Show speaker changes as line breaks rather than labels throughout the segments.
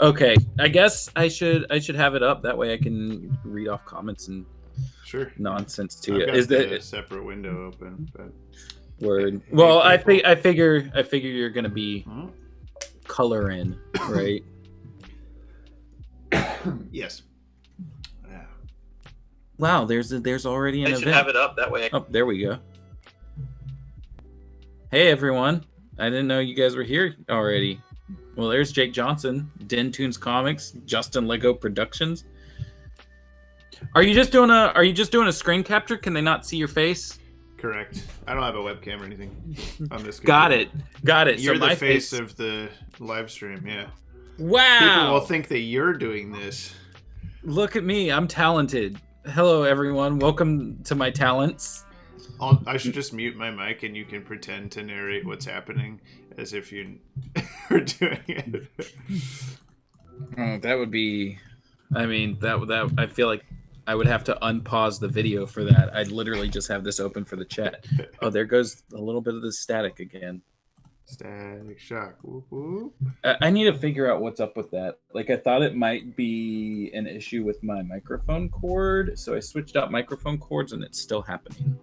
Okay, I guess I should have it up that way I can read off comments and
Sure.
nonsense to
I've
you.
got
Is
the
that
separate window open, but
word?
hey,
Well,
people.
I figure you're gonna be
Huh?
coloring, right?
Yes. Yeah.
Wow, there's already an
I should
event.
have it up that way.
Oh, there we go. Hey everyone, I didn't know you guys were here already. Well, there's Jake Johnson, Den Tunes Comics, Justin Lego Productions. Are you just doing a screen capture? Can they not see your face?
Correct. I don't have a webcam or anything on this.
Got
computer.
it.
You're
So
the
my
face of the live stream. Yeah.
Wow.
People will think that you're doing this.
Look at me. I'm talented. Hello, everyone. Welcome to my talents.
I should just mute my mic and you can pretend to narrate what's happening as if you were doing it.
Oh, that would be. I mean, that I feel like I would have to unpause the video for that. I'd literally just have this open for the chat. Oh, there goes a little bit of the static again.
Static shock. Whoop, whoop.
I need to figure out what's up with that. Like, I thought it might be an issue with my microphone cord, so I switched out microphone cords, and it's still happening.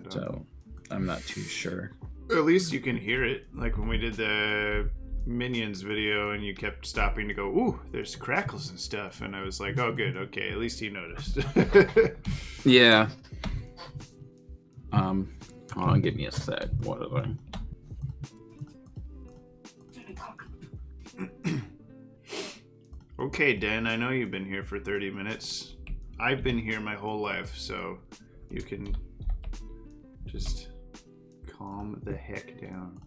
So, I'm not too sure.
At least you can hear it. Like when we did the Minions video and you kept stopping to go, ooh, there's crackles and stuff. And I was like, oh, good. Okay. At least he noticed.
Yeah. Hold on, give me a sec. What are they?
Okay, Dan, I know you've been here for 30 minutes. I've been here my whole life, so you can just calm the heck down.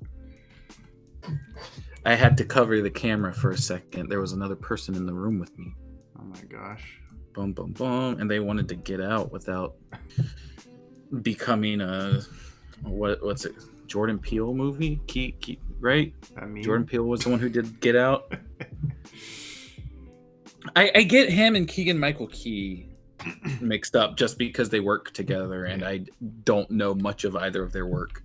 I had to cover the camera for a second. There was another person in the room with me.
Oh my gosh.
Boom, boom, boom. And they wanted to get out without becoming a... What's it? Jordan Peele movie? Right?
I mean...
Jordan Peele was the one who did Get Out. I get him and Keegan-Michael Key mixed up just because they work together, and I don't know much of either of their work.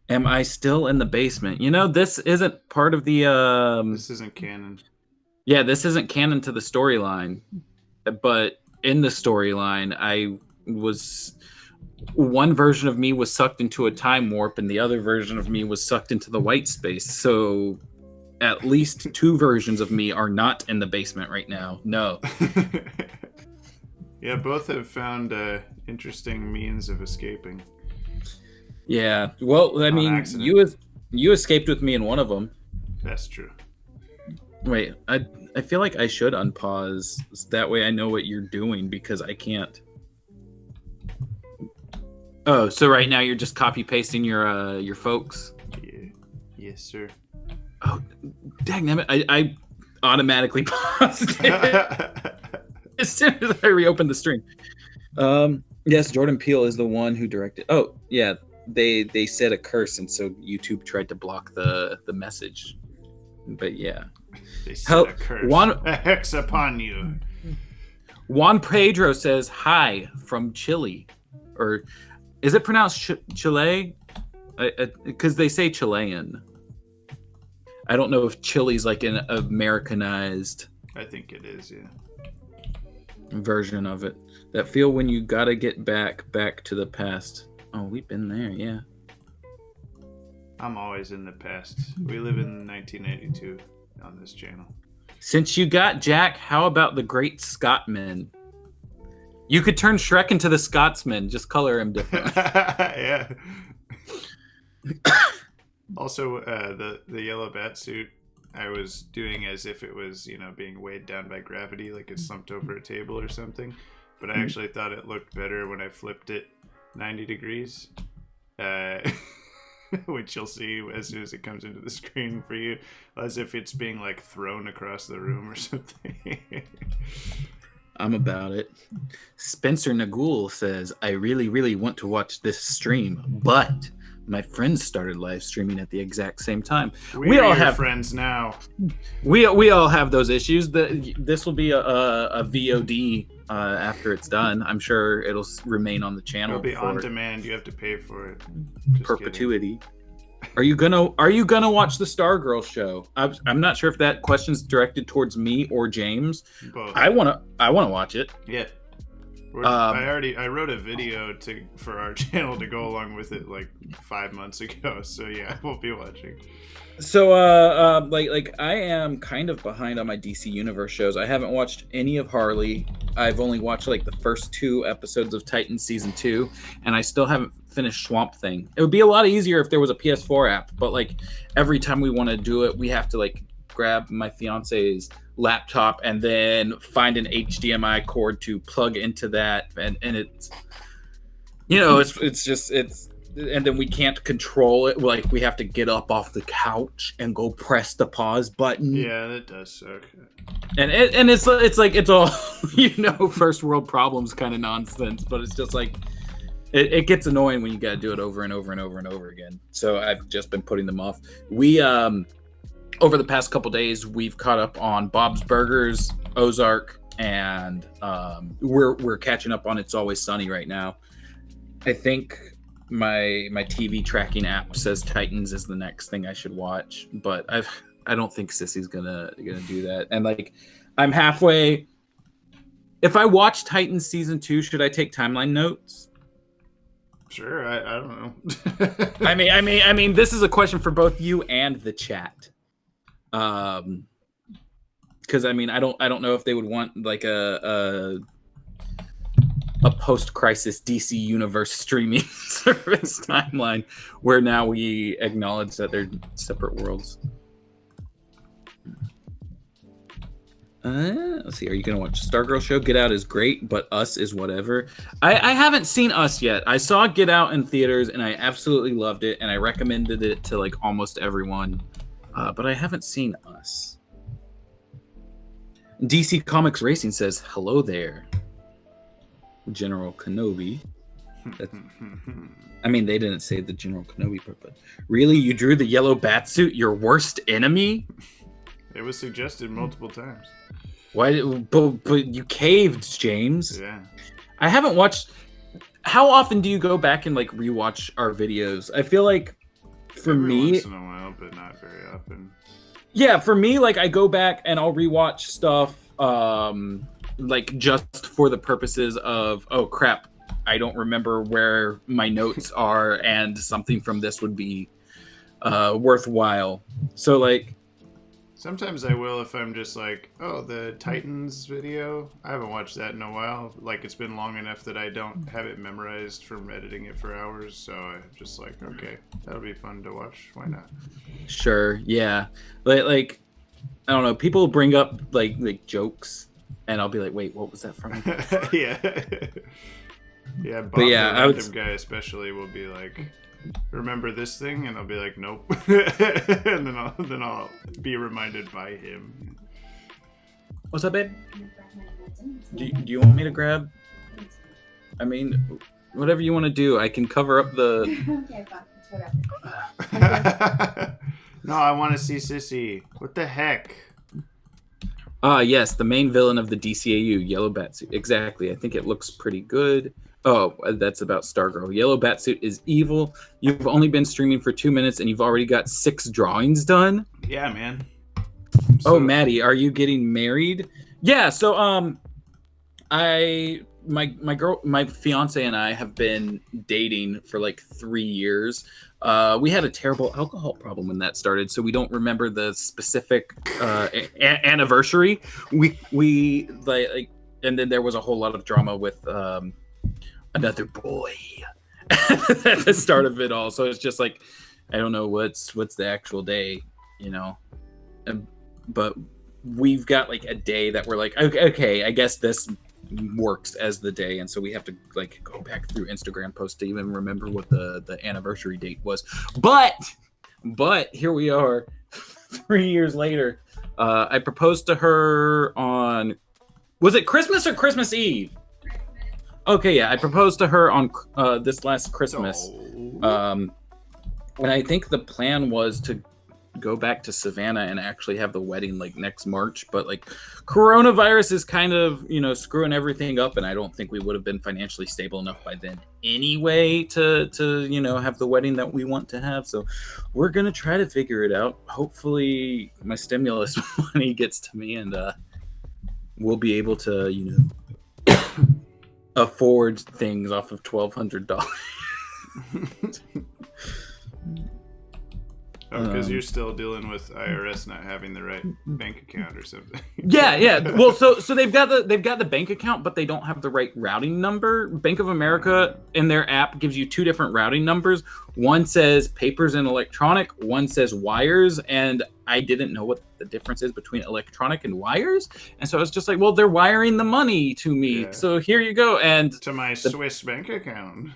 Am I still in the basement? You know, this isn't part of the...
This isn't canon.
Yeah, this isn't canon to the storyline. But in the storyline, one version of me was sucked into a time warp, and the other version of me was sucked into the white space. So... at least two versions of me are not in the basement right now. No.
Yeah, both have found interesting means of escaping.
Yeah. Well, I mean,
accident.
you escaped with me in one of them.
That's true.
Wait, I feel like I should unpause. That way I know what you're doing because I can't. Oh, so right now you're just copy pasting your folks?
Yeah. Yes, sir.
Oh, dang it. I automatically paused it as soon as I reopened the stream. Yes, Jordan Peele is the one who directed. Oh, yeah. They said a curse, and so YouTube tried to block the message. But yeah.
They said a curse. A hex upon you.
Juan Pedro says, hi from Chile. Or is it pronounced Chile? Because they say Chilean. I don't know if Chile's like an Americanized...
I think it is, yeah.
Version of it. That feel when you gotta get back to the past. Oh, we've been there, yeah.
I'm always in the past. We live in 1992 on this channel.
Since you got Jack, how about the Great Scotsman? You could turn Shrek into the Scotsman. Just color him different.
Yeah. Also, the yellow bat suit, I was doing as if it was, being weighed down by gravity, like it slumped over a table or something. But I actually thought it looked better when I flipped it 90 degrees, which you'll see as soon as it comes into the screen for you, as if it's being like thrown across the room or something.
I'm about it. Spencer Nagul says, I really, really want to watch this stream, but my friends started live streaming at the exact same time.
We all have friends now.
We all have those issues. This will be a VOD after it's done. I'm sure it'll remain on the channel.
It'll be on demand. You have to pay for it.
Perpetuity. Are you gonna watch the Stargirl show? I'm not sure if that question's directed towards me or James.
Both.
I wanna watch it.
Yeah. I wrote a video for our channel to go along with it like 5 months ago. So yeah, we'll be watching.
So like I am kind of behind on my DC Universe shows. I haven't watched any of Harley. I've only watched like the first 2 episodes of Titans season 2, and I still haven't finished Swamp Thing. It would be a lot easier if there was a PS4 app, but like every time we want to do it, we have to like grab my fiance's laptop and then find an HDMI cord to plug into that, and it's, you know, it's and then we can't control it. Like we have to get up off the couch and go press the pause button.
Yeah, that does suck.
And it's like it's all, you know, first world problems kind of nonsense, but it's just like it gets annoying when you got to do it over and over and over and over again. So I've just been putting them off. We over the past couple days, we've caught up on Bob's Burgers, Ozark, and we're catching up on It's Always Sunny right now. I think my TV tracking app says Titans is the next thing I should watch, but I don't think Sissy's gonna do that. And like I'm halfway. If I watch Titans season 2, should I take timeline notes?
Sure, I don't know.
I mean, this is a question for both you and the chat. Because I mean, I don't know if they would want like a post-crisis DC Universe streaming service timeline where now we acknowledge that they're separate worlds. Let's see. Are you gonna watch Stargirl show? Get Out is great, but Us is whatever. I haven't seen Us yet. I saw Get Out in theaters and I absolutely loved it, and I recommended it to like almost everyone. But I haven't seen Us. DC Comics Racing says, hello there, General Kenobi. I mean, they didn't say the General Kenobi part, but really? You drew the yellow batsuit your worst enemy?
It was suggested multiple times.
Why? But you caved, James.
Yeah.
I haven't watched... How often do you go back and like rewatch our videos? I feel like for me...
once in a while, but not very often.
Yeah, for me, like I go back and I'll rewatch stuff like just for the purposes of, oh crap, I don't remember where my notes are and something from this would be worthwhile. So like
sometimes I will if I'm just like, oh, the Titans video, I haven't watched that in a while. Like it's been long enough that I don't have it memorized from editing it for hours. So I'm just like, okay, that'll be fun to watch. Why not?
Sure, yeah. Like I don't know, people bring up like jokes and I'll be like, wait, what was that from?
Yeah. Yeah, Bob,
but yeah,
the random guy especially will be like, remember this thing? And I'll be like, nope. And then I'll be reminded by him.
What's up, babe? Do you want me to grab? I mean, whatever you want to do. I can cover up the...
Okay, fine. Whatever.
No, I want to see Sissy. What the heck?
Yes, the main villain of the DCAU, Yellow Batsuit. Exactly. I think it looks pretty good. Oh, that's about Stargirl. Yellow Batsuit is evil. You've only been streaming for 2 minutes and you've already got 6 drawings done.
Yeah, man.
Oh, Maddie, are you getting married? Yeah. So, my fiance and I have been dating for like 3 years. We had a terrible alcohol problem when that started, so we don't remember the specific anniversary. We like, and then there was a whole lot of drama with another boy at the start of it all. So it's just like, I don't know what's the actual day, you know. But we've got like a day that we're like, okay, I guess this works as the day, and so we have to like go back through Instagram posts to even remember what the anniversary date was. But here we are 3 years later. I proposed to her on, was it Christmas or Christmas Eve? Okay, yeah, I proposed to her on this last Christmas. And I think the plan was to go back to Savannah and actually have the wedding like next March, but like coronavirus is kind of, screwing everything up, and I don't think we would have been financially stable enough by then anyway to have the wedding that we want to have. So we're going to try to figure it out. Hopefully my stimulus money gets to me and we'll be able to, afford things off of $1,200.
Oh, because you're still dealing with IRS not having the right bank account or something.
Yeah. Well, so they've got the bank account, but they don't have the right routing number. Bank of America in their app gives you two different routing numbers. One says papers and electronic. One says wires, and I didn't know what the difference is between electronic and wires. And so I was just like, well, they're wiring the money to me. Yeah. So here you go. And
to my Swiss bank account.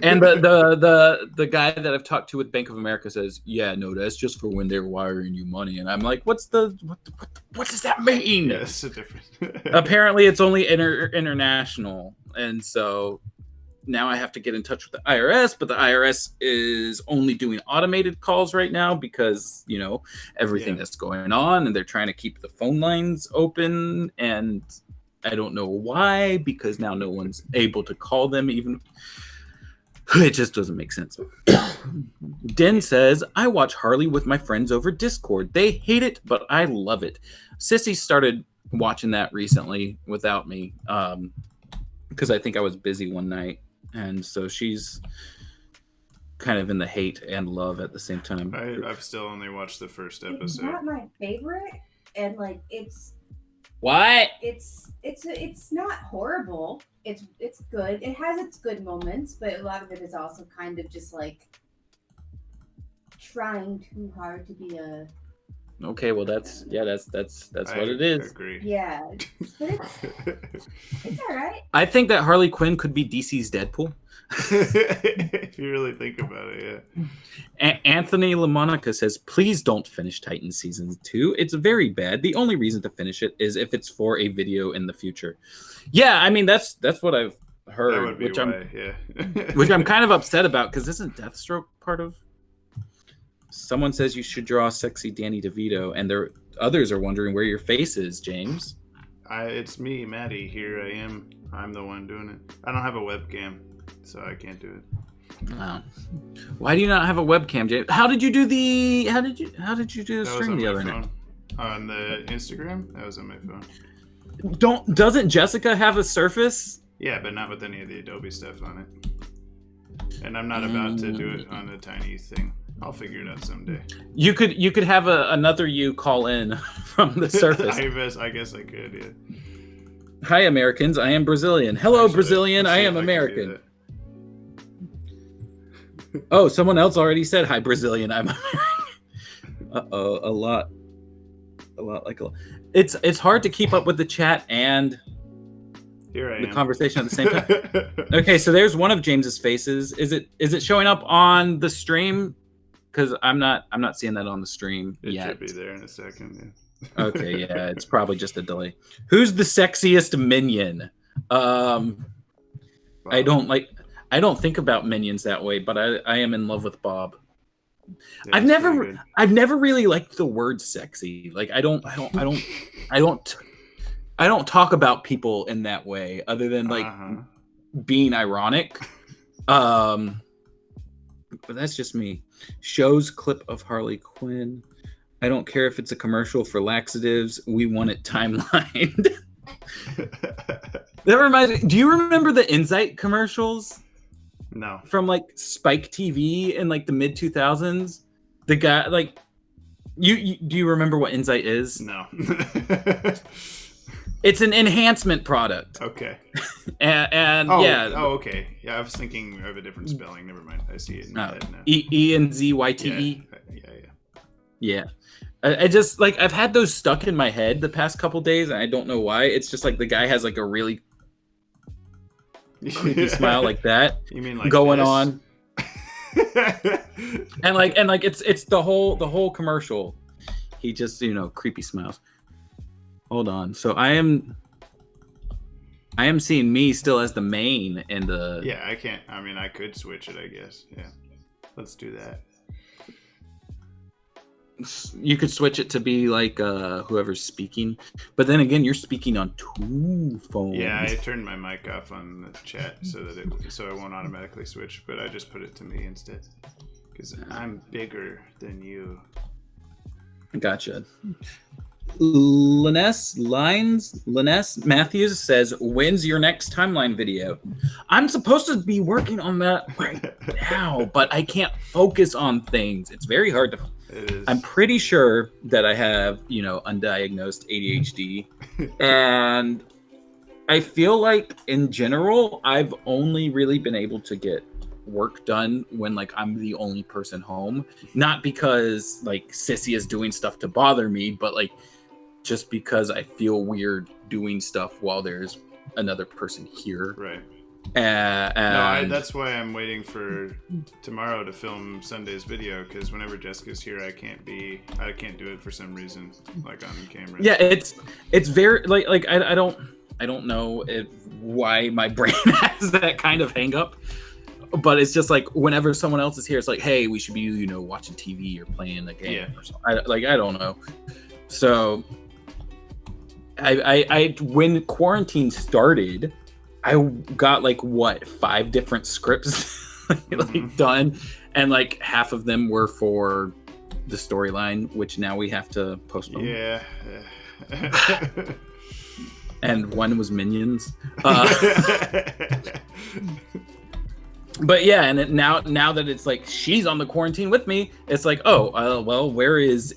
And the guy that I've talked to with Bank of America says, yeah, no, that's just for when they're wiring you money. And I'm like, what does that mean?
Yeah, it's a difference.
Apparently it's only international. And so now I have to get in touch with the IRS, but the IRS is only doing automated calls right now because, everything that's going on, and they're trying to keep the phone lines open, and I don't know why, because now no one's able to call them even. It just doesn't make sense. Den says, I watch Harley with my friends over Discord. They hate it, but I love it. Sissy started watching that recently without me because I think I was busy one night. And so she's kind of in the hate and love at the same time.
I've still only watched the first episode.
It's not my favorite, and it's
what?
It's not horrible. It's good. It has its good moments, but a lot of it is also kind of just like trying too hard to be a.
Okay, well that's what it is.
Agree.
Yeah, but it's all right.
I think that Harley Quinn could be DC's Deadpool.
If you really think about it, yeah.
Anthony LaMonica says, please don't finish Titans Season 2. It's very bad. The only reason to finish it is if it's for a video in the future. Yeah, I mean, that's what I've heard.
That would be why,
which I'm kind of upset about, because isn't Deathstroke part of... Someone says you should draw sexy Danny DeVito, and others are wondering where your face is, James.
It's me, Maddie. Here I am. I'm the one doing it. I don't have a webcam, so I can't do it.
Oh. Why do you not have a webcam, James? How did you do the stream the other night?
On the Instagram? That was on my phone.
Doesn't Jessica have a Surface?
Yeah, but not with any of the Adobe stuff on it. And I'm not about to do it on a tiny thing. I'll figure it out someday.
You could have another you call in from the Surface.
I guess I could, yeah.
Hi, Americans. I am Brazilian. Hello, Brazilian. I am American. Oh, someone else already said hi, Brazilian. I'm American. Uh-oh, a lot. It's hard to keep up with the chat and the conversation at the same time. Okay, so there's one of James's faces. Is it showing up on the stream? Because I'm not seeing that on the stream yet.
It should be there in a second.
Yeah. Okay, yeah, it's probably just a delay. Who's the sexiest Minion? I don't think about Minions that way, but I am in love with Bob. Yeah, I've never really liked the word sexy. Like I don't talk about people in that way other than like being ironic. But that's just me. Shows clip of Harley Quinn. I don't care if it's a commercial for laxatives. We want it timelined. That reminds me. Do you remember the Insight commercials?
No.
From like Spike TV in like the mid 2000s. The guy like you do you remember what Insight is?
No.
It's an enhancement product.
Okay.
and yeah.
Oh, okay. Yeah, I was thinking of a different spelling. Never mind. I see it in my head now.
ENZYTE. Yeah. I just like I've had those stuck in my head the past couple days, and I don't know why. It's just like the guy has like a really creepy smile like that.
You mean like
going
this?
On? and like it's the whole commercial. He just creepy smiles. Hold on. So I am seeing me still as the main in the.
Yeah, I can't. I mean, I could switch it, I guess. Yeah, let's do that.
you could switch it to be like whoever's speaking, but then again, you're speaking on 2 phones.
Yeah, I turned my mic off on the chat so that it won't automatically switch, but I just put it to me instead because I'm bigger than you.
Gotcha. Liness Matthews says, when's your next timeline video? I'm supposed to be working on that right now, but I can't focus on things. It's very hard to.
It is.
I'm pretty sure that I have, undiagnosed ADHD. And I feel like in general, I've only really been able to get work done when like I'm the only person home. Not because like Sissy is doing stuff to bother me, but like just because I feel weird doing stuff while there's another person here.
Right.
And
that's why I'm waiting for tomorrow to film Sunday's video, because whenever Jessica's here, I can't do it for some reason, like on camera.
Yeah, it's very like I don't know why my brain has that kind of hang up, but it's just like whenever someone else is here, it's like, hey, we should be watching TV or playing a game or something. I don't know. So I when quarantine started, I got like 5 different scripts done, and like half of them were for the storyline, which now we have to postpone.
Yeah.
And one was Minions. But yeah, and now that it's like she's on the quarantine with me, it's like, well, where has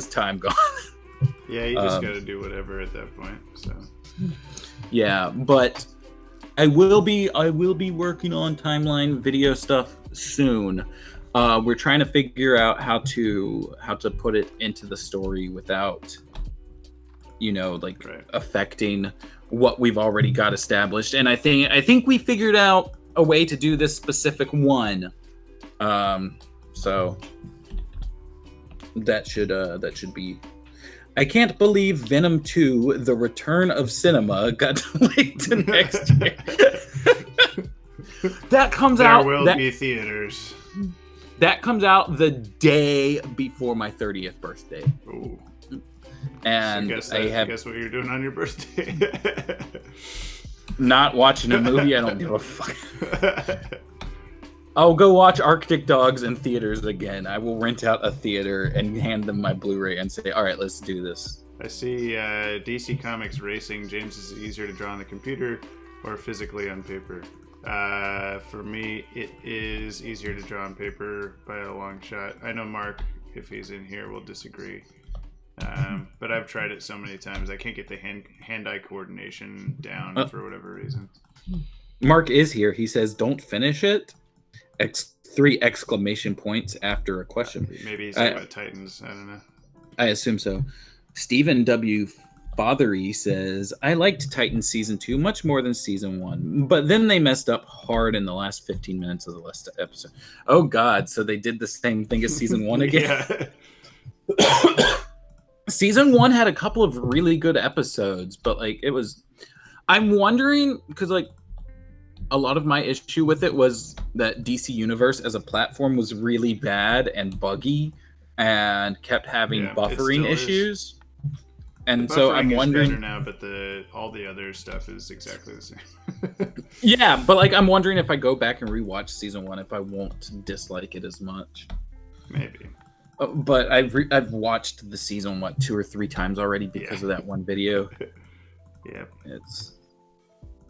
time gone?
Yeah, you just gotta do whatever at that point. So.
Yeah, but I will be working on timeline video stuff soon. We're trying to figure out how to put it into the story without affecting what we've already got established. And I think we figured out a way to do this specific one. So that should be. I can't believe Venom 2, The Return of Cinema, got delayed to next year. That comes out.
There will be theaters.
That comes out the day before my 30th birthday.
Ooh.
And
so guess what you're doing on your birthday?
Not watching a movie. I don't give a fuck. I'll go watch Arctic Dogs in theaters again. I will rent out a theater and hand them my Blu-ray and say, all right, let's do this.
I see DC Comics Racing. James, is it easier to draw on the computer or physically on paper? For me, it is easier to draw on paper by a long shot. I know Mark, if he's in here, will disagree. But I've tried it so many times. I can't get the hand-eye coordination down for whatever reason.
Mark is here. He says, don't finish it. 3 exclamation points after a question.
Maybe he's talking about Titans. I don't know.
I assume so. Stephen W. Bothery says, I liked Titans Season 2 much more than Season 1, but then they messed up hard in the last 15 minutes of the last episode. Oh, God. So they did the same thing as Season 1 again? Season 1 had a couple of really good episodes, but like it was... I'm wondering, because like a lot of my issue with it was that DC Universe as a platform was really bad and buggy and kept having buffering issues. And so I'm wondering
better now, but all the other stuff is exactly the same.
Yeah, but like I'm wondering if I go back and rewatch Season 1 if I won't dislike it as much.
Maybe.
But I've watched the season 2 or 3 times already because of that one video.
Yeah.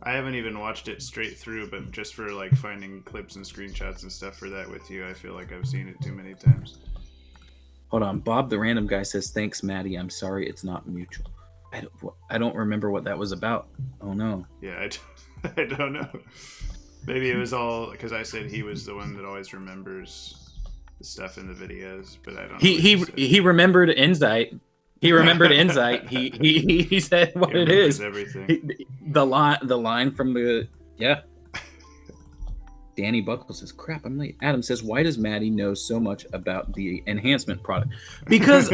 I
haven't even watched it straight through, but just for like finding clips and screenshots and stuff for that with you, I feel like I've seen it too many times.
Hold on, Bob the random guy says, "Thanks, Maddie. I'm sorry, it's not mutual." I don't remember what that was about. Oh no.
Yeah, I don't know. Maybe it was all because I said he was the one that always remembers the stuff in the videos, but I don't know.
He remembered Insight. He remembered Insight. He said what it is.
Everything.
The line from the Danny Buckle says, "Crap, I'm late." Adam says, "Why does Maddie know so much about the enhancement product?" Because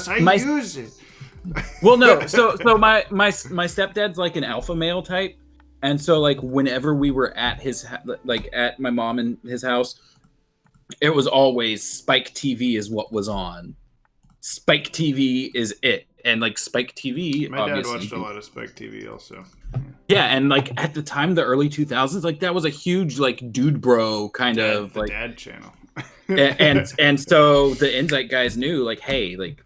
I use it.
Well, no. So my stepdad's like an alpha male type, and so like whenever we were at his at my mom and his house, it was always Spike TV is what was on. Spike TV is it. And like Spike TV,
My dad
obviously,
watched a lot of Spike TV also.
yeah, and like at the time, the early 2000s, like that was a huge like dude bro kind of like
dad channel.
and so the Insight guys knew like, hey, like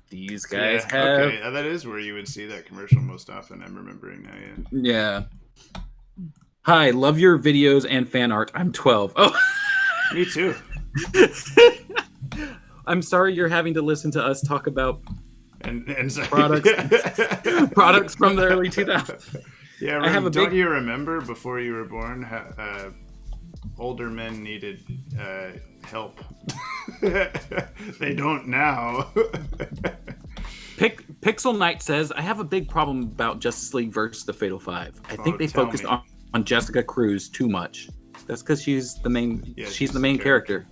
these guys have
okay. That is where you would see that commercial most often. I'm remembering now.
Yeah. Hi, love your videos and fan art. I'm 12. Oh,
Me too.
I'm sorry you're having to listen to us talk about
And
products products from the early 2000s.
Yeah,
I have a
don't
big...
you remember before you were born? Older men needed help. They don't now.
Pixel Knight says, I have a big problem about Justice League versus the Fatal Five. I think they focused on Jessica Cruz too much. That's because she's the main. Yeah, she's the main character.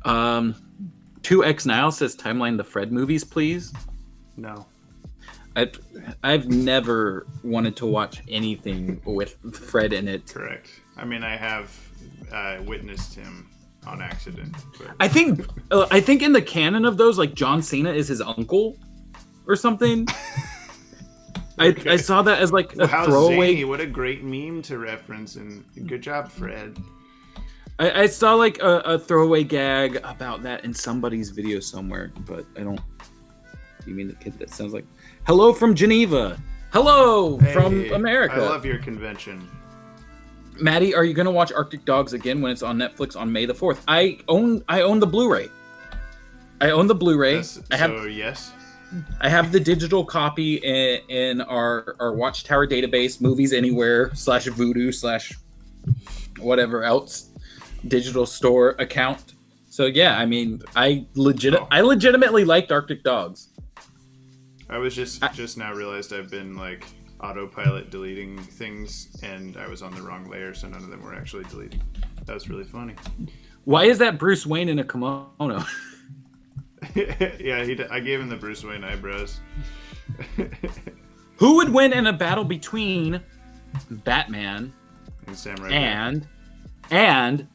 2X Nile says, timeline the Fred movies, please.
No.
I've never wanted to watch anything with Fred in it.
Correct. I mean, I have witnessed him on accident. But...
I think in the canon of those, like John Cena is his uncle or something. Okay. I saw that as like a throwaway.
Zany. What a great meme to reference, and good job, Fred.
I saw like a throwaway gag about that in somebody's video somewhere, but I don't. You mean the kid that sounds like hello from Geneva? Hello from America.
I love your convention.
Maddie, are you gonna watch Arctic Dogs again when it's on Netflix on May the 4th? I own the Blu-ray. I own the Blu-ray.
Yes.
I have the digital copy in our Watchtower database, Movies Anywhere /Voodoo/ whatever else digital store account. So yeah, I mean, I legitimately liked Arctic Dogs.
I was just now realized I've been like autopilot deleting things, and I was on the wrong layer, so none of them were actually deleting. That was really funny.
Why is that Bruce Wayne in a kimono?
Yeah, I gave him the Bruce Wayne eyebrows.
Who would win in a battle between Batman
and Samurai
and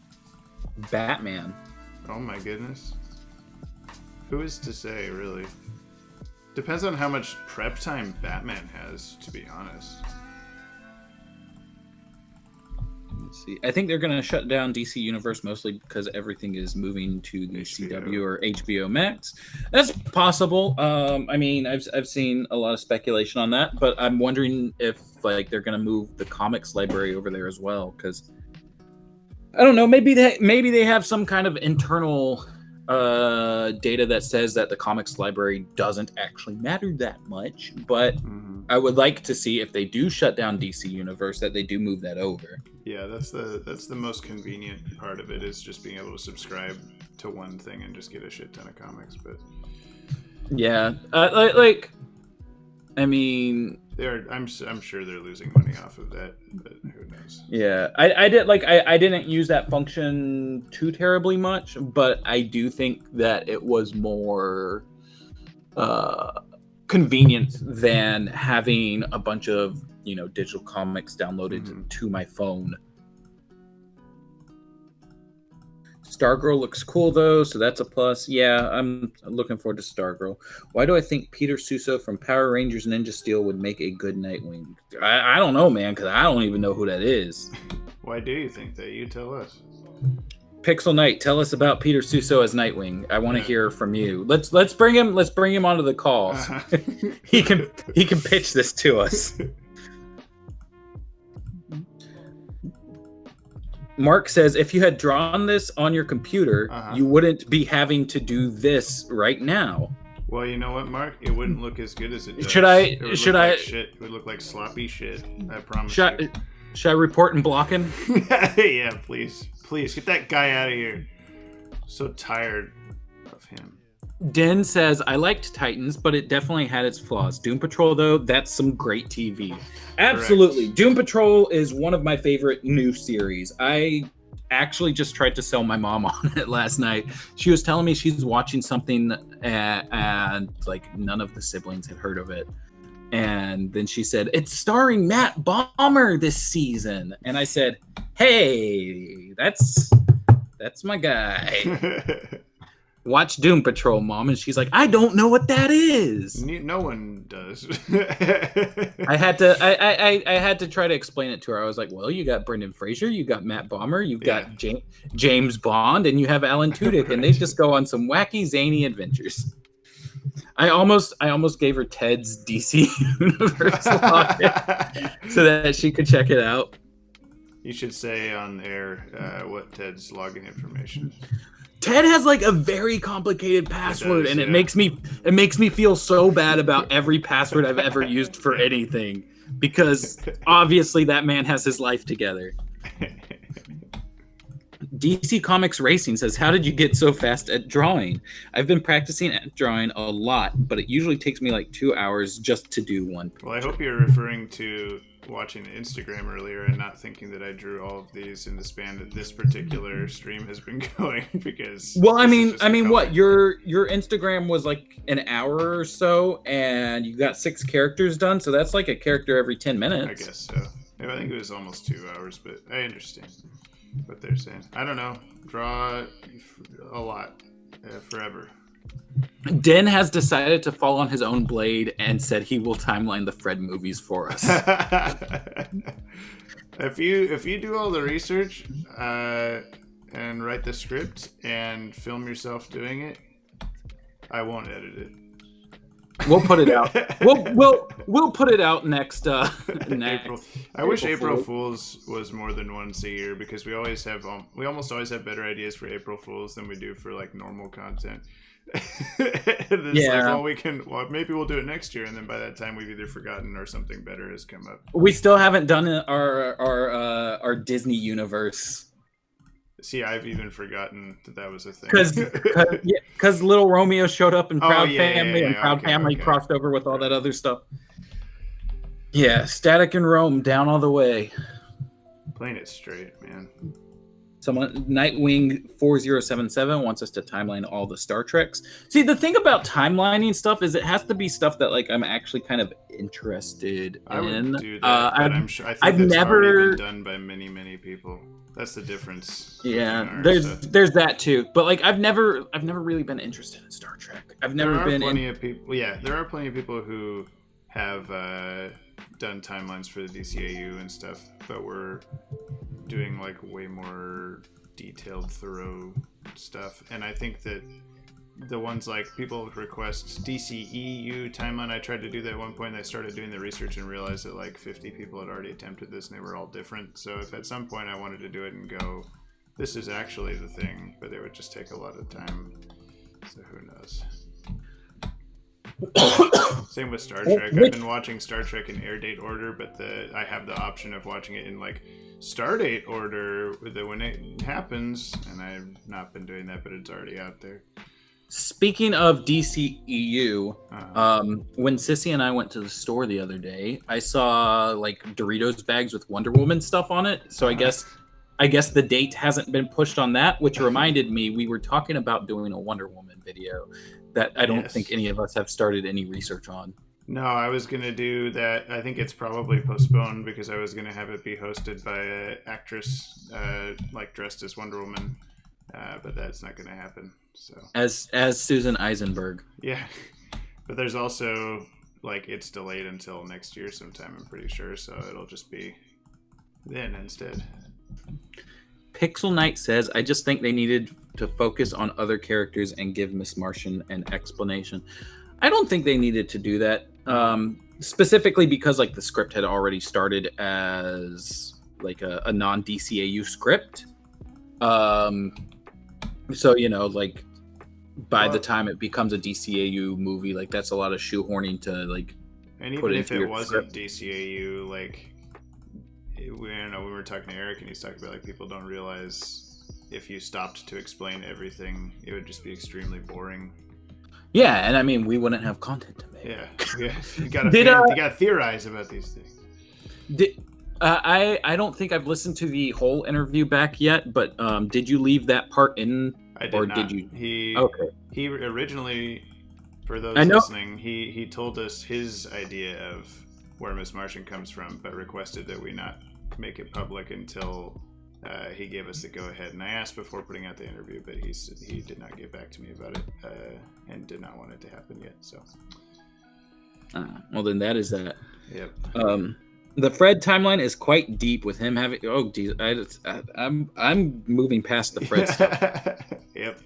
Batman?
Oh my goodness. Who is to say, really? Depends on how much prep time Batman has, to be honest.
Let's see. I think they're going to shut down DC Universe mostly because everything is moving to the CW or HBO Max. That's possible. I mean, I've seen a lot of speculation on that, but I'm wondering if like they're going to move the comics library over there as well, because I don't know. Maybe they have some kind of internal data that says that the comics library doesn't actually matter that much, but I would like to see if they do shut down DC Universe that they do move that over.
Yeah, that's the most convenient part of it, is just being able to subscribe to one thing and just get a shit ton of comics. But
yeah, I mean,
I'm sure they're losing money off of that, but who knows?
Yeah, I didn't use that function too terribly much, but I do think that it was more convenient than having a bunch of digital comics downloaded to my phone. Stargirl looks cool though, so that's a plus. Yeah, I'm looking forward to Stargirl. Why do I think Peter Suso from Power Rangers Ninja Steel would make a good Nightwing? I don't know, man, because I don't even know who that is.
Why do you think that? You tell us.
Pixel Knight, tell us about Peter Suso as Nightwing. I want to hear from you. Let's bring him onto the call. He can pitch this to us. Mark says, if you had drawn this on your computer, you wouldn't be having to do this right now.
Well, you know what, Mark? It wouldn't look as good as it does.
Should I?
It would look like sloppy shit. I promise.
Should I report and block him?
Yeah, please get that guy out of here. So tired of him.
Den says, I liked Titans, but it definitely had its flaws. Doom Patrol, though, that's some great TV. Absolutely. Correct. Doom Patrol is one of my favorite new series. I actually just tried to sell my mom on it last night. She was telling me she's watching something and like none of the siblings had heard of it. And then she said, it's starring Matt Bomer this season. And I said, hey, that's That's my guy. Watch Doom Patrol, Mom. And she's like, I don't know what that is.
No one does.
I had to try to explain it to her. I was like, well, you got Brendan Fraser, you got Matt Bomer, you've got James Bond, and you have Alan Tudyk, and they just go on some wacky, zany adventures. I almost gave her Ted's DC Universe login so that she could check it out.
You should say on air what Ted's login information is.
Ted has like a very complicated password, and it makes me feel so bad about every password I've ever used for anything, because obviously that man has his life together. DC Comics Racing says, how did you get so fast at drawing? I've been practicing at drawing a lot, but it usually takes me like 2 hours just to do one picture.
Well, I hope you're referring to watching Instagram earlier and not thinking that I drew all of these in the span that this particular stream has been going, because
I mean what, your Instagram was like an hour or so and you got 6 characters done, so that's like a character every 10 minutes.
I guess so. I think it was almost 2 hours, but I understand what they're saying. I don't know. Draw a lot forever.
Den has decided to fall on his own blade and said he will timeline the Fred movies for us.
If you do all the research and write the script and film yourself doing it, I won't edit it.
We'll put it out. We'll put it out next.
April. I wish April Fools was more than once a year, because we almost always have better ideas for April Fools than we do for like normal content. Maybe we'll do it next year, and then by that time we've either forgotten or something better has come up.
We still haven't done our Disney universe.
See, I've even forgotten that was a thing.
Because Little Romeo showed up in Proud Family, and Proud Family crossed over with all that other stuff. Yeah, Static in Rome, down all the way.
Playing it straight, man.
Someone, Nightwing 4077 wants us to timeline all the Star Treks. See, the thing about timelining stuff is it has to be stuff that like I'm actually kind of interested in.
I would do that, but I'm sure I've
never
already been done by many people. That's the difference.
Yeah, there's that too. But like I've never really been interested in Star Trek. There are plenty of people who have done timelines for the DCAU and stuff, but we're doing like way more detailed, thorough stuff. And I think that the ones like people request DCEU timeline, I tried to do that at one point. I started doing the research and realized that like 50 people had already attempted this and they were all different. So if at some point I wanted to do it and go, this is actually the thing, but it would just take a lot of time. So who knows? Same with Star Trek. I've been watching Star Trek in air date order, but I have the option of watching it in like stardate order when it happens, and I've not been doing that, but it's already out there. Speaking of DCEU, when Sissy and I went to the store the other day, I saw like Doritos bags with Wonder Woman stuff on it. So I guess the date hasn't been pushed on that, which reminded me we were talking about doing a Wonder Woman video that I don't think any of us have started any research on.
No, I was going to do that. I think it's probably postponed because I was going to have it be hosted by an actress like dressed as Wonder Woman, but that's not going to happen. So
as Susan Eisenberg.
Yeah, but there's also like it's delayed until next year sometime, I'm pretty sure, so it'll just be then instead.
Pixel Knight says, I just think they needed to focus on other characters and give Miss Martian an explanation. I don't think they needed to do that, specifically because like the script had already started as like a non-DCAU script. So, you know, like by the time it becomes a DCAU movie, like that's a lot of shoehorning to like
and even if it wasn't DCAU, like we were talking to Eric and he's talking about like people don't realize if you stopped to explain everything, it would just be extremely boring.
Yeah, and I mean we wouldn't have content to make.
Yeah. You gotta theorize about these things.
I don't think I've listened to the whole interview back yet, but did you leave that part in?
I did
or
not.
Did you?
He originally, for those listening, he told us his idea of where Miss Martian comes from, but requested that we not make it public until he gave us the go-ahead. And I asked before putting out the interview, but he did not get back to me about it and did not want it to happen yet. So,
well, then that is that.
Yep.
The Fred timeline is quite deep with him having. Oh, geez, I'm moving past the Fred stuff.
Yep.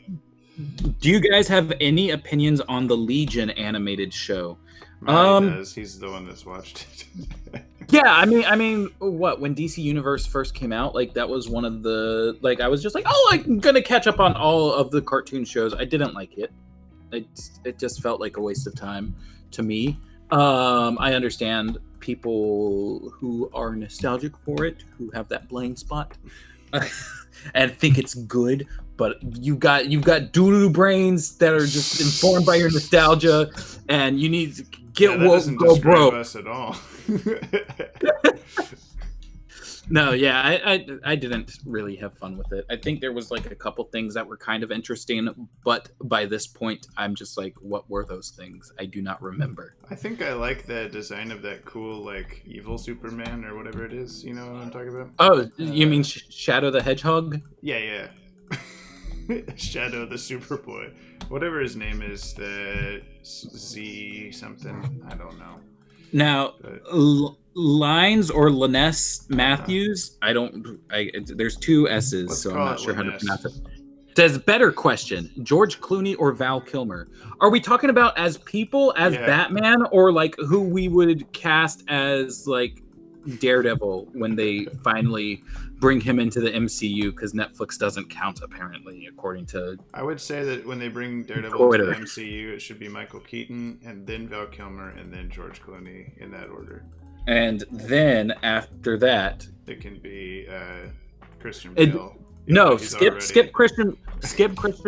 Do you guys have any opinions on the Legion animated show?
Mine does. He's the one that's watched it.
Yeah, I mean, what, when DC Universe first came out, like that was one of the, like, I was just like, oh, I'm gonna catch up on all of the cartoon shows. I didn't like it. It just felt like a waste of time to me. I understand people who are nostalgic for it, who have that blind spot, and think it's good. But you've got doo-doo brains that are just informed by your nostalgia, and you need to get woke, go broke.
Us at all.
No, yeah, I didn't really have fun with it. I think there was like a couple things that were kind of interesting, but by this point, I'm just like, what were those things? I do not remember.
I think I like the design of that cool, like, evil Superman or whatever it is. You know what I'm talking about?
Oh, you mean Shadow the Hedgehog?
Yeah. Shadow the Superboy. Whatever his name is, the Z something. I don't know. Now,
Lines or Laness Matthews, there's two S's, so I'm not sure how to pronounce it. Says, better question, George Clooney or Val Kilmer? Are we talking about as people, as Batman, or like who we would cast as like Daredevil when they finally bring him into the MCU, because Netflix doesn't count apparently, according to...
I would say that when they bring Daredevil to the MCU, it should be Michael Keaton, and then Val Kilmer, and then George Clooney, in that order.
And then after that,
it can be Christian Bale.
No, skip Christian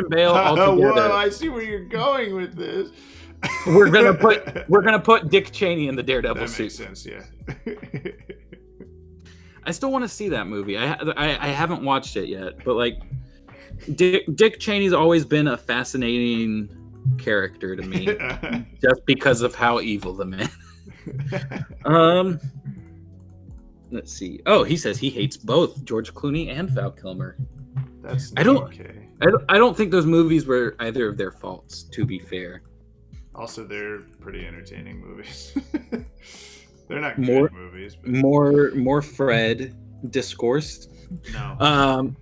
Bale altogether.
Whoa, I see where you're going with this.
We're gonna put Dick Cheney in the Daredevil suit.
That makes sense, yeah.
I still want to see that movie. I haven't watched it yet, but like Dick Cheney's always been a fascinating character to me, just because of how evil the man. Let's see. Oh, he says he hates both George Clooney and Val Kilmer.
That's not okay.
I don't think those movies were either of their faults, to be fair.
Also, they're pretty entertaining movies. They're not good movies. But...
More Fred discourse.
No.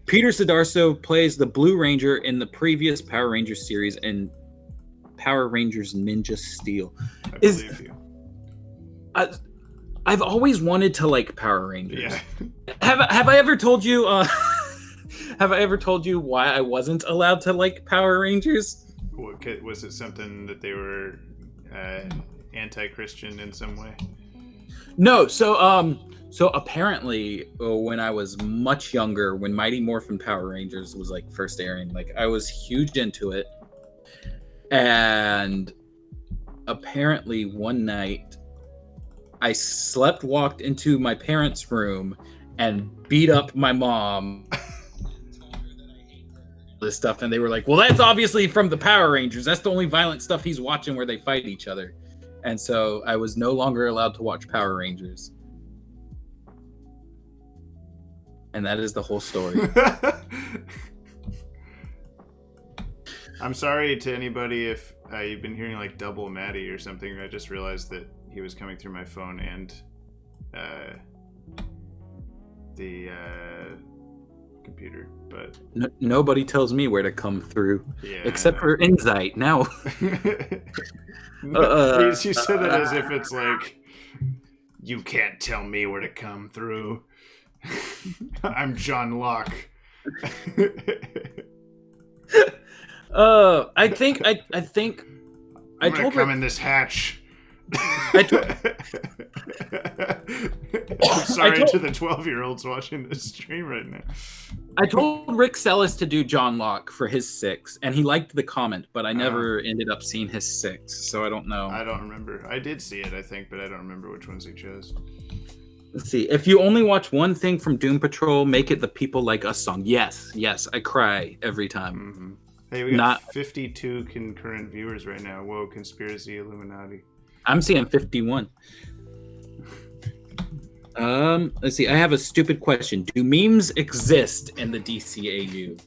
Peter Sidarso plays the Blue Ranger in the previous Power Rangers series in Power Rangers Ninja Steel.
I believe you.
I've always wanted to like Power Rangers.
Yeah.
Have I ever told you? Have I ever told you why I wasn't allowed to like Power Rangers?
Was it something that they were anti-Christian in some way?
No. So apparently, when I was much younger, when Mighty Morphin Power Rangers was like first airing, like I was huge into it, and apparently one night I walked into my parents' room and beat up my mom. This stuff, and they were like, well, that's obviously from the Power Rangers. That's the only violent stuff he's watching where they fight each other. And so I was no longer allowed to watch Power Rangers. And that is the whole story.
I'm sorry to anybody if you've been hearing like double Maddie or something. I just realized that he was coming through my phone and the computer, but
nobody tells me where to come through, except for Insight. Now,
you said it as if it's like you can't tell me where to come through. I'm John Locke.
I think
I'm gonna come in this hatch.
I'm
sorry to the 12-year-olds watching this stream right now.
I told Rick Sellis to do John Locke for his 6, and he liked the comment, but I never ended up seeing his 6, so I don't know.
I don't remember. I did see it, I think, but I don't remember which ones he chose.
Let's see. If you only watch one thing from Doom Patrol, make it the People Like Us song. Yes, I cry every time.
Mm-hmm. Hey, we got 52 concurrent viewers right now. Whoa, conspiracy Illuminati.
I'm seeing 51. Let's see. I have a stupid question. Do memes exist in the DCAU?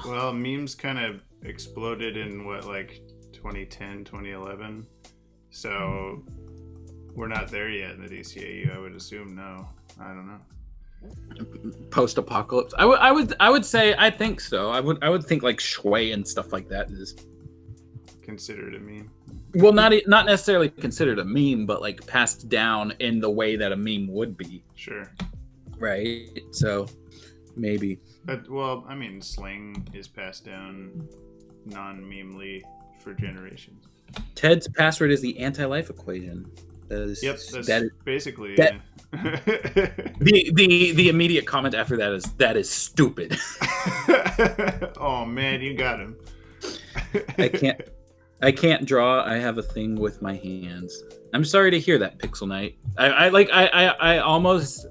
Well, memes kind of exploded in what, like 2010, 2011. So we're not there yet in the DCAU. I would assume no. I don't know.
Post-apocalypse. I would say I think so. I would think like Shui and stuff like that is
Considered a meme.
well, not necessarily considered a meme, but like passed down in the way that a meme would be.
Sure.
Right. So maybe.
Well, I mean, slang is passed down non-memely for generations.
Ted's password is the anti-life equation.
That's basically
that, the immediate comment after that is stupid.
Oh man, you got him.
I can't draw. I have a thing with my hands. I'm sorry to hear that, Pixel Knight. I almost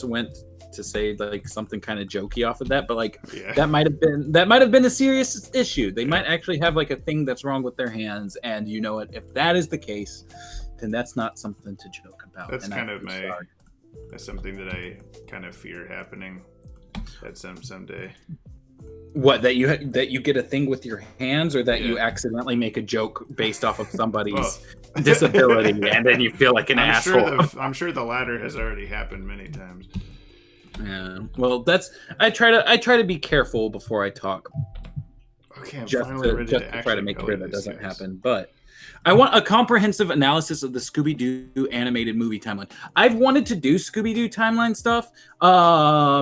went to say like something kind of jokey off of that, but like that might have been a serious issue. They might actually have like a thing that's wrong with their hands, and you know what? If that is the case, then that's not something to joke about.
That's kind of that's something that I kind of fear happening at someday.
What, that you get a thing with your hands, or that you accidentally make a joke based off of somebody's disability and then you feel like an asshole?
I'm sure the latter has already happened many times.
Yeah. Well, I try to be careful before I talk.
Okay, I'm
just
finally ready to
try to make sure that doesn't happen. But I want a comprehensive analysis of the Scooby-Doo animated movie timeline. I've wanted to do Scooby-Doo timeline stuff.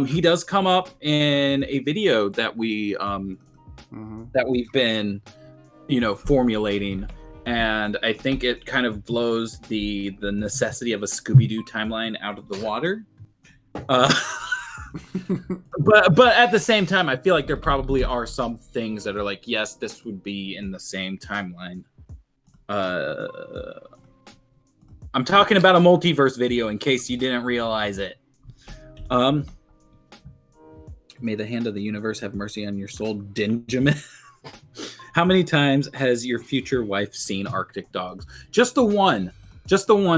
He does come up in a video that we've been, formulating, and I think it kind of blows the necessity of a Scooby-Doo timeline out of the water. But at the same time, I feel like there probably are some things that are like, yes, this would be in the same timeline. I'm talking about a multiverse video in case you didn't realize it. May the hand of the universe have mercy on your soul, Dinjamin. How many times has your future wife seen Arctic Dogs? Just the one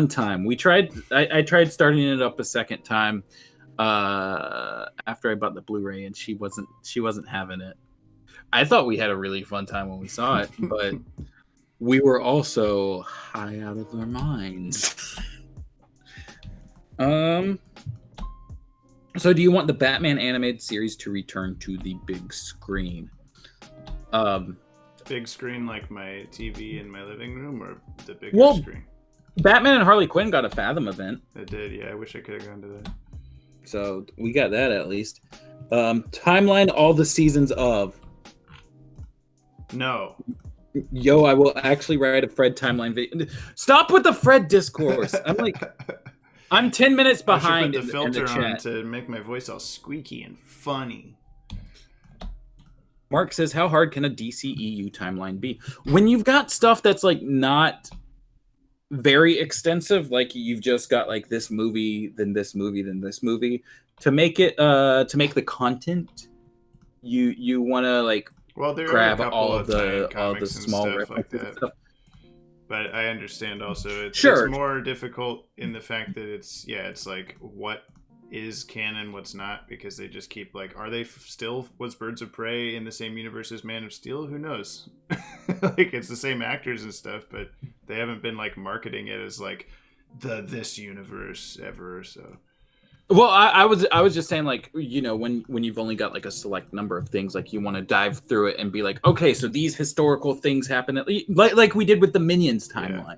time. I tried starting it up a second time after I bought the Blu-ray, and she wasn't having it. I thought we had a really fun time when we saw it, but we were also high out of our minds. So do you want the Batman animated series to return to the big screen?
Big screen like my TV in my living room, or the bigger screen?
Batman and Harley Quinn got a Fathom event.
It did, yeah. I wish I could have gone to that.
So we got that at least. Timeline all the seasons of.
No.
Yo, I will actually write a Fred timeline video. Stop with the Fred discourse. I'm 10 minutes behind.
I should put the filter on to make my voice all squeaky and funny.
Mark says, how hard can a DCEU timeline be? When you've got stuff that's like not very extensive, like you've just got like this movie, then this movie, then this movie, to make the content, you want to like grab all of the small references and stuff.
But I understand also it's more difficult in the fact that it's like what is canon, what's not, because they just keep like, was Birds of Prey in the same universe as Man of Steel? Who knows? Like it's the same actors and stuff, but they haven't been like marketing it as like this universe ever. So
well, I was just saying, like, when you've only got like a select number of things, like you want to dive through it and be like, okay, so these historical things happen like we did with the Minions timeline,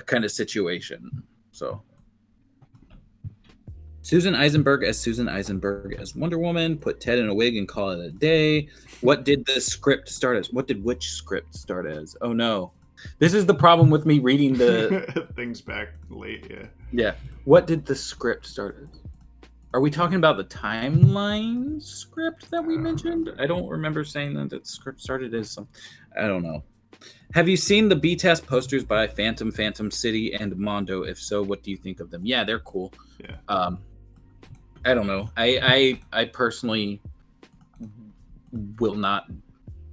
kind of situation. So Susan Eisenberg as Wonder Woman, put Ted in a wig and call it a day. What did the script start as? What did which script start as? Oh no. This is the problem with me reading the
things back late,
Yeah. What did the script start as? Are we talking about the timeline script that we mentioned? I don't remember saying that the script started as some. I don't know. Have you seen the B-Test posters by Phantom City, and Mondo? If so, what do you think of them? Yeah, they're cool.
Yeah.
I don't know. I personally will not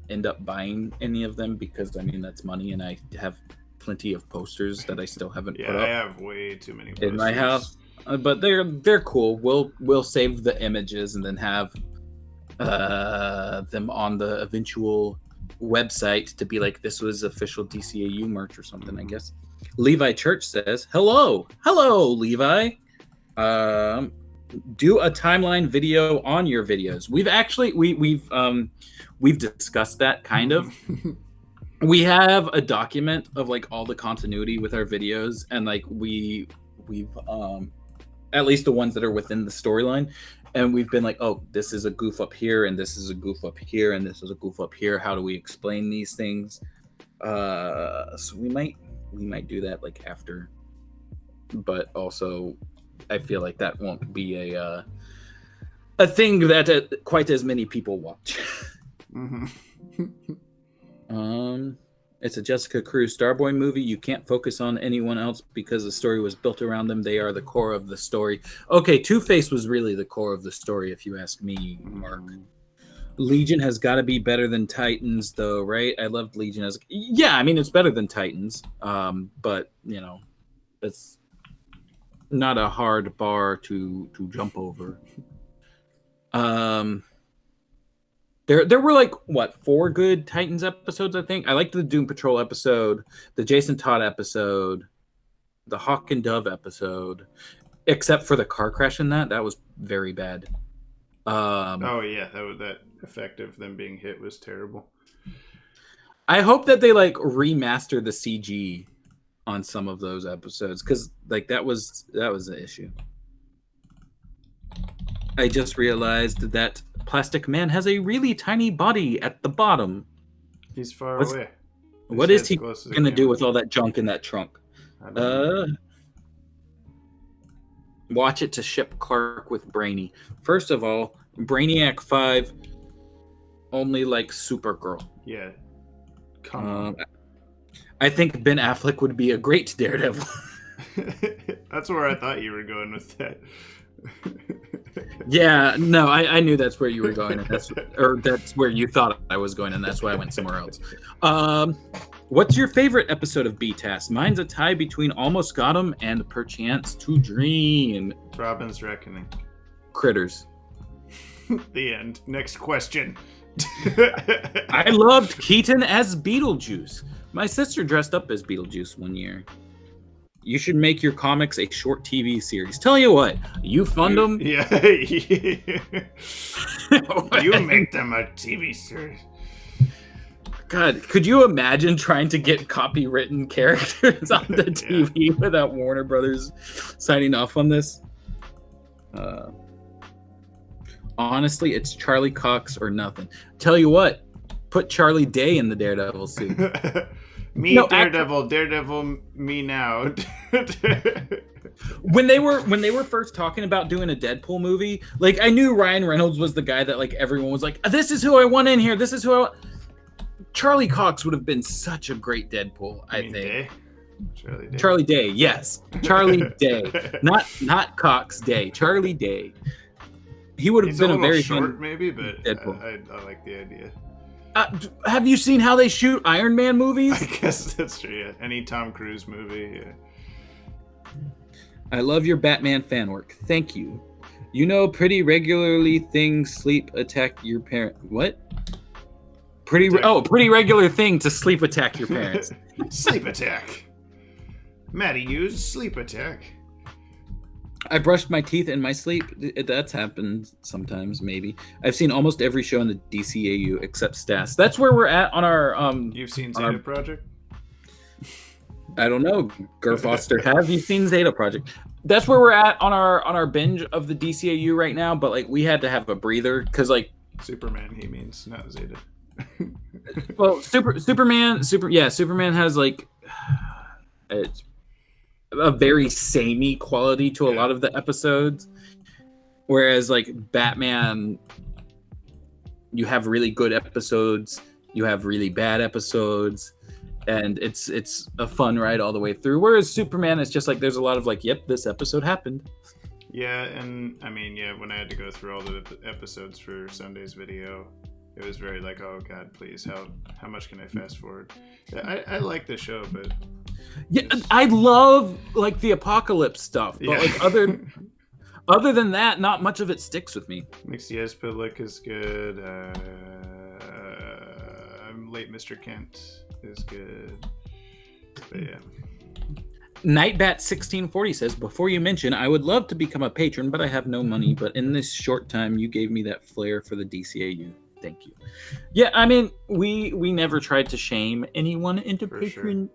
end up buying any of them because that's money, and I have plenty of posters that I still haven't
Yeah,
put
I
up
have way too many posters
in my house. But they're cool. We'll save the images and then have them on the eventual website to be like, this was official DCAU merch or something, I guess. Levi Church says, hello Levi. Do a timeline video on your videos. We've actually we've discussed that kind of. We have a document of like all the continuity with our videos, and like we've at least the ones that are within the storyline, and we've been like, oh, this is a goof up here, and this is a goof up here, and this is a goof up here. How do we explain these things? So we might do that like after, but also I feel like that won't be a thing that quite as many people watch. It's a Jessica Cruz Starboy movie. You can't focus on anyone else because the story was built around them. They are the core of the story. Okay, Two-Face was really the core of the story, if you ask me, Mark. Legion has got to be better than Titans, though, right? I loved Legion as I mean, it's better than Titans, but you know, it's not a hard bar to jump over. There were like what 4 good Titans episodes, I think. I liked the Doom Patrol episode, the Jason Todd episode, the Hawk and Dove episode, except for the car crash in that was very bad.
Oh yeah, that effect of them being hit was terrible.
I hope that they like remaster the CG on some of those episodes, because like that was an issue. I just realized that Plastic Man has a really tiny body at the bottom.
He's far away.
What is he gonna do with all that junk in that trunk? Watch it to ship Clark with Brainy. First of all, Brainiac 5 only like Supergirl.
Yeah. Come on.
I think Ben Affleck would be a great Daredevil.
That's where I thought you were going with that.
Yeah, no, I knew that's where you were going, and that's where you thought I was going, and that's why I went somewhere else. What's your favorite episode of B-Task? Mine's a tie between Almost Got 'Em and Perchance to Dream.
Robin's Reckoning.
Critters.
The end. Next question.
I loved Keaton as Beetlejuice. My sister dressed up as Beetlejuice one year. You should make your comics a short TV series. Tell you what, you fund them.
Yeah. You make them a TV series.
God, could you imagine trying to get copywritten characters on the TV without Warner Brothers signing off on this? Honestly, it's Charlie Cox or nothing. Tell you what, put Charlie Day in the Daredevil suit.
Daredevil, me now.
When they were first talking about doing a Deadpool movie, like I knew Ryan Reynolds was the guy that like everyone was like, this is who I want in here. This is who I want. Charlie Cox would have been such a great Deadpool, I think.
Day?
Charlie Day, yes. Charlie Day. Not Cox Day. Charlie Day. He would have been a very
short,
fun
maybe, but
Deadpool.
I like the idea.
Have you seen how they shoot Iron Man movies?
I guess that's true, yeah. Any Tom Cruise movie, yeah.
I love your Batman fan work. Thank you. You know, pretty regularly things sleep attack your parent. What? Pretty regular thing to sleep attack your parents.
Sleep attack. Maddie used sleep attack.
I brushed my teeth in my sleep. That's happened sometimes, maybe. I've seen almost every show in the DCAU except Stas. That's where we're at on our
You've seen Zeta Project?
I don't know. Gur Foster, have you seen Zeta Project? That's where we're at on our binge of the DCAU right now, but like we had to have a breather because like
Superman, he means, not Zeta.
Well, Superman has like it's a very samey quality to a lot of the episodes, whereas like Batman, you have really good episodes, you have really bad episodes, and it's a fun ride all the way through, whereas Superman is just like there's a lot of like, yep, this episode happened.
Yeah, and I mean, yeah, when I had to go through all the episodes for Sunday's video, it was very like, oh god, please, how much can I fast forward? I like the show, but
Yeah, I love like the apocalypse stuff, but like other than that, not much of it sticks with me.
Mixed is good. Late Mr. Kent is good. But yeah.
Nightbat1640 says, before you mention, I would love to become a patron, but I have no money. But in this short time, you gave me that flair for the DCAU. Thank you. Yeah, I mean, we never tried to shame anyone into Patreoning.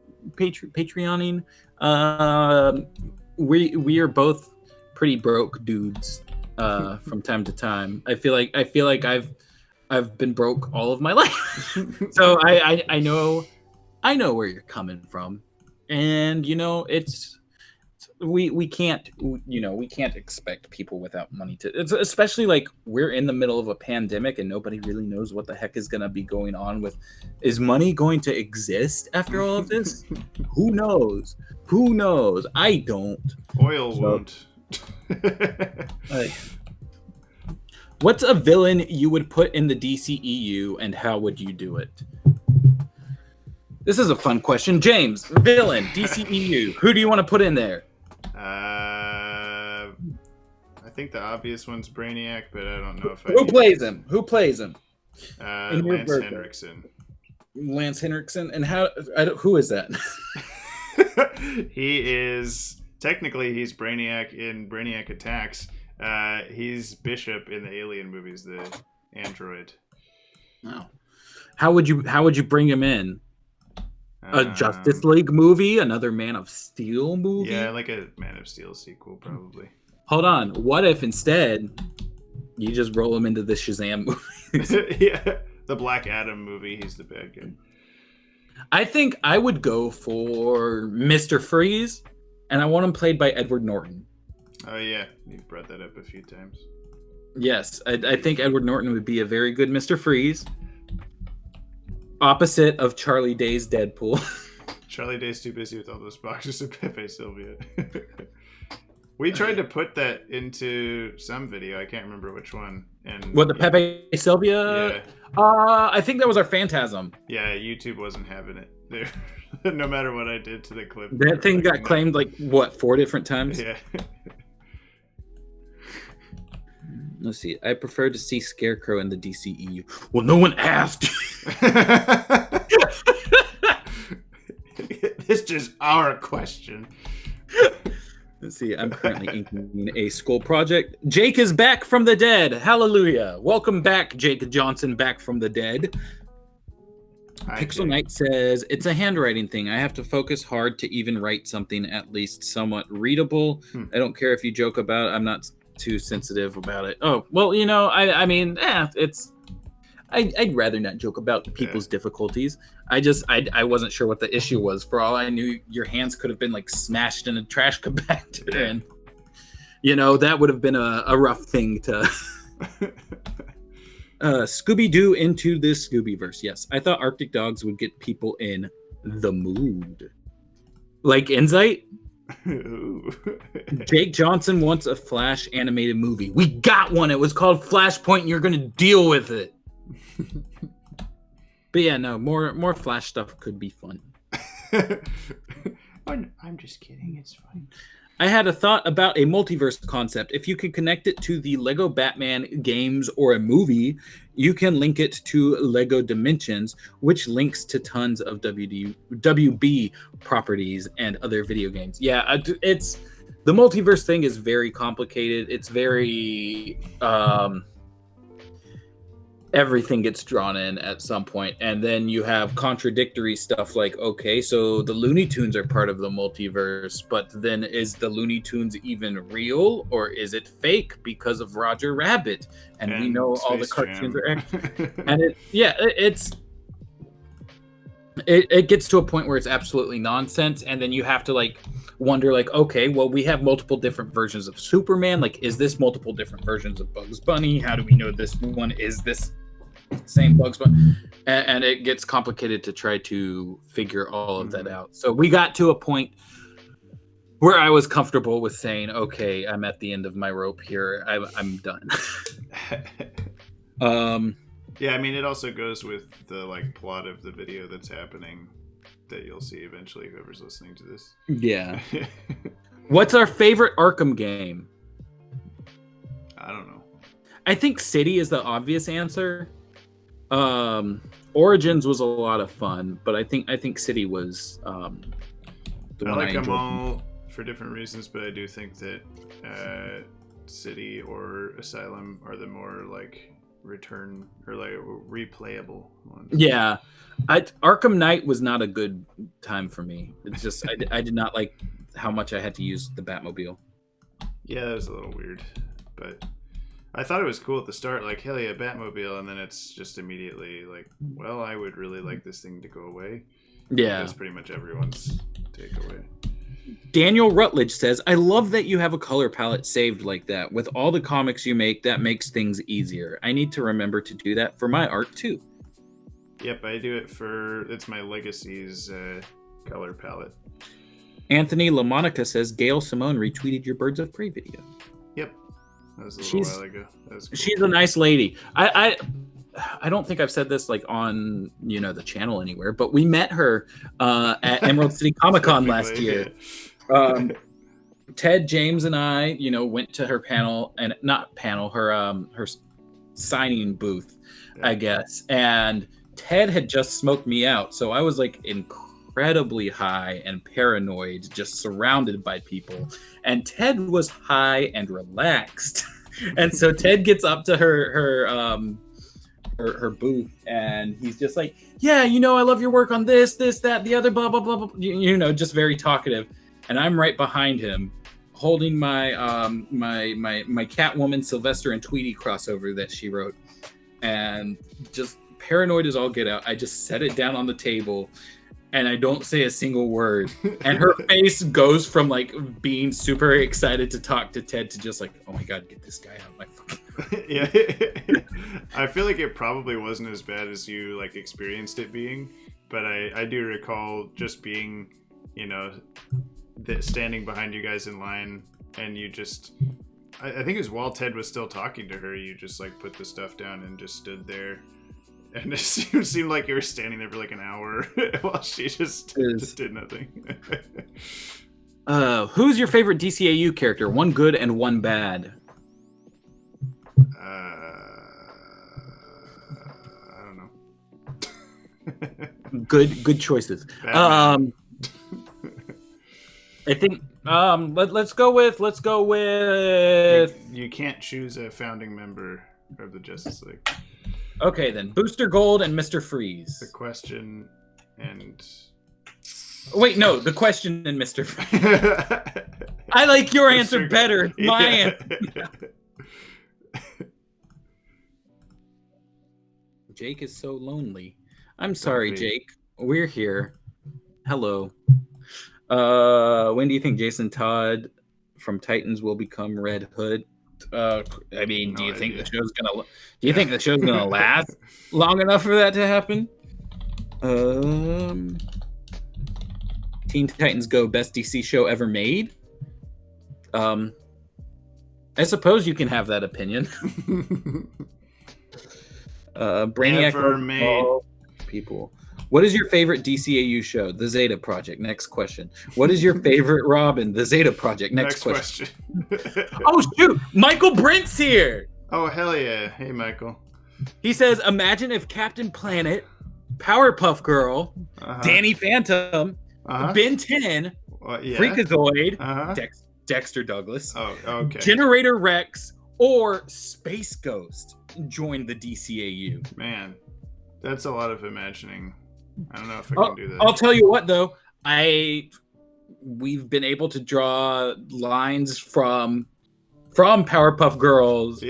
We are both pretty broke dudes from time to time. I feel like I've been broke all of my life, so I know where you're coming from. And we can't expect people without money especially like we're in the middle of a pandemic and nobody really knows what the heck is going to be going on with. Is money going to exist after all of this? Who knows? I don't.
Oil won't.
What's a villain you would put in the DCEU and how would you do it? This is a fun question. James, villain, DCEU. Who do you want to put in there?
I think the obvious one's Brainiac, but I don't know if
Who plays him?
Lance Henriksen.
Lance Henriksen, and who is that?
He's Brainiac in Brainiac Attacks. He's Bishop in the Alien movies, the android.
Wow. How would you bring him in? A Justice League movie, another Man of Steel movie?
Yeah, like a Man of Steel sequel, probably.
Hold on. What if instead you just roll him into the Shazam movie?
Yeah, the Black Adam movie. He's the bad guy.
I think I would go for Mr. Freeze, and I want him played by Edward Norton.
Oh yeah, you've brought that up a few times.
Yes, I think Edward Norton would be a very good Mr. Freeze. Opposite of Charlie Day's Deadpool.
Charlie Day's too busy with all those boxes of Pepe Sylvia. We tried to put that into some video. I can't remember which one. And
what, the Pepe Sylvia?
Yeah.
I think that was our Phantasm.
Yeah, YouTube wasn't having it there. No matter what I did to the clip.
That thing got claimed like, what, 4 different times?
Yeah.
Let's see. I prefer to see Scarecrow in the DCEU. Well, no one asked.
This is our question.
Let's see. I'm currently inking a school project. Jake is back from the dead. Hallelujah. Welcome back, Jake Johnson, back from the dead.
Hi,
Pixel
Jake.
Knight says, it's a handwriting thing. I have to focus hard to even write something at least somewhat readable. I don't care if you joke about it. I'm not too sensitive about it. Oh, well, I mean, I'd rather not joke about people's difficulties. I wasn't sure what the issue was. For all I knew, your hands could have been like smashed in a trash compactor, and that would have been a rough thing to. Scooby-Doo into this Scoobyverse. Yes, I thought Arctic Dogs would get people in the mood. Like Insight. Jake Johnson wants a Flash animated movie. We got one. It was called Flashpoint, and you're going to deal with it. But yeah, no, more Flash stuff could be fun.
I'm just kidding. It's fine.
I had a thought about a multiverse concept. If you could connect it to the Lego Batman games or a movie, you can link it to Lego Dimensions, which links to tons of WB properties and other video games. Yeah, it's the multiverse thing is very complicated. It's very everything gets drawn in at some point, and then you have contradictory stuff like, okay, so the Looney Tunes are part of the multiverse, but then is the Looney Tunes even real, or is it fake because of Roger Rabbit? And we know all the cartoons are and it gets to a point where it's absolutely nonsense, and then you have to like wonder, like, okay, well, we have multiple different versions of Superman. Like, is this multiple different versions of Bugs Bunny? How do we know this one is this same Bugs Bunny? And it gets complicated to try to figure all of that out. So we got to a point where I was comfortable with saying, okay, I'm at the end of my rope here. I'm done.
Yeah, I mean, it also goes with the like plot of the video that's happening that you'll see eventually, whoever's listening to this.
Yeah. What's our favorite Arkham game?
I don't know.
I think City is the obvious answer. Origins was a lot of fun, but I think City was the
I
one
like
I
them
enjoyed.
all for different reasons, but I do think that City or Asylum are the more like return or like replayable ones.
Yeah, Arkham Knight was not a good time for me. It's just I did not like how much I had to use the Batmobile.
Yeah, that was a little weird, but I thought it was cool at the start, like, hell yeah, Batmobile, and then it's just immediately like, well, I would really like this thing to go away.
Yeah.
That's pretty much everyone's takeaway.
Daniel Rutledge says, I love that you have a color palette saved like that. With all the comics you make, that makes things easier. I need to remember to do that for my art too.
Yep, I do it it's my Legacies color palette.
Anthony LaMonica says, Gail Simone retweeted your Birds of Prey video.
Yep. That was a little while ago. That was cool.
She's a nice lady. I don't think I've said this like on the channel anywhere, but we met her at Emerald City Comic Con last year.
Yeah.
Ted, James, and I, went to her panel and not panel, her signing booth, I guess. And Ted had just smoked me out, so I was like incredibly high and paranoid, just surrounded by people. And Ted was high and relaxed, and so Ted gets up to her booth, and he's just like, yeah, I love your work on this, that, the other, blah blah blah blah, just very talkative. And I'm right behind him, holding my my Catwoman Sylvester and Tweety crossover that she wrote, and just paranoid as all get out. I just set it down on the table, and I don't say a single word. And her face goes from like being super excited to talk to Ted to just like, oh my god, get this guy out of my fucking.
Yeah. I feel like it probably wasn't as bad as you like experienced it being, but I do recall just being, standing behind you guys in line, and you just, I think it was while Ted was still talking to her, you just like put the stuff down and just stood there. And it seemed like you were standing there for like an hour while she just did nothing.
Who's your favorite DCAU character? One good and one bad.
I don't know.
Good choices.
Batman.
I think let's go with
You can't choose a founding member of the Justice League.
Okay, then Booster Gold and Mr. Freeze.
The Question and
wait, no, The Question and Mr. Freeze. I like your answer better. It's my answer. Jake is so lonely. I'm sorry, Jake. We're here. Hello. When do you think Jason Todd from Titans will become Red Hood? I mean, do you think the show's gonna last long enough for that to happen? Teen Titans Go, best DC show ever made. I suppose you can have that opinion. Brainiac
ever made.
People. What is your favorite DCAU show? The Zeta Project. Next question. What is your favorite Robin? The Zeta Project. Next question. Oh, shoot. Michael Brent's here.
Oh, hell yeah. Hey, Michael.
He says, imagine if Captain Planet, Powerpuff Girl, Danny Phantom, Ben 10, Freakazoid, Dexter Douglas, Generator Rex, or Space Ghost joined the DCAU.
Man, that's a lot of imagining. I don't know if I can do that.
I'll tell you what, though. We've been able to draw lines from Powerpuff Girls,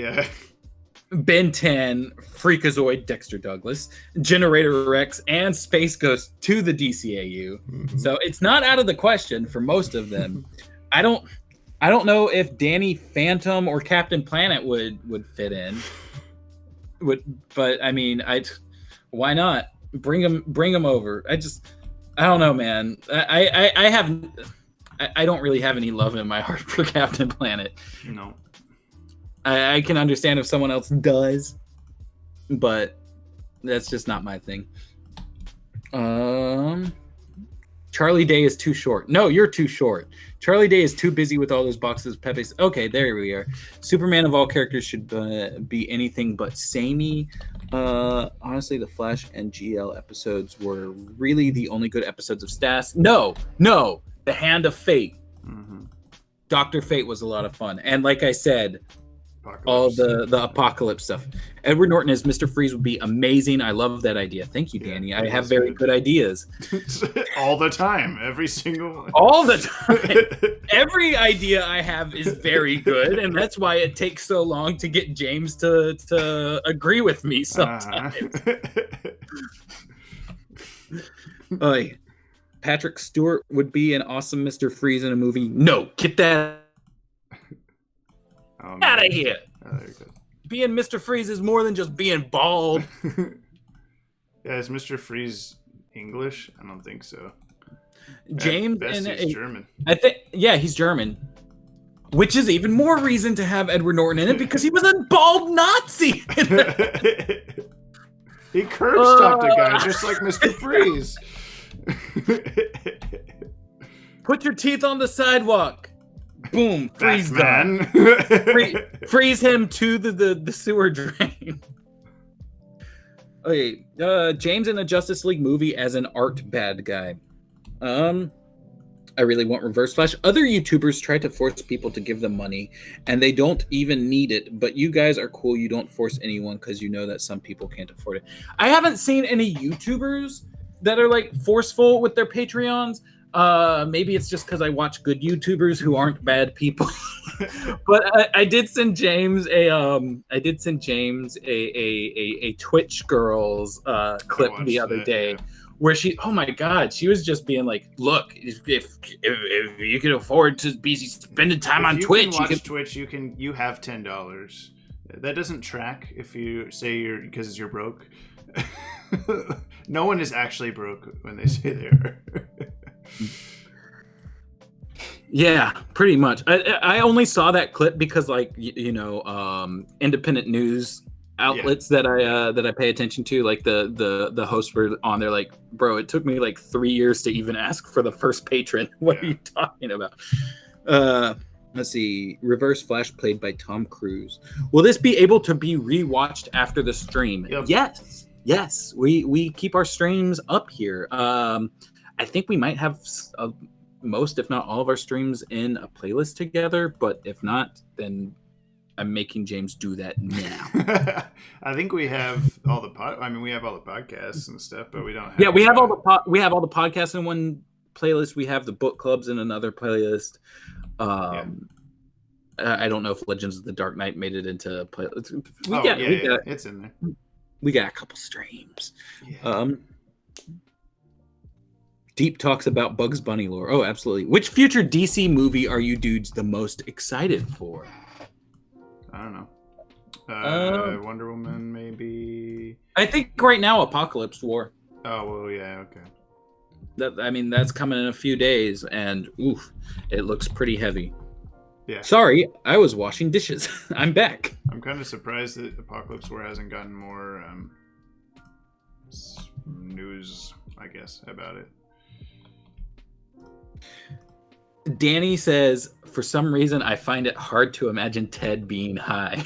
Ben 10, Freakazoid, Dexter Douglas, Generator Rex, and Space Ghost to the DCAU. Mm-hmm. So it's not out of the question for most of them. I don't know if Danny Phantom or Captain Planet would fit in. But I mean, why not? Bring them over. I don't know, man. I don't really have any love in my heart for Captain Planet.
No.
I can understand if someone else does, but that's just not my thing. Charlie Day is too short. No, you're too short. Charlie Day is too busy with all those boxes of Pepe's. Okay, there we are. Superman of all characters should be anything but samey. Honestly, the Flash and GL episodes were really the only good episodes of Stas. No, The Hand of Fate.
Mm-hmm.
Dr. Fate was a lot of fun. And like I said,
Apocalypse.
all the apocalypse stuff. Edward Norton as Mr. Freeze would be amazing. I love that idea. Thank you, Danny. I have very good ideas.
All the time. Every single...
All the time. Every idea I have is very good, and that's why it takes so long to get James to agree with me sometimes. Patrick Stewart would be an awesome Mr. Freeze in a movie. No, get that out of here.
Oh, there you go.
Being Mr. Freeze is more than just being bald.
Yeah, is Mr. Freeze English? I don't think so.
James
he's German.
I think, yeah, he's German. Which is even more reason to have Edward Norton in it because he was a bald Nazi.
He curb stomped a guy just like Mr. Freeze.
Put your teeth on the sidewalk. Boom, freeze
man.
Freeze him to the sewer drain. Okay, James in a Justice League movie as an art bad guy. I really want Reverse Flash. Other YouTubers try to force people to give them money, and they don't even need it. But you guys are cool. You don't force anyone because you know that some people can't afford it. I haven't seen any YouTubers that are like forceful with their Patreons. Maybe it's just because I watch good YouTubers who aren't bad people. But I did send James a Twitch Girls clip the other day. Yeah. Where she, oh my God, she was just being like, look, if you can afford to be spending time on Twitch,
Twitch, you have $10. That doesn't track if you say because you're broke. No one is actually broke when they say they are.
Yeah, pretty much. I only saw that clip because, like, independent news outlets that I pay attention to, like the hosts were on there like, bro, it took me like 3 years to even ask for the first patron. What are you talking about? Let's see. Reverse Flash played by Tom Cruise. Will this be able to be rewatched after the stream?
Yep.
Yes. We keep our streams up here. I think we might have most, if not all, of our streams in a playlist together. But if not, then I'm making James do that now.
I think we have all the we have all the podcasts and stuff, but we don't have.
Yeah, we have all the podcasts in one playlist. We have the book clubs in another playlist. I don't know if Legends of the Dark Knight made it into playlist.
It's in there.
We got a couple streams.
Yeah.
Deep talks about Bugs Bunny lore. Oh, absolutely. Which future DC movie are you dudes the most excited for?
I don't know. Wonder Woman, maybe.
I think right now Apocalypse War.
Oh well, yeah, okay.
That's coming in a few days, and oof, it looks pretty heavy.
Yeah.
Sorry, I was washing dishes. I'm back.
I'm kind of surprised that Apocalypse War hasn't gotten more news, I guess, about it.
Danny says, for some reason, I find it hard to imagine Ted being high.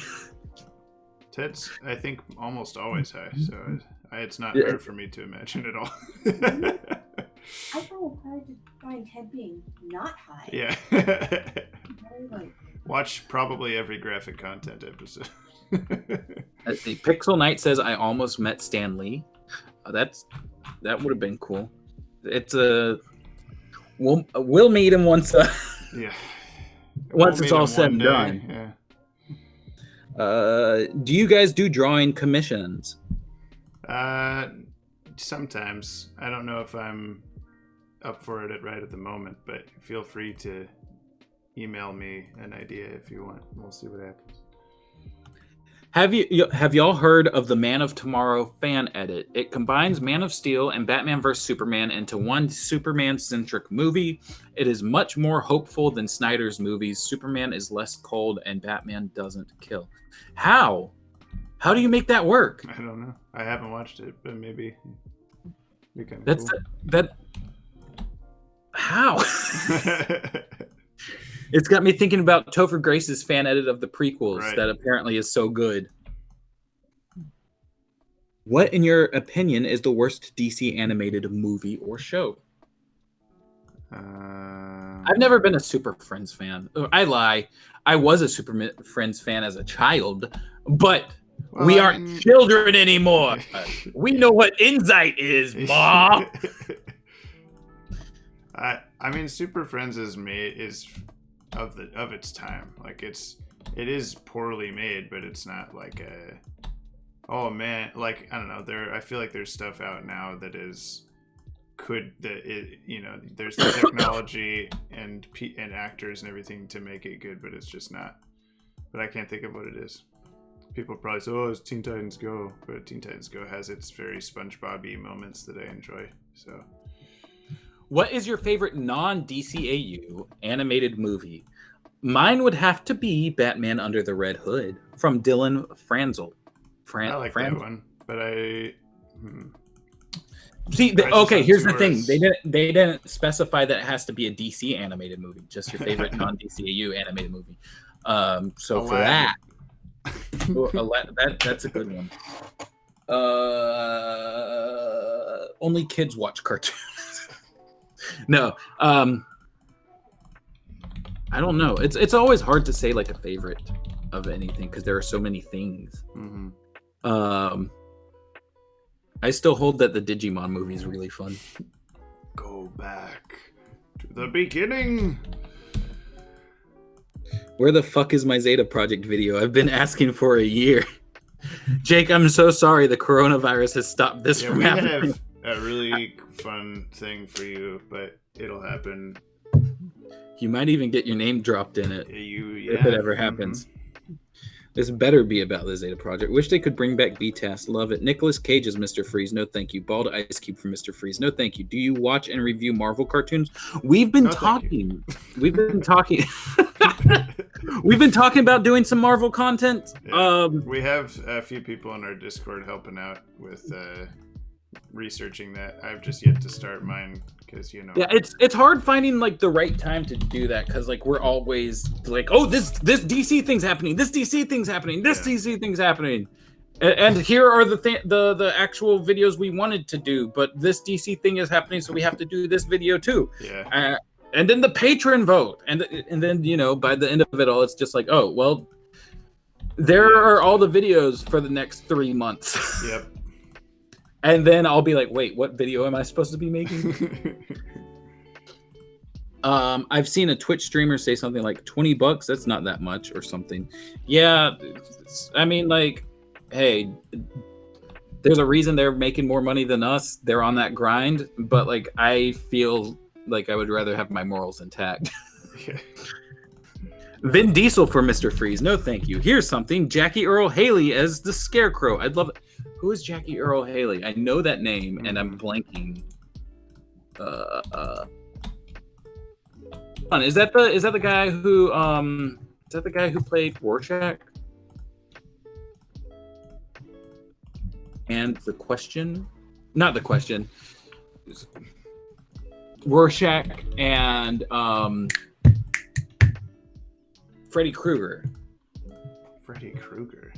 Ted's, I think, almost always high, so it's not hard for me to imagine at all.
I find it hard to find Ted being not high.
Yeah. Watch probably every graphic content episode.
Let's see. Pixel Knight says, I almost met Stan Lee. That would have been cool. It's We'll meet him once. Once it's all said and done.
Yeah.
Do you guys do drawing commissions?
Sometimes. I don't know if I'm up for it right at the moment, but feel free to email me an idea if you want. We'll see what happens.
Have y'all heard of the Man of Tomorrow fan edit? It combines Man of Steel and Batman vs Superman into one Superman-centric movie. It is much more hopeful than Snyder's movies. Superman is less cold and Batman doesn't kill. How? How do you make that work?
I don't know. I haven't watched it, but maybe be kind of
that's
cool.
How? It's got me thinking about Topher Grace's fan edit of the prequels that apparently is so good. What, in your opinion, is the worst DC animated movie or show? I've never been a Super Friends fan. I lie. I was a Super Friends fan as a child, but we aren't children anymore. We know what insight is, Ma.
I mean, Super Friends is of its time. Like it is poorly made, but it's not like a, oh man, like I don't know. I feel like there's stuff out now that there's the technology and actors and everything to make it good, but it's just not. But I can't think of what it is. People probably say, "Oh, it's Teen Titans Go," but Teen Titans Go has its very SpongeBob-y moments that I enjoy. So,
what is your favorite non-DCAU animated movie? Mine would have to be Batman Under the Red Hood from Dylan Franzel.
I like that one, but
See, okay, here's the thing. They didn't specify that it has to be a DC animated movie, just your favorite non-DCAU animated movie. So for that, that's a good one. Only kids watch cartoons. No, I don't know. It's always hard to say like a favorite of anything because there are so many things. Mm-hmm. I still hold that the Digimon movie is really fun.
Go back to the beginning.
Where the fuck is my Zeta Project video? I've been asking for a year. Jake, I'm so sorry the coronavirus has stopped this from happening.
We have a really fun thing for you, but it'll happen.
You might even get your name dropped in it if it ever happens.
Mm-hmm.
This better be about the Zeta Project. Wish they could bring back BTAS. Love it. Nicolas Cage is Mr. Freeze. No, thank you. Bald Ice Cube for Mr. Freeze. No, thank you. Do you watch and review Marvel cartoons? We've been talking. We've been talking. We've been talking about doing some Marvel content.
Yeah. We have a few people on our Discord helping out with researching that. I've just yet to start mine because
Yeah, it's hard finding like the right time to do that because like we're always like, oh, this DC thing's happening, this DC thing's happening, this DC thing's happening, and here are the actual videos we wanted to do, but this DC thing is happening, so we have to do this video too.
Yeah.
And then the patron vote, and then by the end of it all, it's just like, oh well, there are all the videos for the next 3 months.
Yep.
And then I'll be like, wait, what video am I supposed to be making? I've seen a Twitch streamer say something like $20. That's not that much or something. Yeah. I mean, like, hey, there's a reason they're making more money than us. They're on that grind. But like, I feel like I would rather have my morals intact.
Yeah.
Vin Diesel for Mr. Freeze. No, thank you. Here's something. Jackie Earl Haley as the Scarecrow. I'd love it. Who is Jackie Earl Haley? I know that name, and I'm blanking. Is that the guy who played Rorschach? And the question, not the question. Rorschach and Freddy Krueger.
Freddy Krueger.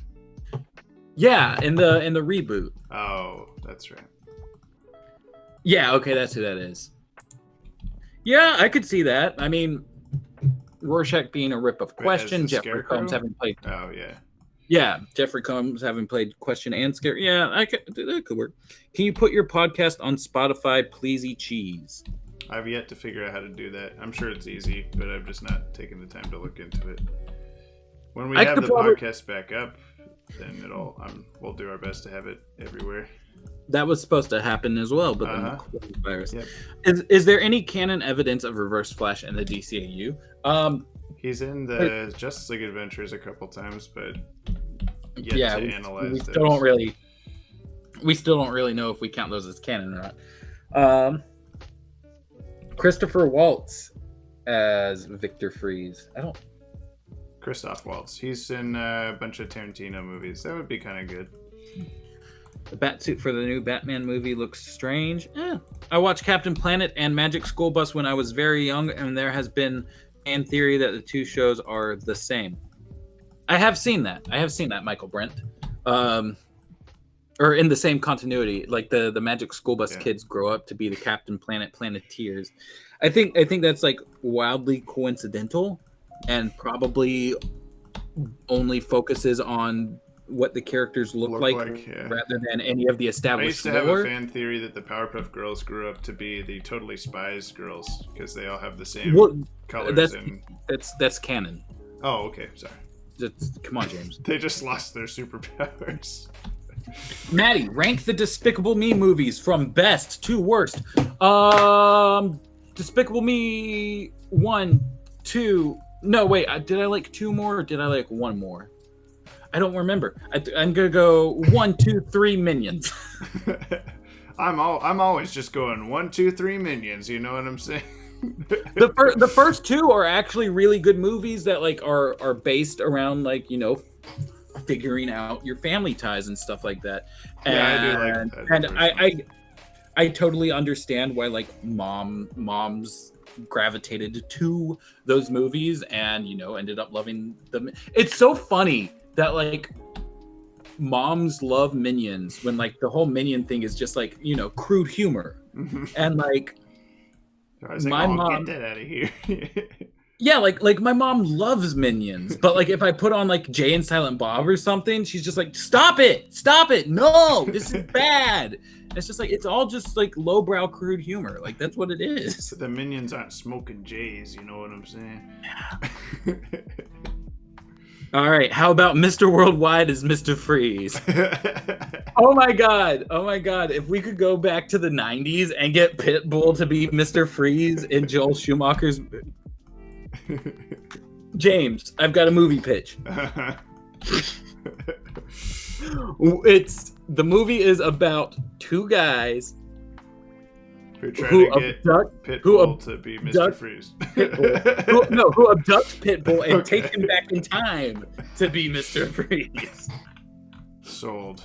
Yeah, in the reboot.
Oh, that's right.
Yeah, okay, that's who that is. Yeah, I could see that. I mean, Rorschach being a rip of Question, Jeffrey Combs having played.
Oh yeah.
Yeah, Jeffrey Combs having played Question and Scare. Yeah, that could work. Can you put your podcast on Spotify, please eat cheese?
I've yet to figure out how to do that. I'm sure it's easy, but I've just not taken the time to look into it. When we have the podcast back up, then we'll do our best to have it everywhere.
That was supposed to happen as well, but then the coronavirus.
Yep.
Is there any canon evidence of Reverse Flash in the DCAU?
He's in the Justice League Adventures a couple times, but yet to analyze
we
those.
We still don't really know if we count those as canon or not. Christopher Waltz as Victor Freeze.
Christoph Waltz. He's in a bunch of Tarantino movies. That would be kind of good.
The Batsuit for the new Batman movie looks strange. I watched Captain Planet and Magic School Bus when I was very young, and there has been fan theory that the two shows are the same. I have seen that. Michael Brent. Or in the same continuity, like the Magic School Bus kids grow up to be the Captain Planet Planeteers. I think that's like wildly coincidental, and probably only focuses on what the characters look like rather than any of the established lore. I used to have
a fan theory that the Powerpuff Girls grew up to be the Totally Spies girls because they all have the same colors.
That's canon.
Oh, okay, sorry.
Come on, James.
They just lost their superpowers.
Maddie, rank the Despicable Me movies from best to worst. Despicable Me 1, 2. No, wait. Did I like 2 more or did I like 1 more? I don't remember. I'm gonna go 1, 2, 3 Minions.
I'm always just going 1, 2, 3 Minions. You know what I'm saying?
The first 2 are actually really good movies that like are based around like figuring out your family ties and stuff like that.
I do like that.
And I totally understand why like moms gravitated to those movies and ended up loving them. It's so funny that like moms love Minions when like the whole Minion thing is just like crude humor. And like my mom,
get that out of here.
Yeah, like my mom loves Minions, but like if I put on like Jay and Silent Bob or something, she's just like, stop it, no, this is bad. It's just like, it's all just like lowbrow crude humor. Like that's what it is.
The Minions aren't smoking Jays, you know what I'm saying?
All right, how about Mr. Worldwide as Mr. Freeze? Oh my god, if we could go back to the 90s and get Pitbull to be Mr. Freeze in Joel Schumacher's... James, I've got a movie pitch. The movie is about 2 guys
who try to get Pitbull to be Mr. Freeze.
who abduct Pitbull and take him back in time to be Mr. Freeze.
Sold.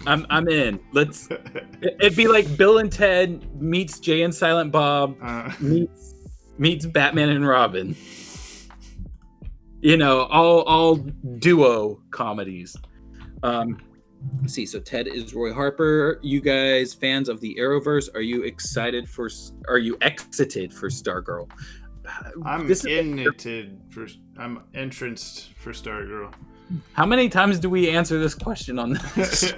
I'm in. It'd be like Bill and Ted meets Jay and Silent Bob meets Batman and Robin. All duo comedies. Let's see. So Ted is Roy Harper. You guys, fans of the Arrowverse, are you exited for Stargirl?
I'm entranced for Stargirl.
How many times do we answer this question on this?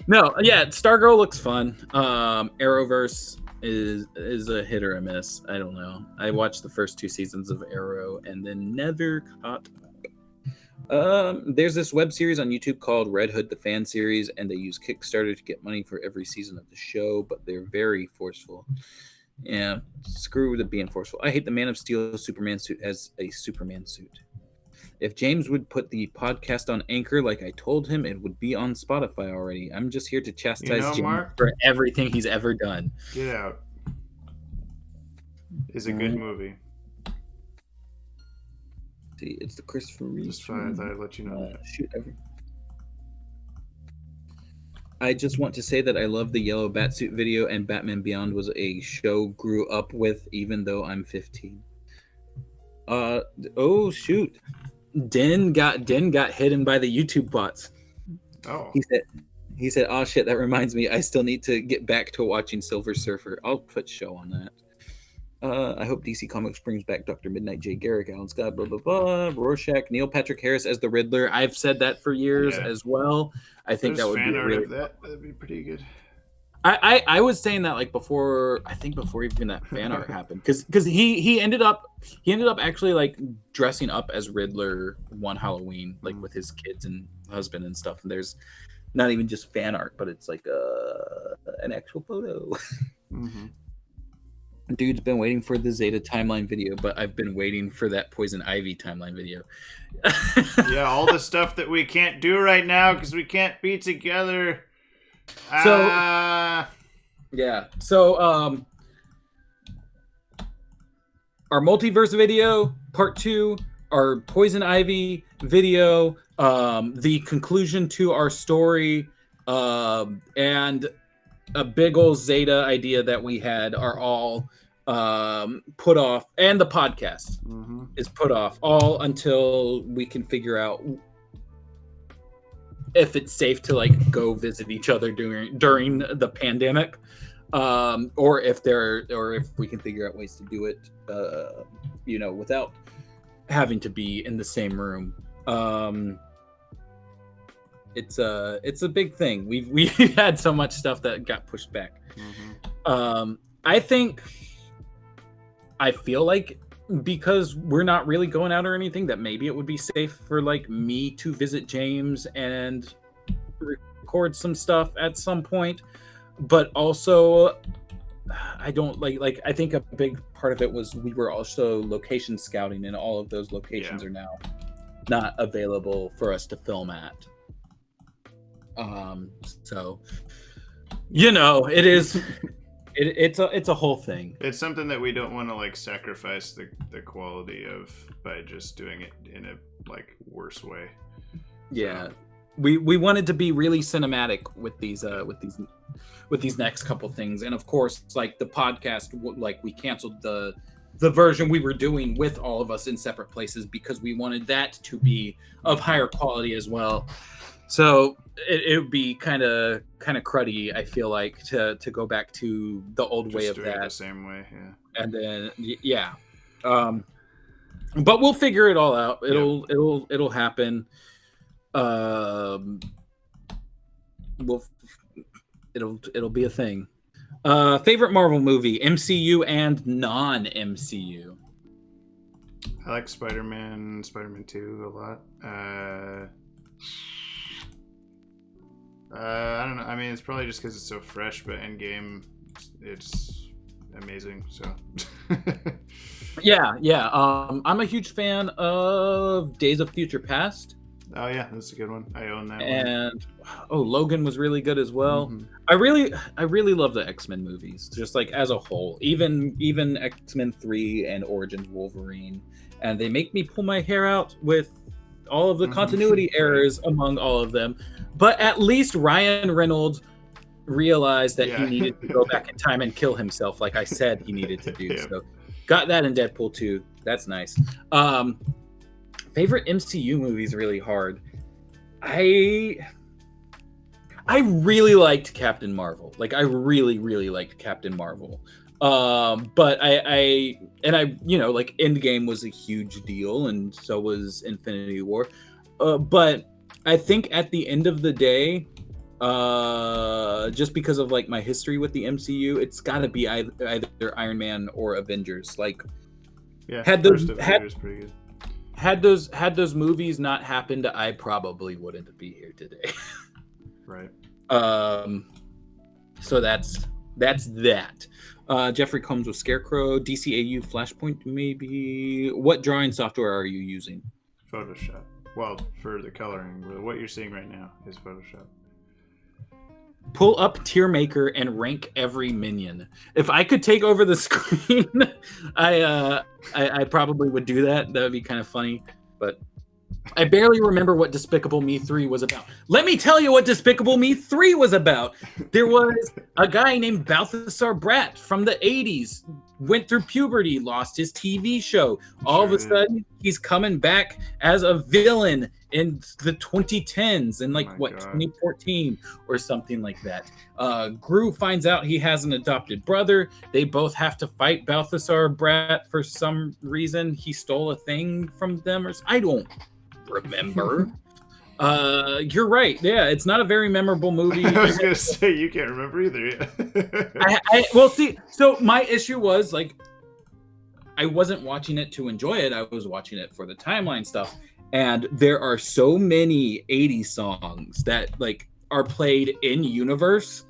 No, yeah, Stargirl looks fun. Arrowverse is a hit or a miss. I don't know. I watched the first 2 seasons of Arrow and then never caught up. There's this web series on YouTube called Red Hood the Fan Series, and they use Kickstarter to get money for every season of the show, but they're very forceful. Yeah, screw the being forceful. I hate the Man of Steel Superman suit as a Superman suit. If James would put the podcast on Anchor like I told him, it would be on Spotify already. I'm just here to chastise James
Mark,
for everything he's ever done.
Get Out is a good movie.
See, it's the Christopher Reeve.
Just fine. I thought I'd let you know that.
I just want to say that I love the Yellow Batsuit video, and Batman Beyond was a show grew up with, even though I'm 15. Oh shoot. Den got hidden by the YouTube bots.
Oh.
He said, oh shit, that reminds me, I still need to get back to watching Silver Surfer. I'll put show on that. I hope DC Comics brings back Dr. Midnight, Jay Garrick, Alan Scott, blah, blah, blah. Rorschach, Neil Patrick Harris as the Riddler. I've said that for years as well. I think that would be really...
That'd be pretty good.
I was saying that like before even that fan art happened, because he ended up actually like dressing up as Riddler one Halloween, like with his kids and husband and stuff. And there's not even just fan art, but it's like an actual photo.
Mm-hmm.
Dude's been waiting for the Zeta timeline video, but I've been waiting for that Poison Ivy timeline video.
Yeah, all the stuff that we can't do right now because we can't be together.
So our multiverse video, part 2, our Poison Ivy video, the conclusion to our story and a big old Zeta idea that we had are all put off, and the podcast is put off all until we can figure out if it's safe to like go visit each other during the pandemic, or if we can figure out ways to do it, without having to be in the same room. It's a big thing. We've had so much stuff that got pushed back. I feel like because we're not really going out or anything, that maybe it would be safe for like me to visit James and record some stuff at some point. But also, I don't like I think a big part of it was we were also location scouting, and all of those locations are now not available for us to film at. So it is it's a whole thing.
It's something that we don't want to like sacrifice the quality of by just doing it in a like worse way.
Yeah. So. We wanted to be really cinematic with these next couple things, and of course, like the podcast, like we canceled the version we were doing with all of us in separate places because we wanted that to be of higher quality as well. So it would be kind of cruddy, I feel like, to go back to the old just way of that.
The same way, yeah.
And then but we'll figure it all out. It'll happen. It'll be a thing. Favorite Marvel movie, MCU and non-MCU.
I like Spider-Man 2 a lot. I don't know. I mean, it's probably just because it's so fresh, but Endgame, it's amazing. So.
Yeah. I'm a huge fan of Days of Future Past.
Oh yeah, that's a good one. I own that one.
And Logan was really good as well. I really love the X-Men movies, just like as a whole. Even X-Men 3 and Origins Wolverine, and they make me pull my hair out with all of the continuity errors among all of them. But at least Ryan Reynolds realized that he needed to go back in time and kill himself, like I said he needed to do. Yeah. So got that in Deadpool 2. That's nice. Favorite MCU movie is really hard. I really liked Captain Marvel. Like I really liked Captain Marvel. But I like Endgame was a huge deal, and so was Infinity War. But I think at the end of the day, just because of like my history with the MCU, it's got to be either Iron Man or Avengers. Like, had those movies not happened, I probably wouldn't be here today.
Right.
So that's that. Jeffrey Combs with Scarecrow, DCAU Flashpoint, maybe. What drawing software are you using?
Photoshop. Well, for the coloring, what you're seeing right now is Photoshop.
Pull up Tier Maker and rank every minion. If I could take over the screen, I probably would do that. That would be kind of funny. But I barely remember what Despicable Me 3 was about. Let me tell you what Despicable Me 3 was about. There was a guy named Balthazar Bratt from the 80s, went through puberty, lost his TV show. All of a sudden, he's coming back as a villain in the 2010s, in 2014 or something like that. Gru finds out he has an adopted brother. They both have to fight Balthazar Bratt for some reason. He stole a thing from them, or I don't remember. You're right. Yeah, it's not a very memorable movie.
I was gonna say you can't remember either.
Well, see, so my issue was like I wasn't watching it to enjoy it. I was watching it for the timeline stuff. And there are so many 80s songs that like are played in universe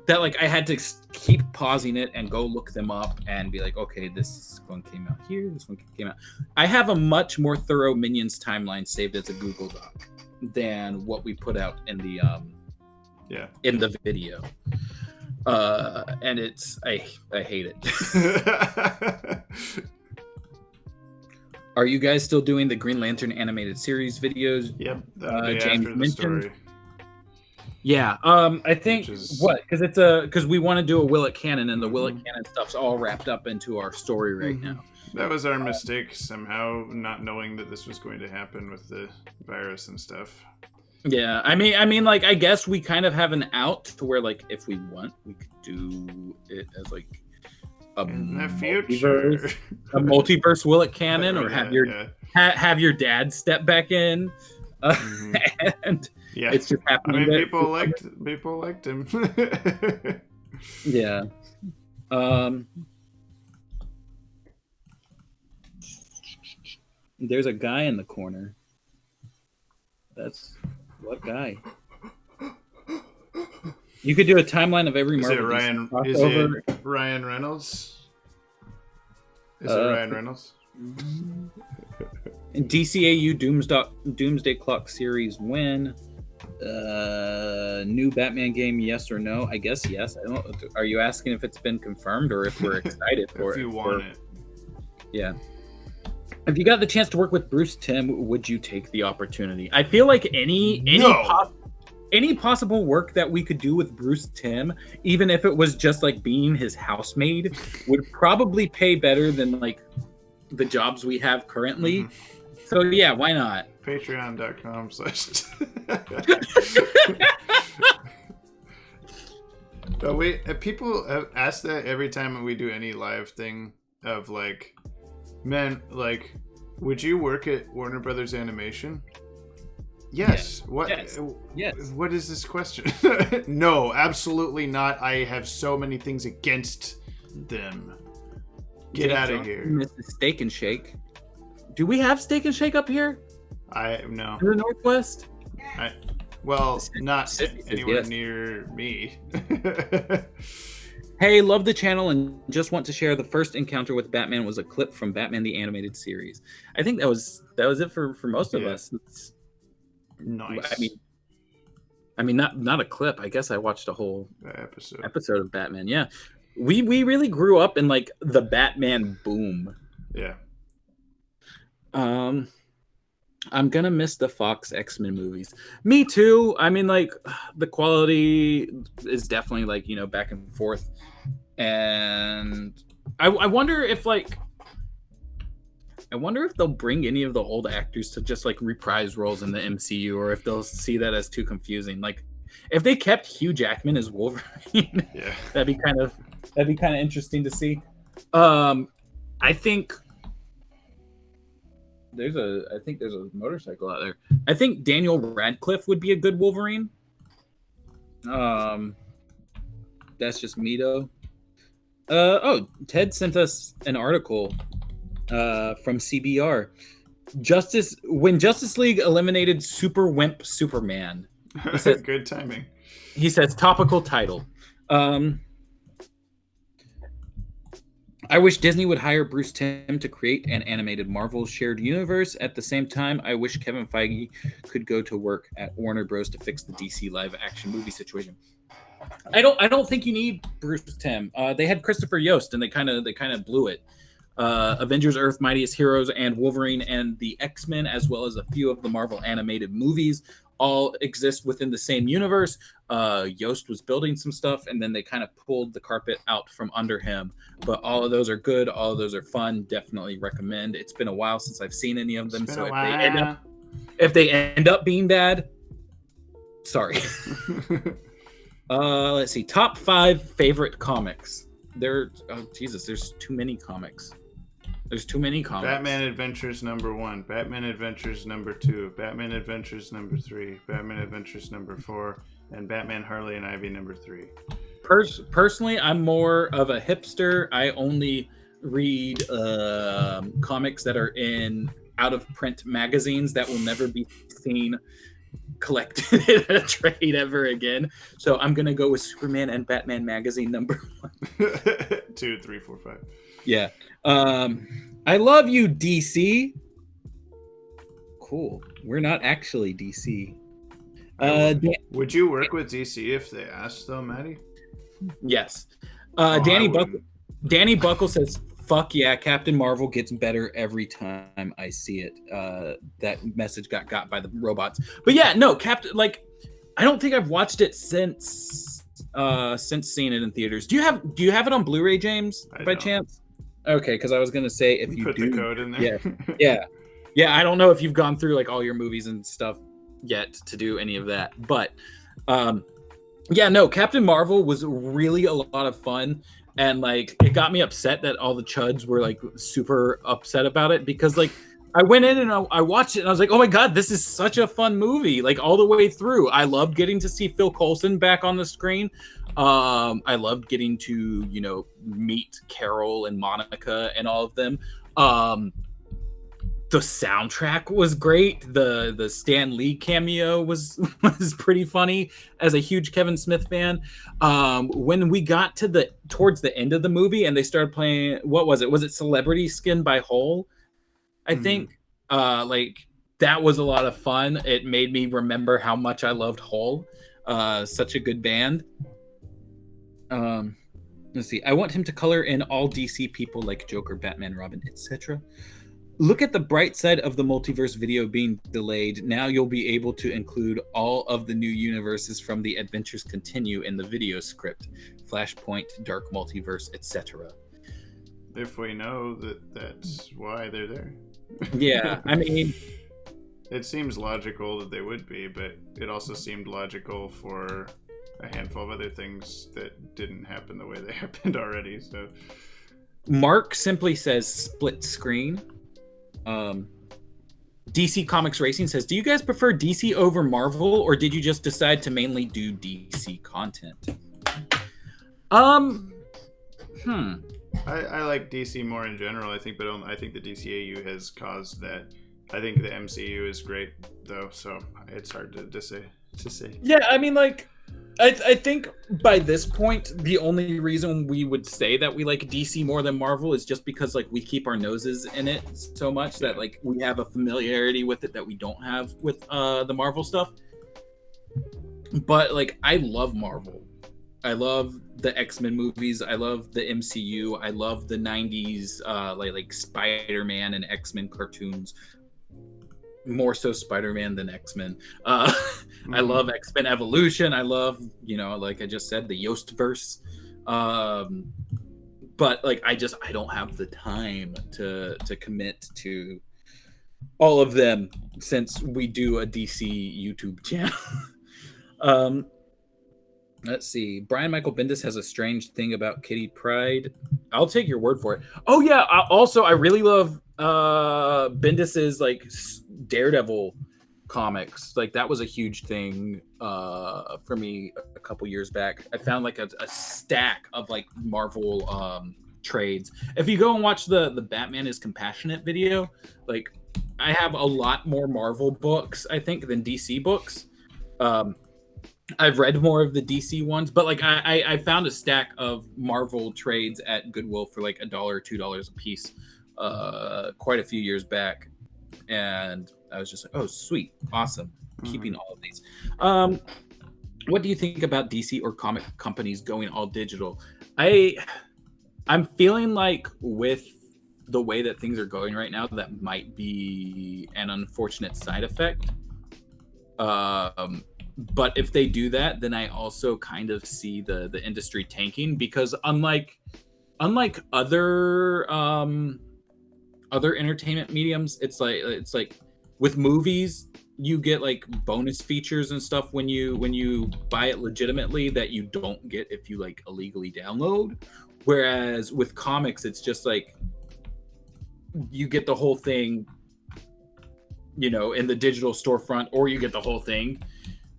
that like I had to keep pausing it and go look them up and be like, okay, this one came out here, this one came out. I have a much more thorough Minions timeline saved as a Google Doc than what we put out in the in the video. And it's I hate it. Are you guys still doing the Green Lantern animated series videos?
Yep.
James
after the
mentioned.
Story.
Yeah, I think because we want to do a Will It Canon, and the Will It Canon stuff's all wrapped up into our story right now.
That was our mistake somehow, not knowing that this was going to happen with the virus and stuff.
Yeah, I mean, like, I guess we kind of have an out to where, like, if we want, we could do it as like a multiverse Will It Canon, or have have your dad step back in, and it's just happening.
I mean, people liked him.
Yeah. There's a guy in the corner. That's what guy? You could do a timeline of every Marvel.
Is it Ryan Reynolds? Is it Ryan Reynolds?
DCAU Doomsday Clock series win. New Batman game, yes or no? I guess yes. I don't. Are you asking if it's been confirmed or if we're excited for
it? If you want it.
Yeah. If you got the chance to work with Bruce Timm, would you take the opportunity? I feel like any possible work that we could do with Bruce Timm, even if it was just like being his housemaid, would probably pay better than like the jobs we have currently. So yeah, why not?
Patreon.com/ But people ask that every time we do any live thing of like, man, like, would you work at Warner Brothers Animation? Yes. What? Yes. What is this question? No, absolutely not. I have so many things against them. Get out of here.
Mr. Steak and Shake. Do we have Steak and Shake up here?
No.
In the Northwest?
Not anywhere near me.
Hey, love the channel and just want to share the first encounter with Batman was a clip from Batman the Animated Series. I think that was it for most of us. It's,
nice.
I mean, not a clip. I guess I watched a whole episode of Batman. Yeah, we really grew up in like the Batman boom.
Yeah.
I'm gonna miss the Fox X-Men movies. Me too. I mean, like, the quality is definitely like, you know, back and forth. And I wonder if they'll bring any of the old actors to just like reprise roles in the MCU, or if they'll see that as too confusing. Like, if they kept Hugh Jackman as Wolverine,
yeah,
that'd be kind of interesting to see. I think there's a motorcycle out there. I think Daniel Radcliffe would be a good Wolverine. That's just me though. Ted sent us an article from CBR. When Justice League eliminated Super Wimp Superman. He says,
good timing.
He says topical title. I wish Disney would hire Bruce Timm to create an animated Marvel shared universe. At the same time, I wish Kevin Feige could go to work at Warner Bros. To fix the DC live action movie situation. I don't think you need Bruce Timm. They had Christopher Yost, and they kind of blew it. Avengers: Earth's Mightiest Heroes and Wolverine and the X-Men, as well as a few of the Marvel animated movies, all exist within the same universe. Yost was building some stuff, and then they kind of pulled the carpet out from under him. But all of those are good. All of those are fun. Definitely recommend. It's been a while since I've seen any of them, so if they end up being bad, sorry. Let's see. Top 5 favorite comics. There's too many comics. There's too many comics.
Batman Adventures #1, Batman Adventures #2, Batman Adventures #3, Batman Adventures #4, and Batman Harley and Ivy #3.
Personally, I'm more of a hipster. I only read comics that are in out-of-print magazines that will never be seen collected in a trade ever again. So I'm gonna go with Superman and Batman magazine #1.
2, 3, 4, 5.
Yeah. I love you, DC. Cool. We're not actually DC.
Would you work with DC if they asked, though, Maddie?
Yes. Danny Buckle says, "Fuck yeah, Captain Marvel gets better every time I see it." That message got by the robots. But yeah, no, I don't think I've watched it since seeing it in theaters. Do you have it on Blu-ray, James,
I
by
don't.
chance? Okay, because I was gonna say if you
Put
do,
the code in there.
yeah, yeah, yeah. I don't know if you've gone through like all your movies and stuff yet to do any of that, but yeah, no, Captain Marvel was really a lot of fun, and like it got me upset that all the chuds were like super upset about it because like I went in and I watched it and I was like, oh my god, this is such a fun movie, like all the way through. I loved getting to see Phil Coulson back on the screen. I loved getting to meet Carol and Monica and all of them. The soundtrack was great. The Stan Lee cameo was pretty funny as a huge Kevin Smith fan. When we got to towards the end of the movie and they started playing, what was it? Was it Celebrity Skin by Hole? I think like that was a lot of fun. It made me remember how much I loved Hole. Such a good band. Let's see. I want him to color in all DC people like Joker, Batman, Robin, etc. Look at the bright side of the multiverse video being delayed. Now you'll be able to include all of the new universes from the Adventures Continue in the video script. Flashpoint, Dark Multiverse, etc.
If we know that's why they're there.
Yeah, I mean,
it seems logical that they would be, but it also seemed logical for a handful of other things that didn't happen the way they happened already. So
Mark simply says split screen. DC Comics Racing says, do you guys prefer DC over Marvel, or did you just decide to mainly do DC content?
I like DC more in general, I think, but I think the DCAU has caused that. I think the MCU is great though, so it's hard to say.
Yeah, I mean, like, I think by this point, the only reason we would say that we like DC more than Marvel is just because like we keep our noses in it so much that like we have a familiarity with it that we don't have with the Marvel stuff. But like, I love Marvel. I love the X-Men movies. I love the MCU. I love the 90s like Spider-Man and X-Men cartoons. More so Spider-Man than X-Men. I love X-Men Evolution. I love, like I just said, the Yostverse. But like I don't have the time to commit to all of them since we do a DC YouTube channel. Let's see. Brian Michael Bendis has a strange thing about Kitty Pryde. I'll take your word for it. Oh yeah. I really love Bendis's like Daredevil comics. Like that was a huge thing for me a couple years back. I found like a stack of like Marvel trades. If you go and watch the Batman is Compassionate video, like I have a lot more Marvel books I think than DC books. I've read more of the DC ones, but like I found a stack of Marvel trades at Goodwill for like $1 or $2 a piece quite a few years back, and I was just like, oh sweet, awesome, keeping all of these. What do you think about DC or comic companies going all digital? I'm feeling like with the way that things are going right now, that might be an unfortunate side effect. But if they do that, then I also kind of see the industry tanking, because unlike other entertainment mediums, it's like with movies, you get like bonus features and stuff when you buy it legitimately that you don't get if you like illegally download. Whereas with comics, it's just like you get the whole thing, in the digital storefront, or you get the whole thing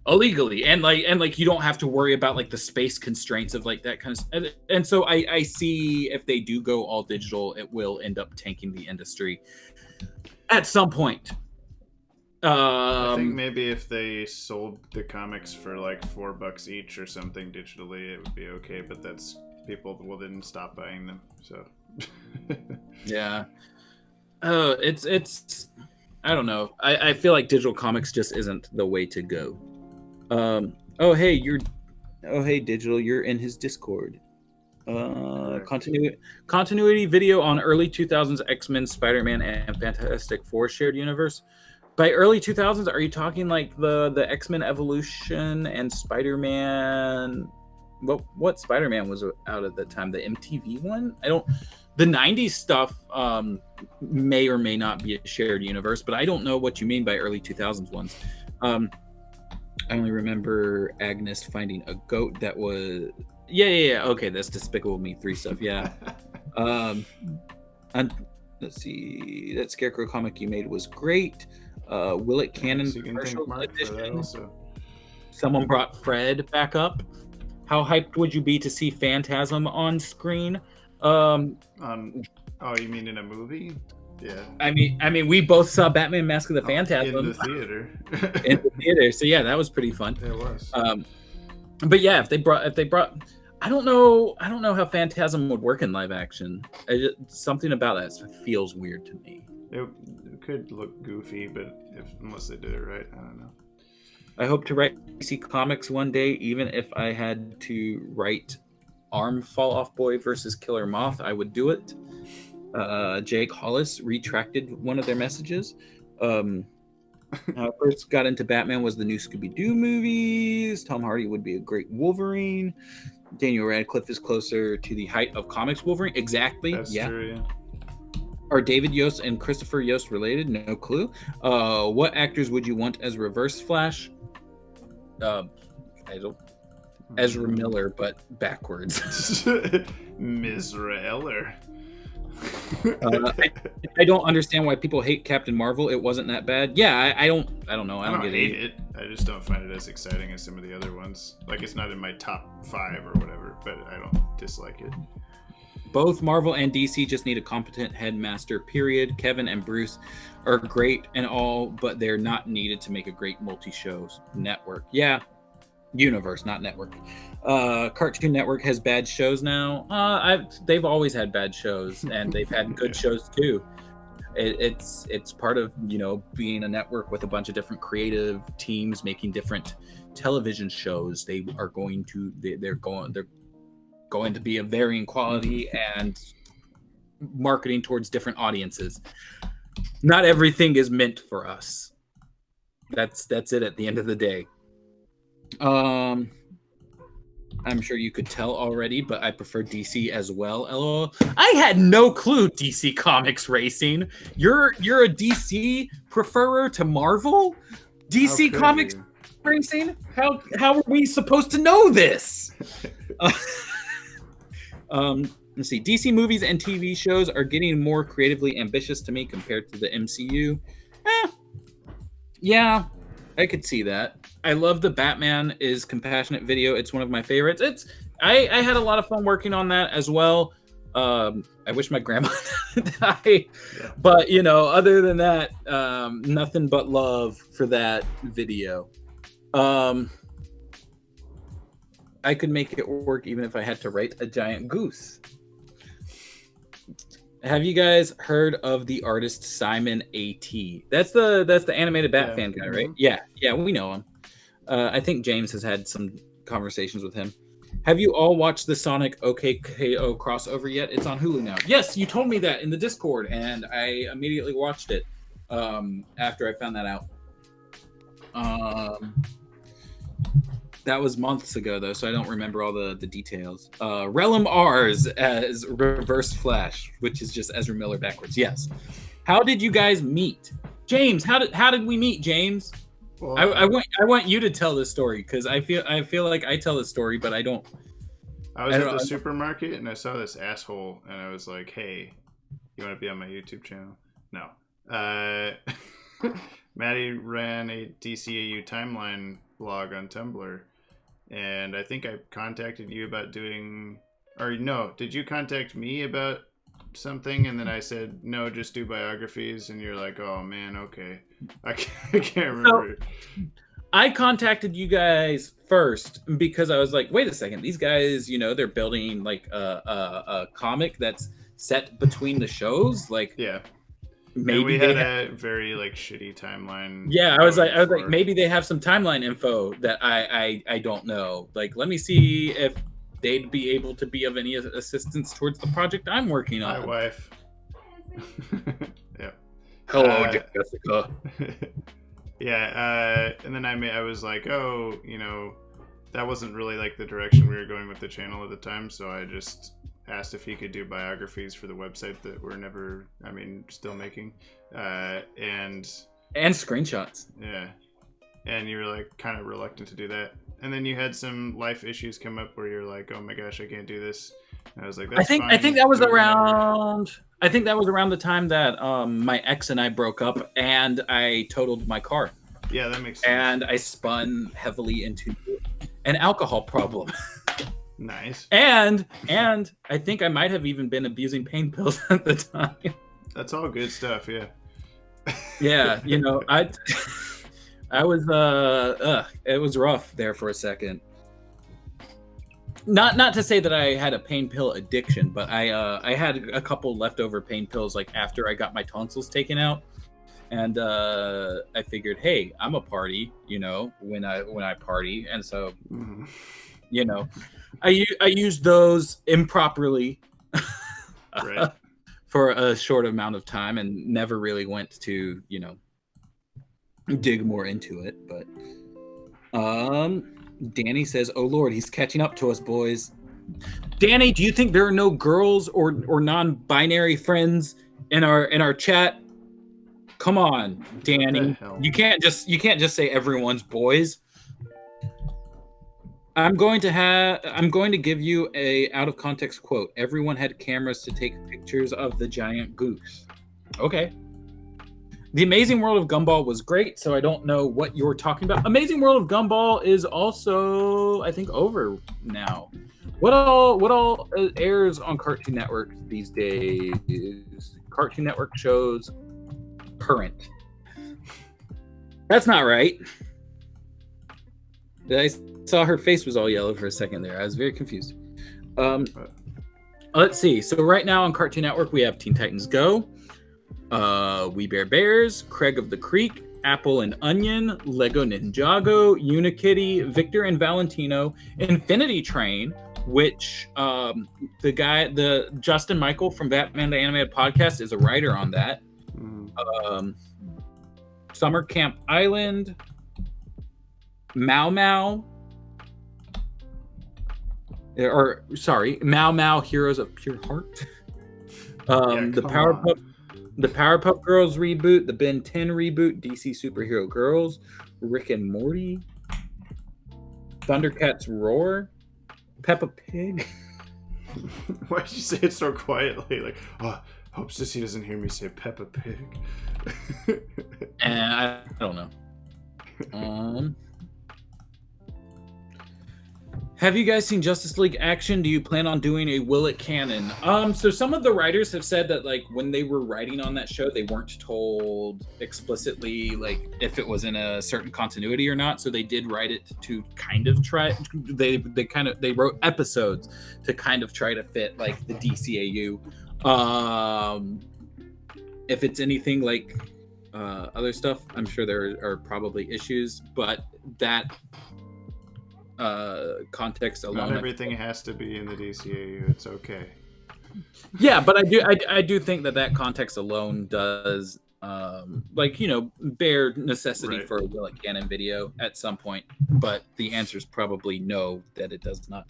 illegally, and like you don't have to worry about like the space constraints of like that kind of. And so I see if they do go all digital, it will end up tanking the industry at some point.
I think maybe if they sold the comics for like $4 each or something digitally, it would be okay. But that's people will then stop buying them. So
yeah, it's I don't know. I feel like digital comics just isn't the way to go. Oh hey digital, you're in his Discord. Continuity video on early 2000s X-Men, Spider-Man, and Fantastic Four shared universe. By early 2000s, are you talking like the X-Men Evolution and Spider-Man? What Spider-Man was out at the time? The MTV one? The 90s stuff may or may not be a shared universe, but I don't know what you mean by early 2000s ones. I only remember Agnes finding a goat that was yeah. Okay, that's Despicable Me 3 stuff. Yeah. And let's see, that Scarecrow comic you made was great. Will It Cannon commercial edition. Someone brought Fred back up. How hyped would you be to see Phantasm on screen?
You mean in a movie? Yeah.
I mean, we both saw Batman: Mask of the Phantasm
in the theater.
in the theater, so yeah, that was pretty fun.
It was.
But yeah, if they brought, I don't know how Phantasm would work in live action. Something about that feels weird to me.
It could look goofy, but unless they did it right, I don't know.
I hope to write DC Comics one day, even if I had to write Arm Fall Off Boy versus Killer Moth, I would do it. Jake Hollis retracted one of their messages. When I first got into Batman was the new Scooby-Doo movies. Tom Hardy would be a great Wolverine. Daniel Radcliffe is closer to the height of comics Wolverine. Exactly.
That's true, yeah.
Are David Yost and Christopher Yost related? No clue. What actors would you want as Reverse Flash? I don't. Ezra Miller, but backwards.
Mizra Eller.
I don't understand why people hate Captain Marvel. It wasn't that bad. Yeah, I don't know. I don't
hate it. I just don't find it as exciting as some of the other ones. Like, it's not in my top 5 or whatever, but I don't dislike it.
Both Marvel and DC just need a competent headmaster, period. Kevin and Bruce are great and all, but they're not needed to make a great multi-show network. Yeah, universe, not network. Cartoon Network has bad shows now. They've always had bad shows, and they've had good shows too. It's part of being a network with a bunch of different creative teams making different television shows. They're going to be of varying quality and marketing towards different audiences. Not everything is meant for us. That's it at the end of the day. I'm sure you could tell already, but I prefer DC as well. LOL. I had no clue DC Comics racing. You're a DC preferer to Marvel? DC Comics racing? How are we supposed to know this? Let's see. DC movies and TV shows are getting more creatively ambitious to me compared to the MCU. Yeah, I could see that. I love the Batman is Compassionate video. It's one of my favorites. I had a lot of fun working on that as well. I wish my grandma died. Yeah. But, other than that, nothing but love for that video. I could make it work even if I had to write a giant goose. Have you guys heard of the artist Simon A.T.? That's the animated Bat fan guy, right? Yeah, we know him. I think James has had some conversations with him. Have you all watched the Sonic OKKO crossover yet? It's on Hulu now. Yes, you told me that in the Discord, and I immediately watched it after I found that out. That was months ago, though, so I don't remember all the details. Relum R's as Reverse Flash, which is just Ezra Miller backwards. Yes. How did you guys meet? James, how did we meet, James? Well, I want you to tell this story because I feel like I tell this story, but I don't.
I was at the supermarket and I saw this asshole and I was like, "Hey, you want to be on my YouTube channel?" No. Maddie ran a DCAU timeline blog on Tumblr, and I think I contacted you about doing, or no, did you contact me about something? And then I said, no, just do biographies, and you're like, oh man, okay. I can't remember. So,
I contacted you guys first because I was like, wait a second, these guys, they're building like a comic that's set between the shows, like
yeah. Maybe and we had a very like shitty timeline.
Yeah, I was like, maybe they have some timeline info that I don't know. Like, let me see if they'd be able to be of any assistance towards the project I'm working on.
My wife. Yeah.
Hello, Jessica.
Yeah, and then I was like, oh, that wasn't really like the direction we were going with the channel at the time, so I just asked if he could do biographies for the website that we're still making, and
screenshots.
Yeah, and you were like kind of reluctant to do that, and then you had some life issues come up where you're like, oh my gosh, I can't do this. And I was like, that's fine.
I think that was around. I think that was around the time that my ex and I broke up, and I totaled my car.
Yeah, that makes sense.
And I spun heavily into an alcohol problem.
Nice.
And I think I might have even been abusing pain pills at the time.
That's all good stuff, yeah.
Yeah, I was it was rough there for a second. Not to say that I had a pain pill addiction, but I had a couple leftover pain pills like after I got my tonsils taken out, and I figured, hey, I'm a party, when I party, and so I used those improperly
right.
for a short amount of time and never really went to dig more into it. But Danny says, oh Lord, he's catching up to us, boys. Danny, do you think there are no girls or non-binary friends in our chat? Come on, Danny. You can't just say everyone's boys. I'm going to give you a out of context quote. Everyone had cameras to take pictures of the giant goose. Okay. The Amazing World of Gumball was great, so I don't know what you're talking about. Amazing World of Gumball is also, I think, over now. What all airs on Cartoon Network these days? Cartoon Network shows current. That's not right. I saw her face was all yellow for a second there. I was very confused. Let's see. So right now on Cartoon Network, we have Teen Titans Go, We Bare Bears, Craig of the Creek, Apple and Onion, Lego Ninjago, Unikitty, Victor and Valentino, Infinity Train, which the Justin Michael from Batman the Animated Podcast is a writer on that. Summer Camp Island, Mau Mau, Mau Mau Heroes of Pure Heart. The Powerpuff Girls reboot, the Ben 10 reboot, DC Superhero Girls, Rick and Morty, Thundercats Roar, Peppa Pig.
Why did you say it so quietly? Like, hope Sissy doesn't hear me say Peppa Pig.
And I don't know. Have you guys seen Justice League Action? Do you plan on doing a Will It canon? So some of the writers have said that like when they were writing on that show, they weren't told explicitly like if it was in a certain continuity or not. So they did write it to kind of try. They wrote episodes to kind of try to fit like the DCAU. If it's anything like other stuff, I'm sure there are probably issues, but that context alone.
Not everything has to be in the DCAU. It's okay.
Yeah, but I do think that context alone does bear necessity for a Will It canon video at some point. But the answer is probably no, that it does not.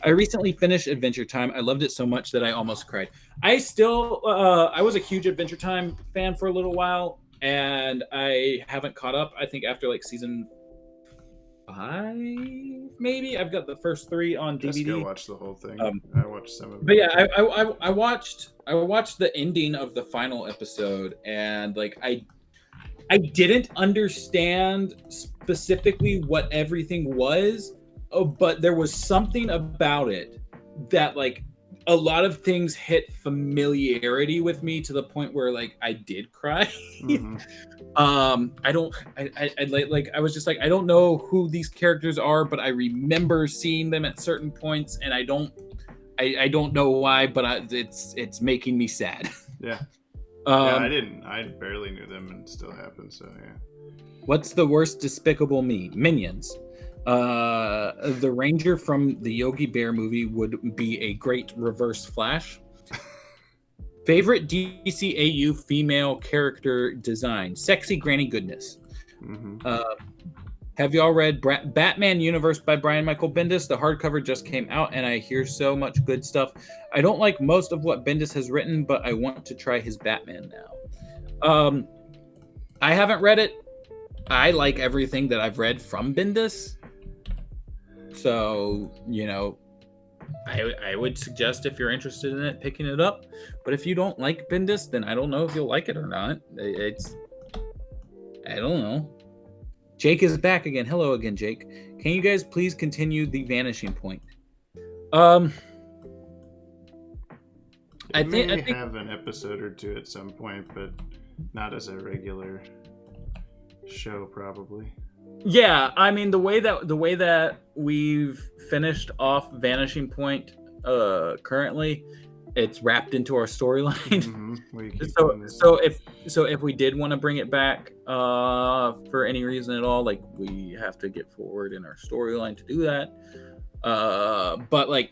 I recently finished Adventure Time. I loved it so much that I almost cried. I was a huge Adventure Time fan for a little while, and I haven't caught up. I think after like season 5, maybe. I've got the first 3 on DVD.
Just go watch the whole thing. I watched some of it.
But yeah, I watched the ending of the final episode, and like I didn't understand specifically what everything was, but there was something about it that like a lot of things hit familiarity with me to the point where like I did cry. Mm-hmm. I was just like, I don't know who these characters are, but I remember seeing them at certain points, and I don't know why, but it's making me sad.
Yeah. I barely knew them, and it still happened. So yeah.
What's the worst Despicable Me? Minions. The Ranger from the Yogi Bear movie would be a great Reverse Flash. Favorite DCAU female character design? Sexy Granny Goodness.
Mm-hmm.
Have y'all read Batman Universe by Brian Michael Bendis? The hardcover just came out, and I hear so much good stuff. I don't like most of what Bendis has written, but I want to try his Batman now. I haven't read it. I like everything that I've read from Bendis. So, I would suggest if you're interested in it, picking it up. But if you don't like Bendis, then I don't know if you'll like it or not. I don't know. Jake is back again. Hello again, Jake. Can you guys please continue the Vanishing Point? I think
have an episode or two at some point, but not as a regular show, probably.
Yeah, I mean the way that we've finished off Vanishing Point currently, it's wrapped into our storyline.
Mm-hmm.
So if we did want to bring it back for any reason at all, like we have to get forward in our storyline to do that. But like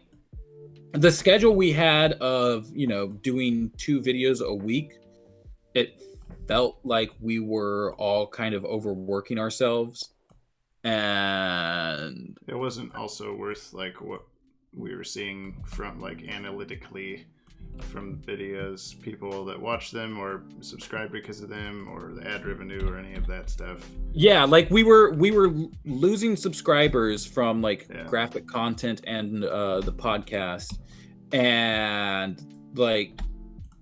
the schedule we had of doing 2 videos a week, it felt like we were all kind of overworking ourselves, and
it wasn't also worth like what we were seeing from like analytically from videos, people that watch them or subscribe because of them, or the ad revenue or any of that stuff.
Yeah, like we were losing subscribers from graphic content and the podcast, and like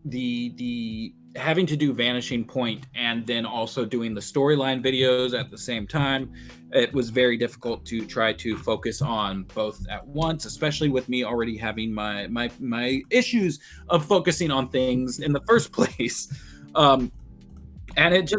the having to do Vanishing Point and then also doing the storyline videos at the same time, it was very difficult to try to focus on both at once, especially with me already having my issues of focusing on things in the first place. And it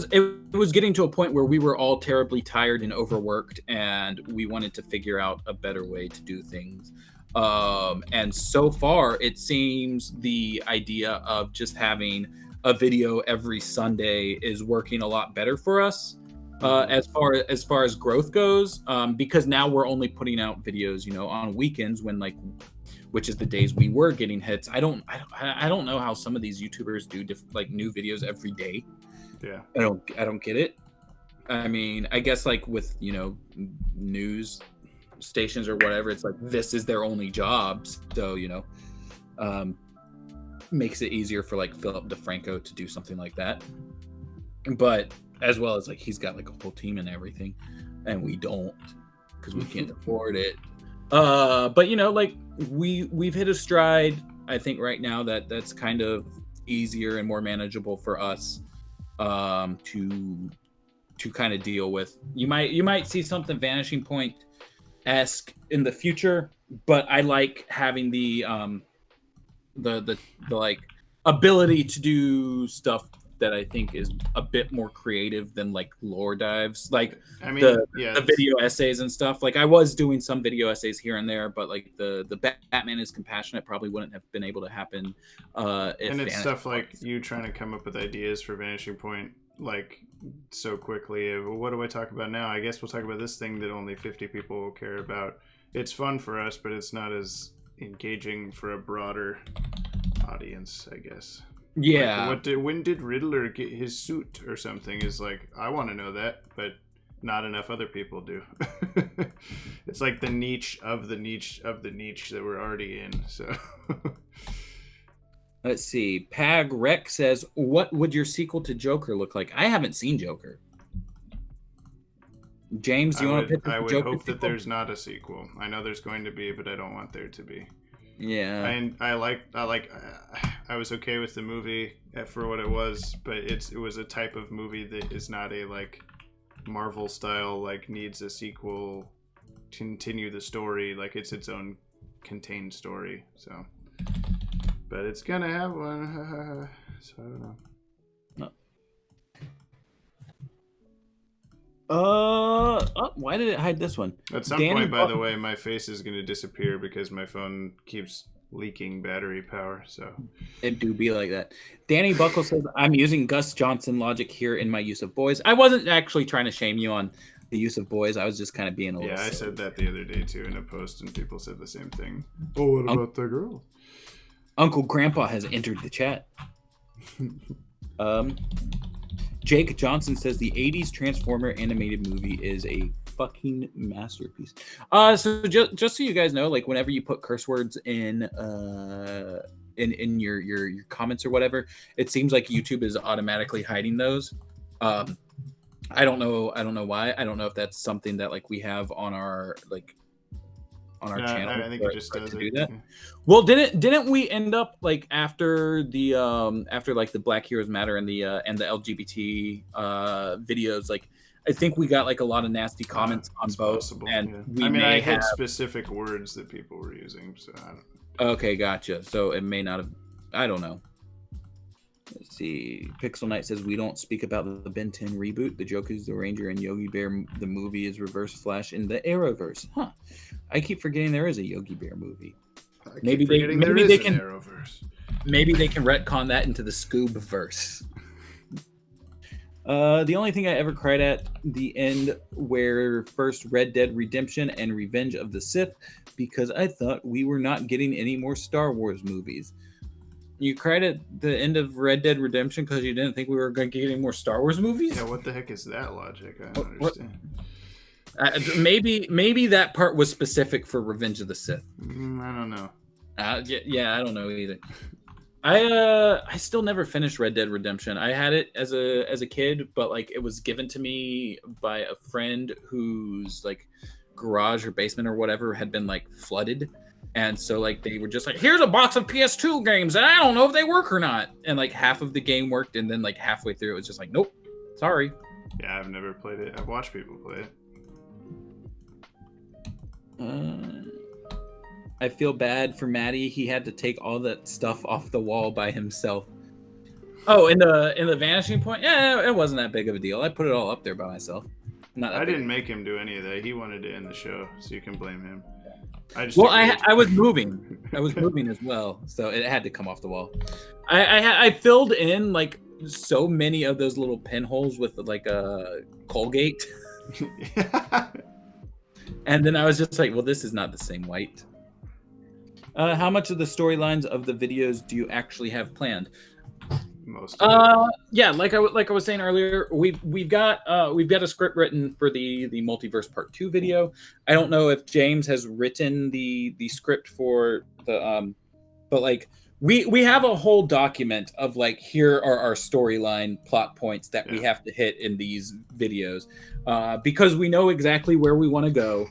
was getting to a point where we were all terribly tired and overworked, and we wanted to figure out a better way to do things. And so far, it seems the idea of just having a video every Sunday is working a lot better for us as far as growth goes, because now we're only putting out videos on weekends, when which is the days we were getting hits. I don't know how some of these YouTubers do new videos every day.
Yeah,
I don't get it. I mean, I guess like with news stations or whatever, it's like this is their only job, so makes it easier for like Philip DeFranco to do something like that. But as well as like he's got like a whole team and everything, and we don't, because we can't afford it. But like we've hit a stride, I think, right now that's kind of easier and more manageable for us to kind of deal with. You might see something Vanishing Point-esque in the future, but I like having the like ability to do stuff that I think is a bit more creative than like lore dives, like the video essays and stuff. Like I was doing some video essays here and there, but like the Batman is Compassionate probably wouldn't have been able to happen.
And it's stuff like you trying to come up with ideas for Vanishing Point like so quickly. What do I talk about now? I guess we'll talk about this thing that only 50 people will care about. It's fun for us, but it's not as engaging for a broader audience, I guess.
Yeah.
Like when did Riddler get his suit or something? Is like, I want to know that, but not enough other people do. It's like the niche of the niche of the niche that we're already in. So
let's see. Pag Rec says, "What would your sequel to Joker look like?" I haven't seen Joker. James, you want to pick the
I
Joker
would hope
sequel?
that there's not a sequel. I know there's going to be, but I don't want there to be.
Yeah.
And I was okay with the movie for what it was, but it was a type of movie that is not a like Marvel style, like needs a sequel to continue the story. Like it's its own contained story. So, but it's gonna have one. So I don't know.
Why did it hide this one?
At some point, by the way, my face is going to disappear because my phone keeps leaking battery power. So
it do be like that. Danny Buckle says, "I'm using Gus Johnson logic here in my use of boys." I wasn't actually trying to shame you on the use of boys. I was just kind of being a little.
Yeah, I said that the other day too in a post, and people said the same thing. Oh, what about the girl?
Uncle Grandpa has entered the chat. Jake Johnson says the 80s Transformer animated movie is a fucking masterpiece. So just so you guys know, like whenever you put curse words in your comments or whatever, it seems like YouTube is automatically hiding those. I don't know why. I don't know if that's something that like we have on our channel.
I think it just does
do
it.
that.
Yeah.
Well, didn't we end up like after the like the Black Heroes Matter and the LGBT videos, like I think we got like a lot of nasty comments on both,
possible,
and
yeah.
we
I mean,
may
I
have
had specific words that people were using, so I don't.
Okay, gotcha. So it may not have. I don't know. Let's see. Pixel Knight says we don't speak about the Ben 10 reboot. The joke is the Ranger and Yogi Bear. The movie is Reverse Flash in the Arrowverse. Huh. I keep forgetting there is a Yogi Bear movie. Maybe they can
Arrowverse.
Maybe they can retcon that into the Scoob verse. The only thing I ever cried at the end were first Red Dead Redemption and Revenge of the Sith, because I thought we were not getting any more Star Wars movies. You cried at the end of Red Dead Redemption because you didn't think we were going to get any more Star Wars movies?
Yeah, what the heck is that logic? I don't understand.
Maybe that part was specific for Revenge of the Sith.
I don't know.
Yeah, I don't know either. I still never finished Red Dead Redemption. I had it as a kid, but like it was given to me by a friend whose like garage or basement or whatever had been like flooded. And so like they were just like, here's a box of PS2 games and I don't know if they work or not. And like half of the game worked, and then like halfway through it was just like, nope, sorry.
Yeah, I've never played it. I've watched people play it.
I feel bad for Maddie. He had to take all that stuff off the wall by himself. Oh, in the vanishing point? Yeah, it wasn't that big of a deal. I put it all up there by myself.
I didn't make him do any of that. He wanted to end the show, so you can blame him.
I was moving. I was moving as well, so it had to come off the wall. I filled in like so many of those little pinholes with like a Colgate, and then I was just like, well, this is not the same white. How much of the storylines of the videos do you actually have planned?
Most of it.
Yeah, like I was saying earlier, we've got a script written for the Multiverse Part 2 video. I don't know if James has written the script for the but like we have a whole document of like, here are our storyline plot points that we have to hit in these videos, because we know exactly where we want to go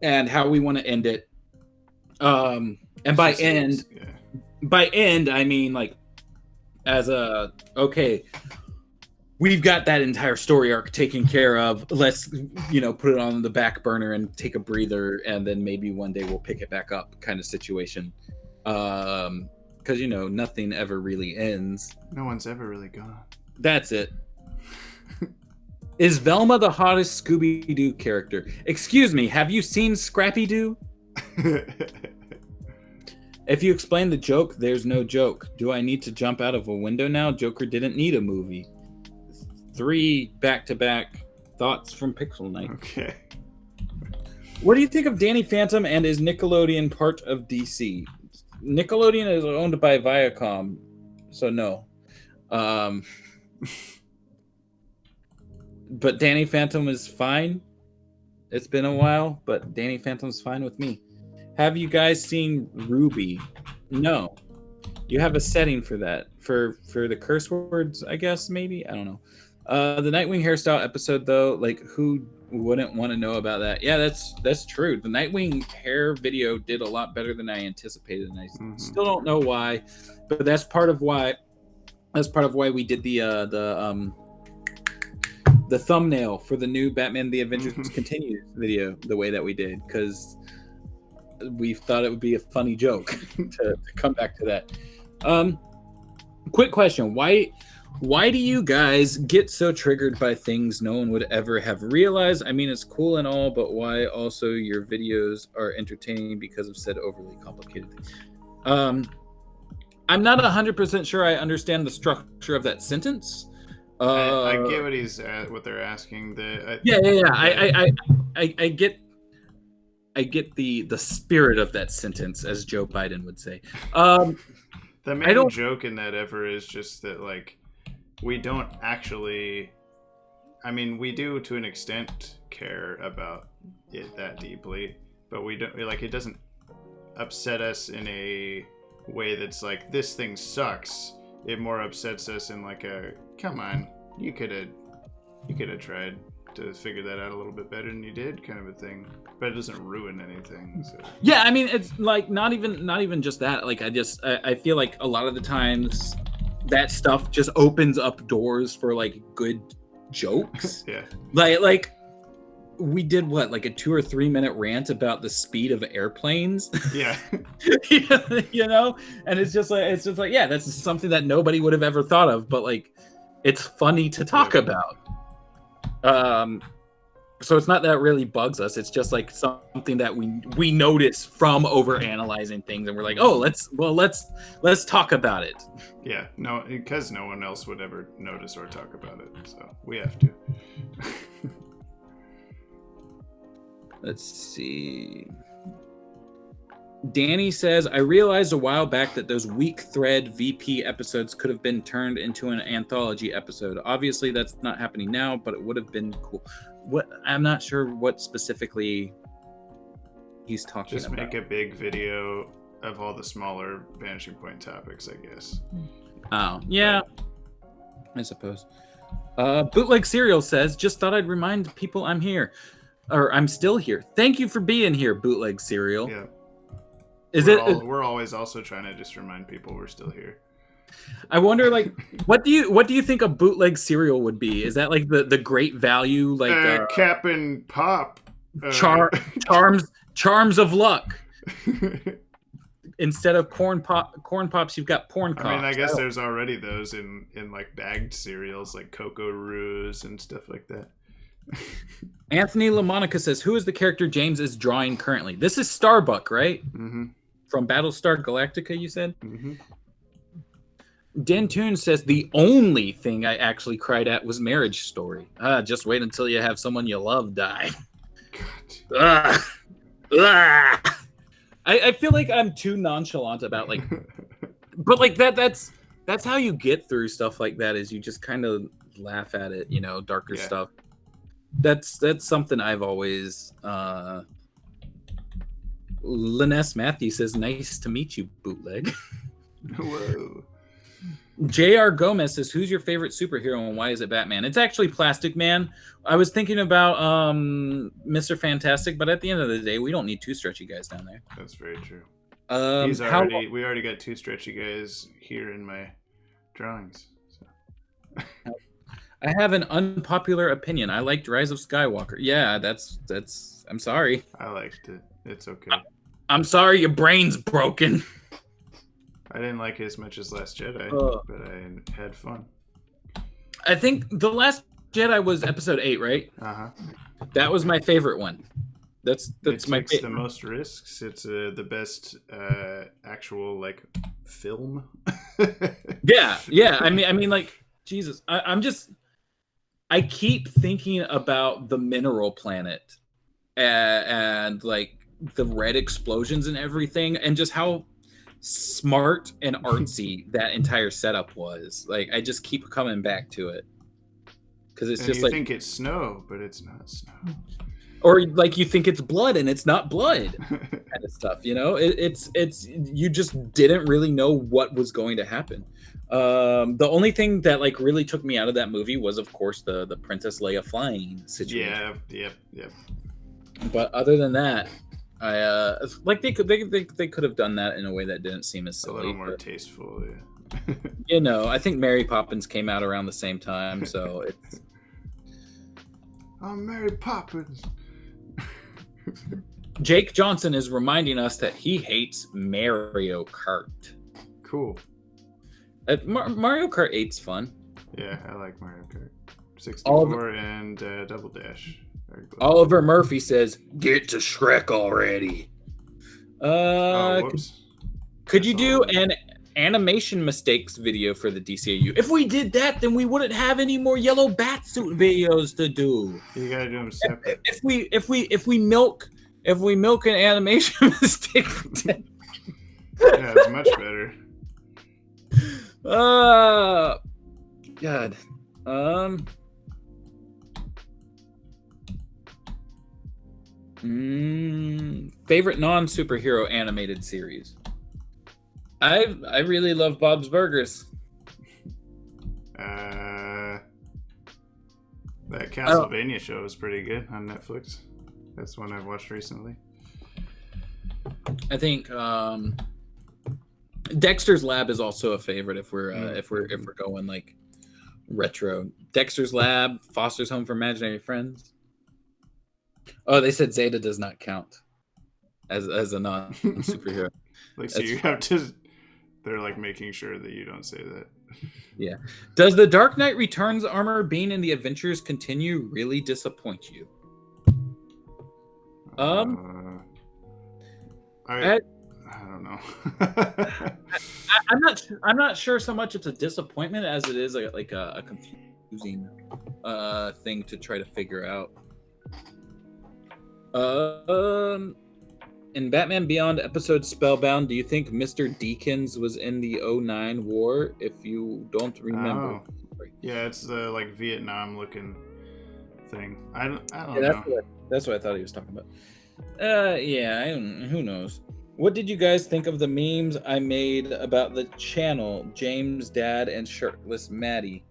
and how we want to end it. And by end I mean like, as a okay, we've got that entire story arc taken care of. Let's put it on the back burner and take a breather, and then maybe one day we'll pick it back up, kind of situation. Because nothing ever really ends.
No one's ever really gone. That's
it. Is Velma the hottest Scooby-Doo character? Excuse me, have you seen Scrappy-Doo? If you explain the joke, there's no joke. Do I need to jump out of a window now? Joker didn't need a movie. 3 back-to-back thoughts from Pixel Knight.
Okay.
What do you think of Danny Phantom, and is Nickelodeon part of DC? Nickelodeon is owned by Viacom, so no. But Danny Phantom is fine. It's been a while, but Danny Phantom's fine with me. Have you guys seen Ruby? No. You have a setting for that. For the curse words, I guess, maybe? I don't know. The Nightwing hairstyle episode, though, like, who wouldn't want to know about that? Yeah, that's true. The Nightwing hair video did a lot better than I anticipated, and I still don't know why, but that's part of why we did the thumbnail for the new Batman The Avengers Continues video the way that we did, because we thought it would be a funny joke to come back to that. Quick question. Why do you guys get so triggered by things no one would ever have realized? I mean, it's cool and all, but why also your videos are entertaining because of said overly complicated things? I'm not 100% sure I understand the structure of that sentence.
I get what they're asking.
I get the spirit of that sentence, as Joe Biden would say.
The main joke in that ever is just that, like, we don't actually... I mean, we do, to an extent, care about it that deeply, but we don't, like, it doesn't upset us in a way that's like, this thing sucks. It more upsets us in, like, a, come on, you could have tried to figure that out a little bit better than you did, kind of a thing. But it doesn't ruin anything. So.
Yeah, I mean, it's like not even just that. Like, I feel like a lot of the times that stuff just opens up doors for like good jokes.
Yeah.
Like we did like a 2 or 3 minute rant about the speed of airplanes.
Yeah.
You know, and it's just like yeah, that's something that nobody would have ever thought of, but like it's funny to talk about. So it's not that it really bugs us. It's just like something that we notice from over analyzing things, and we're like, oh, let's talk about it.
Yeah, no, because no one else would ever notice or talk about it, so we have to.
Let's see. Danny says, I realized a while back that those weak thread VP episodes could have been turned into an anthology episode. Obviously, that's not happening now, but it would have been cool. What? I'm not sure what specifically he's talking about.
Just make a big video of all the smaller Vanishing Point topics, I guess.
Oh, yeah. I suppose. Bootleg Serial says, just thought I'd remind people I'm here. Or I'm still here. Thank you for being here, Bootleg Serial.
Yeah.
We're
always also trying to just remind people we're still here.
I wonder, like, what do you think a bootleg cereal would be? Is that like the great value, like
Cap and Pop,
charms of luck? Instead of corn pops, you've got porn pops.
I mean, I guess there's already those in like bagged cereals, like Cocoa Roos and stuff like that.
Anthony LaMonica says, "Who is the character James is drawing currently?" This is Starbuck, right?
Mm-hmm.
From Battlestar Galactica, you said.
Mm-hmm.
Dentoon says, the only thing I actually cried at was Marriage Story. Just wait until you have someone you love die. I feel like I'm too nonchalant about like, but like that's how you get through stuff like that, is you just kind of laugh at it, you know, darker stuff. That's something I've always. Liness Matthew says, nice to meet you, bootleg.
Whoa.
J.R. Gomez says, who's your favorite superhero and why is it Batman? It's actually Plastic Man. I was thinking about Mr. Fantastic, but at the end of the day, we don't need two stretchy guys down there.
That's very true. We already got two stretchy guys here in my drawings. So.
I have an unpopular opinion. I liked Rise of Skywalker. Yeah, that's. I'm sorry.
I liked it. It's okay.
I'm sorry, your brain's broken.
I didn't like it as much as Last Jedi, but I had fun.
I think The Last Jedi was episode 8, right?
Uh-huh. That
was my favorite one. That's my
takes the most risks. It's the best actual like film.
Yeah. I mean, like, Jesus. I keep thinking about the mineral planet and like the red explosions and everything, and just how smart and artsy that entire setup was. Like, I just keep coming back to it because it's just like,
you think it's snow, but it's not snow,
or like you think it's blood and it's not blood, kind of stuff. You know, it's you just didn't really know what was going to happen. The only thing that like really took me out of that movie was, of course, the Princess Leia flying situation.
Yep.
But other than that, I like they could have done that in a way that didn't seem as silly,
a little more tasteful. Yeah.
You know, I think Mary Poppins came out around the same time, so it's.
I'm Mary Poppins.
Jake Johnson is reminding us that he hates Mario Kart.
Cool.
Mario Kart 8's fun.
Yeah, I like Mario Kart. 64 and Double Dash.
Oliver Murphy says, "Get to Shrek already."
Whoops.
Could you do an animation mistakes video for the DCAU? If we did that, then we wouldn't have any more yellow batsuit videos to do.
You gotta do them separate.
If we milk an animation mistake,
yeah, it's much better.
God. Favorite non-superhero animated series. I really love Bob's Burgers.
That Castlevania show is pretty good on Netflix. That's one I've watched recently.
I think Dexter's Lab is also a favorite if we're going like retro. Dexter's Lab, Foster's Home for Imaginary Friends. Oh, they said Zeta does not count as a non-superhero.
Like, so you have to. They're like making sure that you don't say that.
Yeah. Does the Dark Knight Returns armor being in the Adventures Continue really disappoint you?
I don't know.
I'm not sure so much it's a disappointment as it is like a confusing thing to try to figure out. In Batman Beyond episode Spellbound, do you think Mr. Deakins was in the 09 war? If you don't remember.
Oh. Yeah, it's the like Vietnam looking thing. I don't know.
That's what I thought he was talking about. Who knows? What did you guys think of the memes I made about the channel, James, Dad, and Shirtless Maddie?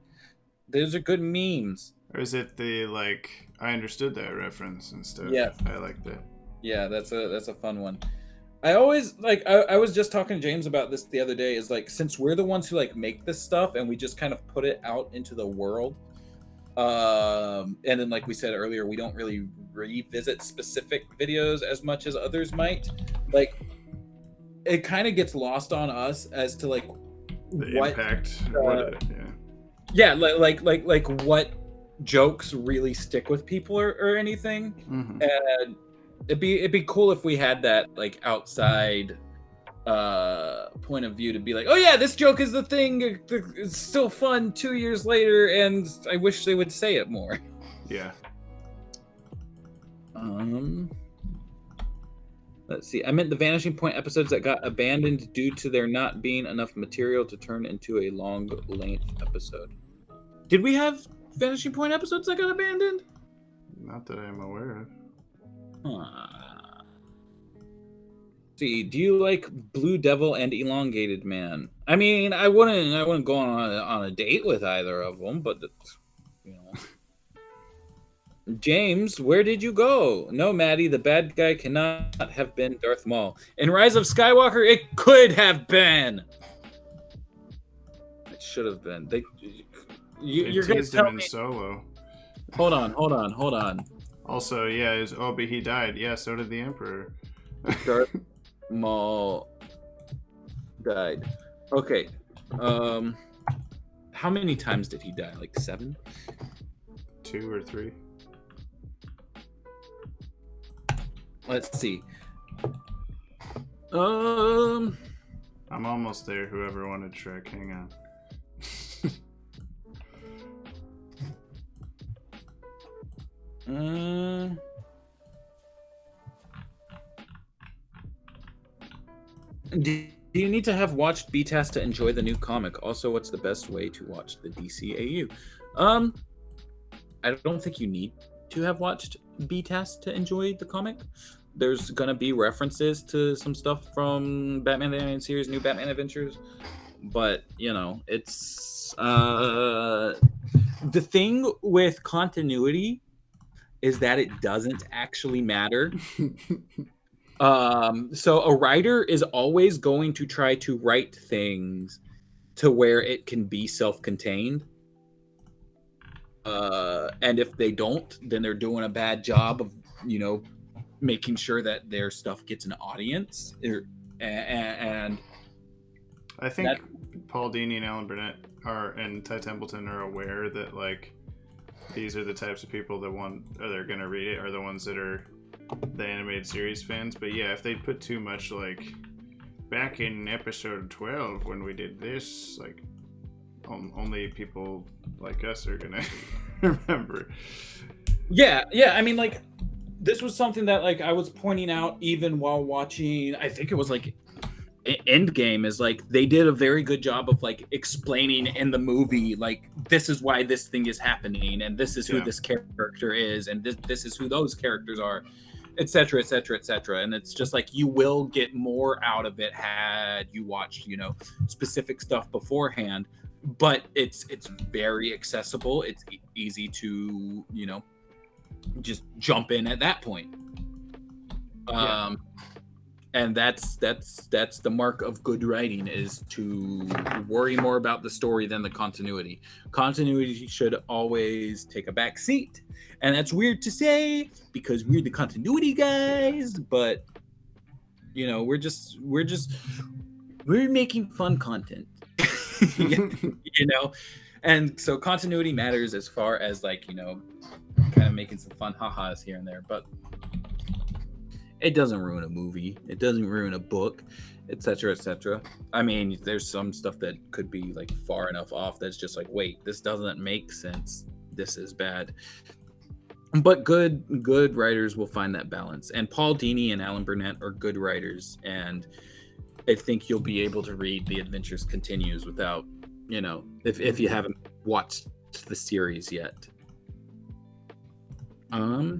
Those are good memes.
Or is it the like I understood that reference and stuff?
Yeah,
I like that.
Yeah, that's a fun one. I always like I was just talking to James about this the other day, is like, since we're the ones who like make this stuff and we just kind of put it out into the world, and then like we said earlier, we don't really revisit specific videos as much as others might. Like, it kind of gets lost on us as to like
the
what
impact.
Like what jokes really stick with people or anything.
Mm-hmm.
And it'd be cool if we had that like outside point of view to be like, oh yeah, this joke is the thing. It's still fun 2 years later, and I wish they would say it more.
Yeah.
Let's see. I meant the Vanishing Point episodes that got abandoned due to there not being enough material to turn into a long-length episode. Did we have Vanishing Point episodes that got abandoned?
Not that I'm aware of.
See, do you like Blue Devil and Elongated Man? I mean, I wouldn't go on a date with either of them, but you know. James, where did you go? No, Maddie, the bad guy cannot have been Darth Maul. In Rise of Skywalker, it could have been. It should have been. You're going to tell
him
me.
In Solo.
Hold on.
Also, yeah, but he died. Yeah, so did the Emperor.
Darth Maul died. Okay. How many times did he die? Like 7?
2 or 3.
Let's see.
I'm almost there. Whoever wanted Shrek, hang on.
Do you need to have watched BTAS to enjoy the new comic? Also, what's the best way to watch the DCAU? I don't think you need to have watched BTAS to enjoy the comic. There's gonna be references to some stuff from Batman the Animated Series, New Batman Adventures, but you know, it's the thing with continuity is that it doesn't actually matter. So a writer is always going to try to write things to where it can be self-contained. And if they don't, then they're doing a bad job of, you know, making sure that their stuff gets an audience. And
I think Paul Dini and Alan Burnett and Ty Templeton are aware that like these are the types of people that they're gonna read it, are the ones that are the animated series fans. But yeah, if they put too much like back in episode 12 when we did this, like only people like us are gonna remember.
Yeah. I mean, like, this was something that like I was pointing out even while watching. I think it was like Endgame is like they did a very good job of like explaining in the movie like this is why this thing is happening and this is who this character is and this is who those characters are, etc., etc., etc. And it's just like you will get more out of it had you watched, you know, specific stuff beforehand. But it's very accessible. It's easy to, you know, just jump in at that point. And that's the mark of good writing, is to worry more about the story than the continuity. Continuity should always take a back seat, and that's weird to say because we're the continuity guys, but you know, we're making fun content. You know, and so continuity matters as far as like, you know, kind of making some fun ha-has here and there, but it doesn't ruin a movie, it doesn't ruin a book, etc., etc. I mean, there's some stuff that could be like far enough off that's just like, wait, this doesn't make sense, this is bad. But good writers will find that balance, and Paul Dini and Alan Burnett are good writers, and I think you'll be able to read The Adventures Continues without, you know, if you haven't watched the series yet. I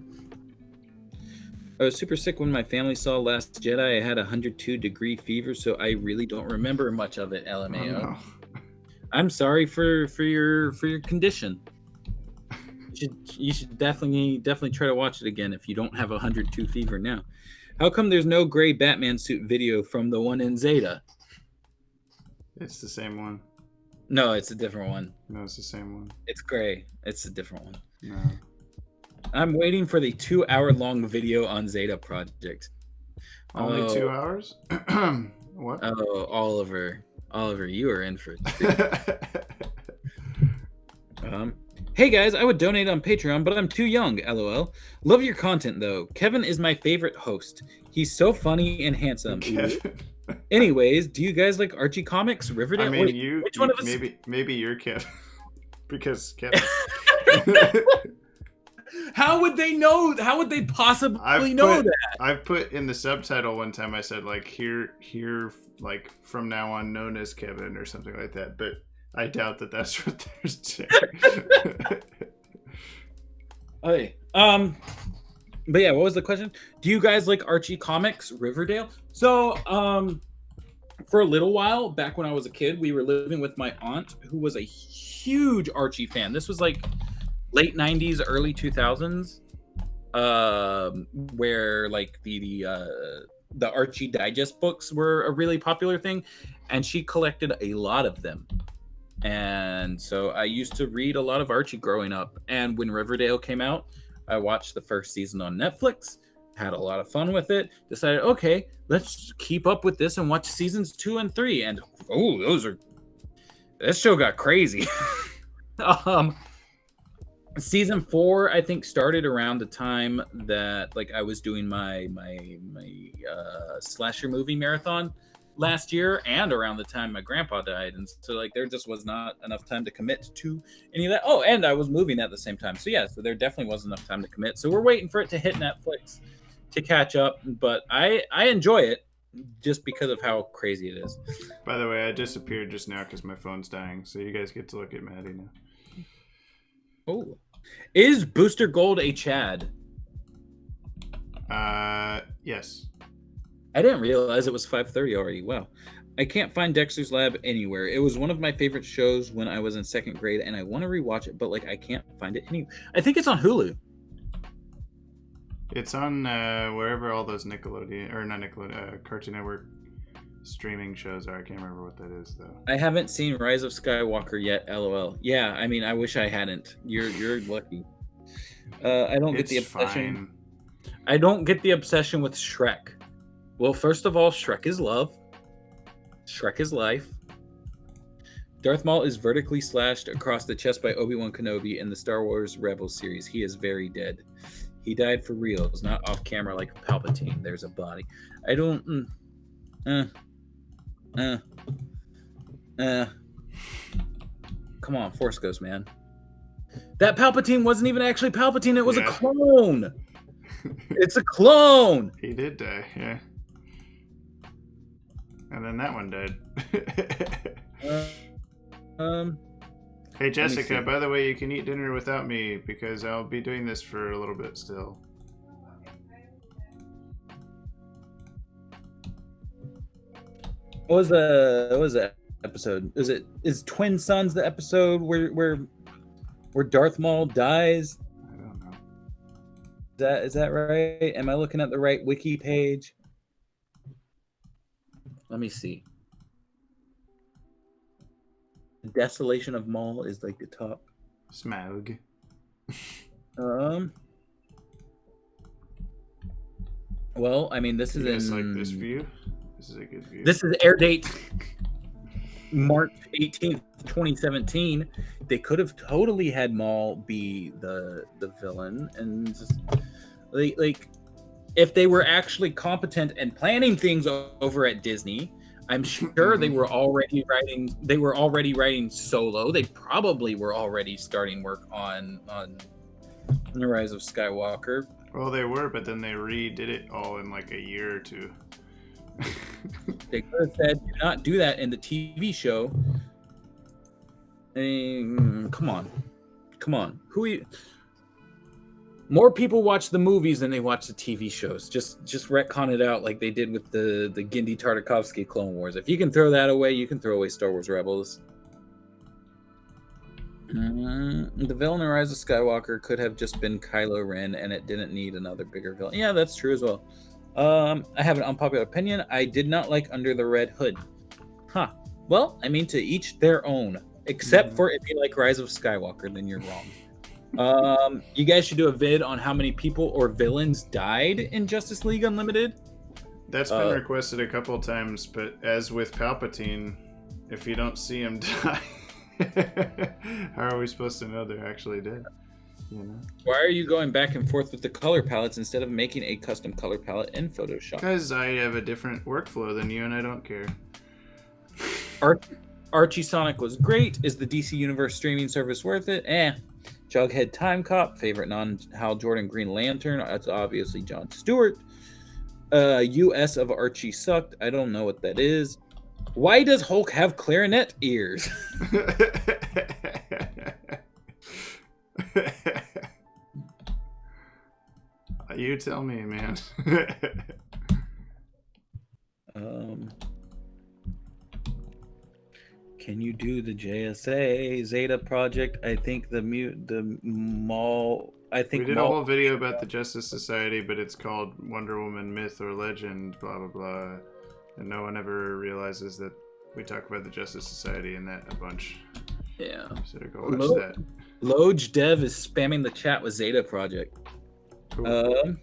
was super sick when my family saw Last Jedi. I had 102-degree fever, so I really don't remember much of it, LMAO. Oh, no. I'm sorry for your condition. You should definitely try to watch it again if you don't have 102 fever now. How come there's no gray Batman suit video from the one in Zeta?
It's the same one.
No, it's a different one.
No, it's the same one.
It's gray. It's a different one.
No.
I'm waiting for the 2-hour-long video on Zeta Project.
Only 2 hours? What?
Oh, Oliver, you are in for it. Hey guys, I would donate on Patreon, but I'm too young, LOL. Love your content though. Kevin is my favorite host. He's so funny and handsome. Anyways, do you guys like Archie comics, Riverdale?
I mean, which one of us? Maybe you're Kevin, because Kevin.
How would they know? How would they possibly know that?
I've put in the subtitle one time. I said like here, like from now on, known as Kevin or something like that. But I doubt that that's what they're saying.
Okay. But yeah, what was the question? Do you guys like Archie comics, Riverdale? So, for a little while back when I was a kid, we were living with my aunt who was a huge Archie fan. This was like late 90s, early 2000s, where like the Archie Digest books were a really popular thing, and she collected a lot of them. And so I used to read a lot of Archie growing up. And when Riverdale came out, I watched the first season on Netflix, had a lot of fun with it, decided, okay, let's keep up with this and watch seasons 2 and 3. And this show got crazy. Season 4, I think, started around the time that like I was doing my slasher movie marathon last year, and around the time my grandpa died, and so like there just was not enough time to commit to any of that. Oh, and I was moving at the same time, so yeah, so there definitely wasn't enough time to commit. So we're waiting for it to hit Netflix to catch up, but I enjoy it just because of how crazy it is.
By the way, I disappeared just now because my phone's dying, so you guys get to look at Maddie now.
Oh, is Booster Gold a Chad?
Yes.
I didn't realize it was 5:30 already. Wow. I can't find Dexter's Lab anywhere. It was one of my favorite shows when I was in 2nd grade, and I want to rewatch it, but like I can't find it anywhere. I think it's on Hulu.
It's on wherever all those Nickelodeon, or not Nickelodeon, Cartoon Network streaming shows are. I can't remember what that is though.
I haven't seen Rise of Skywalker yet, LOL. Yeah, I mean, I wish I hadn't. You're lucky. I don't get the obsession. Fine. I don't get the obsession with Shrek. Well, first of all, Shrek is love. Shrek is life. Darth Maul is vertically slashed across the chest by Obi-Wan Kenobi in the Star Wars Rebels series. He is very dead. He died for reals, not off camera like Palpatine. There's a body. I don't... Come on, Force Ghost, man. That Palpatine wasn't even actually Palpatine. It was a clone. It's a clone.
He did die, yeah. And then that one died. Hey
me
Jessica,
see.
by the way, you can eat dinner without me because I'll be doing this for a little bit still.
What was the episode? Is Twin Sons the episode where Darth Maul dies?
I don't know.
Is that right? Am I looking at the right wiki page? Let me see. The Desolation of Maul is like the top.
Smaug.
Well, I mean, this is
You guys
in
like this view? This is a good view.
This is air date March 18th, 2017. They could have totally had Maul be the villain, and just, like if they were actually competent and planning things over at Disney, I'm sure they were already writing. They were already writing Solo. They probably were already starting work on The Rise of Skywalker.
Well, they were, but then they redid it all in like a year or two.
They could have said, "Do not do that" in the TV show. I mean, come on. More people watch the movies than they watch the TV shows. Just retcon it out like they did with the Genndy Tartakovsky Clone Wars. If you can throw that away, you can throw away Star Wars Rebels. The villain in Rise of Skywalker could have just been Kylo Ren, and it didn't need another bigger villain. Yeah, that's true as well. I have an unpopular opinion. I did not like Under the Red Hood. Well, I mean, to each their own. Except for if you like Rise of Skywalker, then you're wrong. You guys should do a vid on how many people or villains died in Justice League Unlimited.
That's been requested a couple of times, but as with Palpatine, if you don't see him die, how are we supposed to know they're actually dead? You know?
Why are you going back and forth with the color palettes instead of making a custom color palette in Photoshop?
Because I have a different workflow than you, and I don't care.
Archie Sonic was great. Is the DC Universe streaming service worth it? Jughead Time Cop, favorite non-Hal Jordan Green Lantern. That's obviously Jon Stewart. US of Archie sucked. I don't know what that is. Why does Hulk have clarinet ears?
You tell me, man.
Can you do the JSA Zeta project? I think the Maul. I think
we did a whole video about the Justice Society, but it's called Wonder Woman Myth or Legend, blah blah blah, and no one ever realizes that we talk about the Justice Society in that a bunch.
Yeah.
So go watch that.
Loj Dev is spamming the chat with Zeta project.
Cool.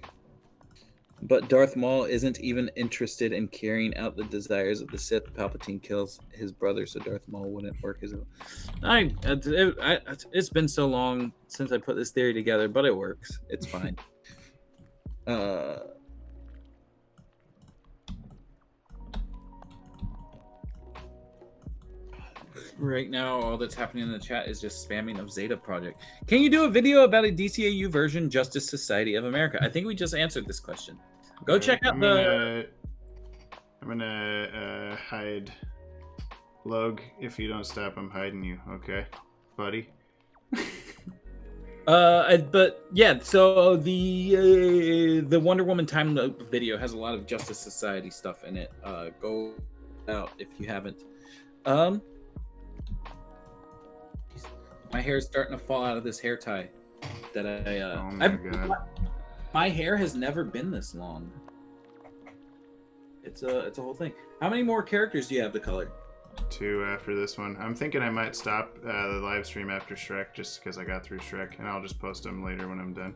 But Darth Maul isn't even interested in carrying out the desires of the Sith. Palpatine kills his brother, so Darth Maul wouldn't work as a... It's been so long since I put this theory together, but it works. It's fine. Right now, all that's happening in the chat is just spamming of Zeta Project. Can you do a video about a DCAU version, Justice Society of America? I think we just answered this question. Go check out
I'm gonna hide Log. If you don't stop, I'm hiding you. Okay, buddy.
But yeah, so the Wonder Woman time loop video has a lot of Justice Society stuff in it. Go out if you haven't. My hair is starting to fall out of this hair tie that
oh my god.
My hair has never been this long. It's a whole thing. How many more characters do you have to color?
2 after this one. I'm thinking I might stop the live stream after Shrek just because I got through Shrek, and I'll just post them later when I'm done.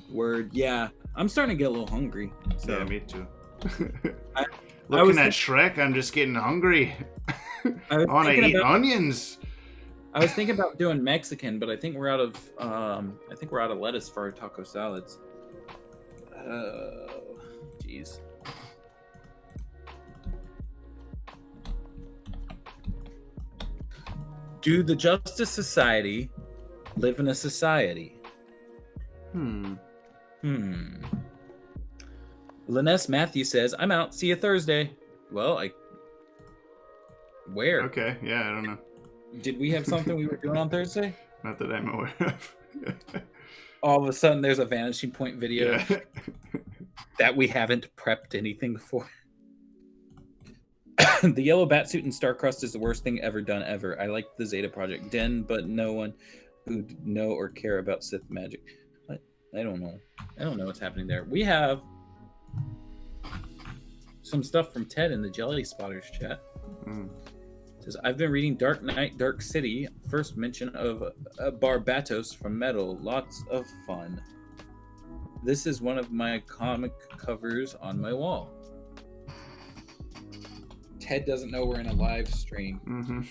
Word, yeah. I'm starting to get a little hungry. So.
Yeah, me too.
Looking
at Shrek, I'm just getting hungry.
I
want to eat onions.
I was thinking about doing Mexican, but I think we're out of lettuce for our taco salads. Jeez. Do the Justice Society live in a society? Lyness Matthew says, I'm out. See you Thursday. Well, Where?
Okay, yeah, I don't know.
Did we have something we were doing on Thursday?
Not that I'm aware of.
All of a sudden, there's a Vanishing Point video
Yeah.
that we haven't prepped anything for. The yellow batsuit in Starcrust is the worst thing ever done ever. I like the Zeta Project Den, but no one who know or care about Sith magic. I don't know. I don't know what's happening there. We have some stuff from Ted in the Jelly Spotters chat. It says, I've been reading Dark Knight, Dark City. First mention of Barbatos from Metal. Lots of fun. This is one of my comic covers on my wall. Ted doesn't know we're in a live stream.
Mm-hmm.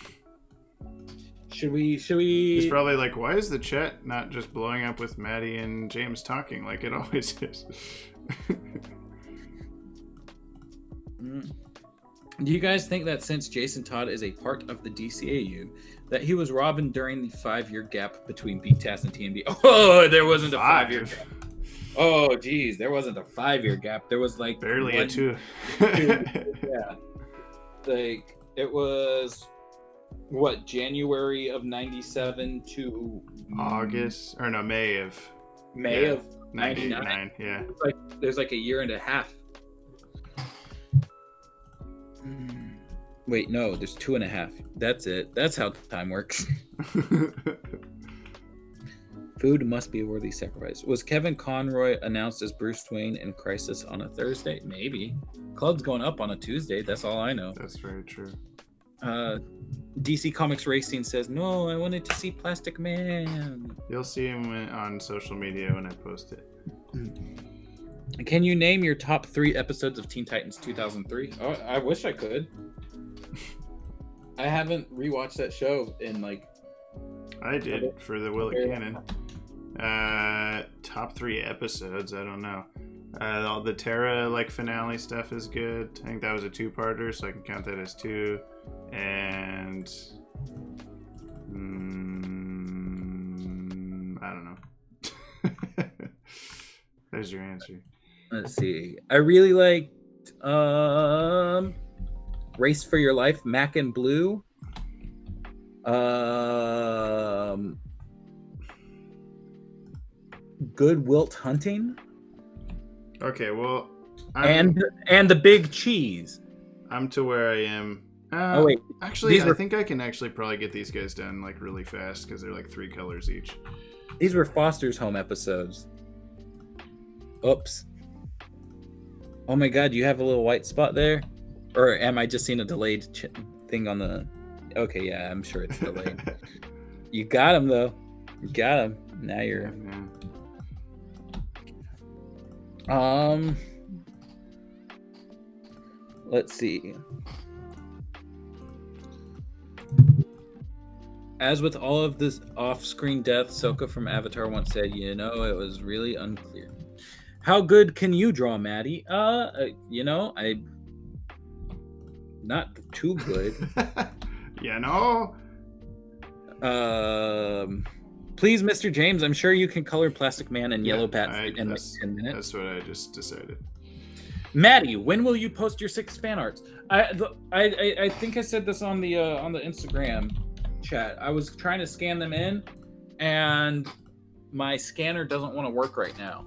Should we?
He's probably like, why is the chat not just blowing up with Maddie and James talking like it always is?
Do you guys think that since Jason Todd is a part of the DCAU, that he was Robin during the 5-year gap between BTAS and TNB? Oh, there wasn't a 5-year gap. Oh, geez, there wasn't a 5-year gap. There was like
barely a 2.
Yeah, like it was what, January of '97 to
August or no, May of
99.
Yeah,
there's like a year and a half. Wait, no, there's 2.5. That's it. That's how time works. Food must be a worthy sacrifice. Was Kevin Conroy announced as Bruce Wayne in Crisis on a Thursday? Maybe. Club's going up on a Tuesday. That's all I know.
That's very true.
DC Comics Racing says, no, I wanted to see Plastic Man.
You'll see him on social media when I post it.
Can you name your top 3 episodes of Teen Titans 2003? Oh, I wish I could. I haven't rewatched that show in like...
I did for the Will It Cannon. Top 3 episodes, I don't know. All the Terra like finale stuff is good. I think that was a 2-parter, so I can count that as 2. And I don't know. There's your answer.
Let's see. I really liked Race for Your Life, Mac and Blue. Good Wilt Hunting.
Okay, well,
and the Big Cheese.
I'm to where I am.
Oh wait,
actually, I think I can actually probably get these guys done like really fast because they're like 3 colors each.
These were Foster's Home episodes. Oops. Oh my God, you have a little white spot there, or am I just seeing a delayed thing on the? Okay, yeah, I'm sure it's delayed. You got him though. You got him. Now you're. Yeah. Let's see. As with all of this off-screen death, Sokka from Avatar once said, it was really unclear. How good can you draw, Maddie? I'm not too good. Please, Mr. James, I'm sure you can color Plastic Man and Yellow Bat in like 10 minutes.
That's what I just decided.
Maddie, when will you post your 6 fan arts? I think I said this on the Instagram chat. I was trying to scan them in, and my scanner doesn't want to work right now.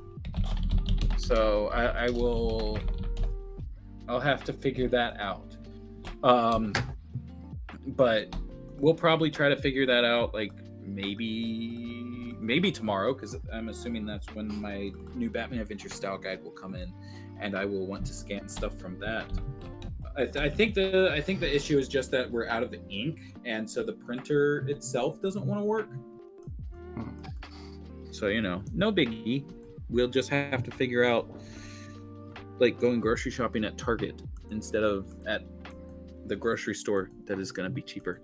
So I'll have to figure that out. But we'll probably try to figure that out like maybe tomorrow, because I'm assuming that's when my new Batman Adventure style guide will come in, and I will want to scan stuff from that. I think the issue is just that we're out of the ink, and so the printer itself doesn't want to work. So no biggie. We'll just have to figure out like going grocery shopping at Target instead of at the grocery store that is going to be cheaper.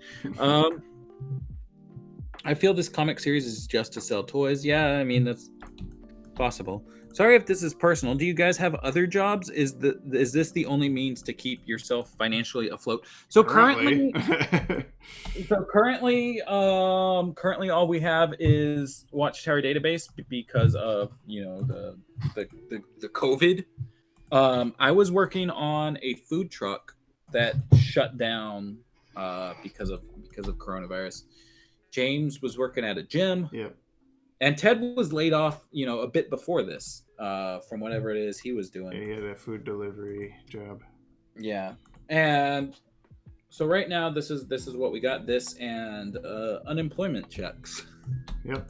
I feel this comic series is just to sell toys. Yeah, I mean, that's possible. Sorry if this is personal. Do you guys have other jobs? Is this the only means to keep yourself financially afloat? So currently all we have is Watchtower Database because of the COVID. I was working on a food truck that shut down because of coronavirus. James was working at a gym.
Yep.
And Ted was laid off, a bit before this, from whatever it is he was doing.
Yeah, he had a food delivery job.
Yeah, and so right now this is what we got. This and unemployment checks.
Yep.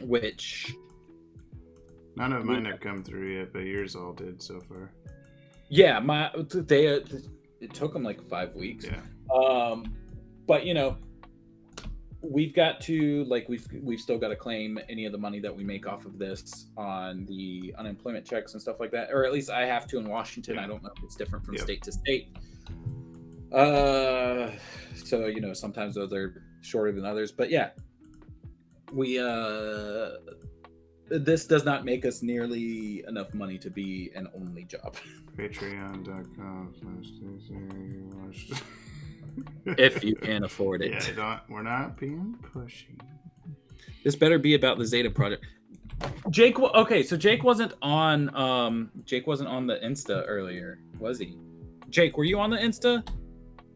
Which
none of mine have come through yet, but yours all did so far.
Yeah, it took them like 5 weeks.
Yeah.
But we've got to we've still got to claim any of the money that we make off of this on the unemployment checks and stuff like that, or at least I have to in Washington.
Yeah.
I don't know if it's different from
Yep.
state to state. So sometimes those are shorter than others, but yeah, we this does not make us nearly enough money to be an only job.
Patreon.com.
If you can afford it.
Yeah, we're not being pushy.
This better be about the Zeta project. Jake wasn't on the Insta earlier, was he? Jake, were you on the Insta?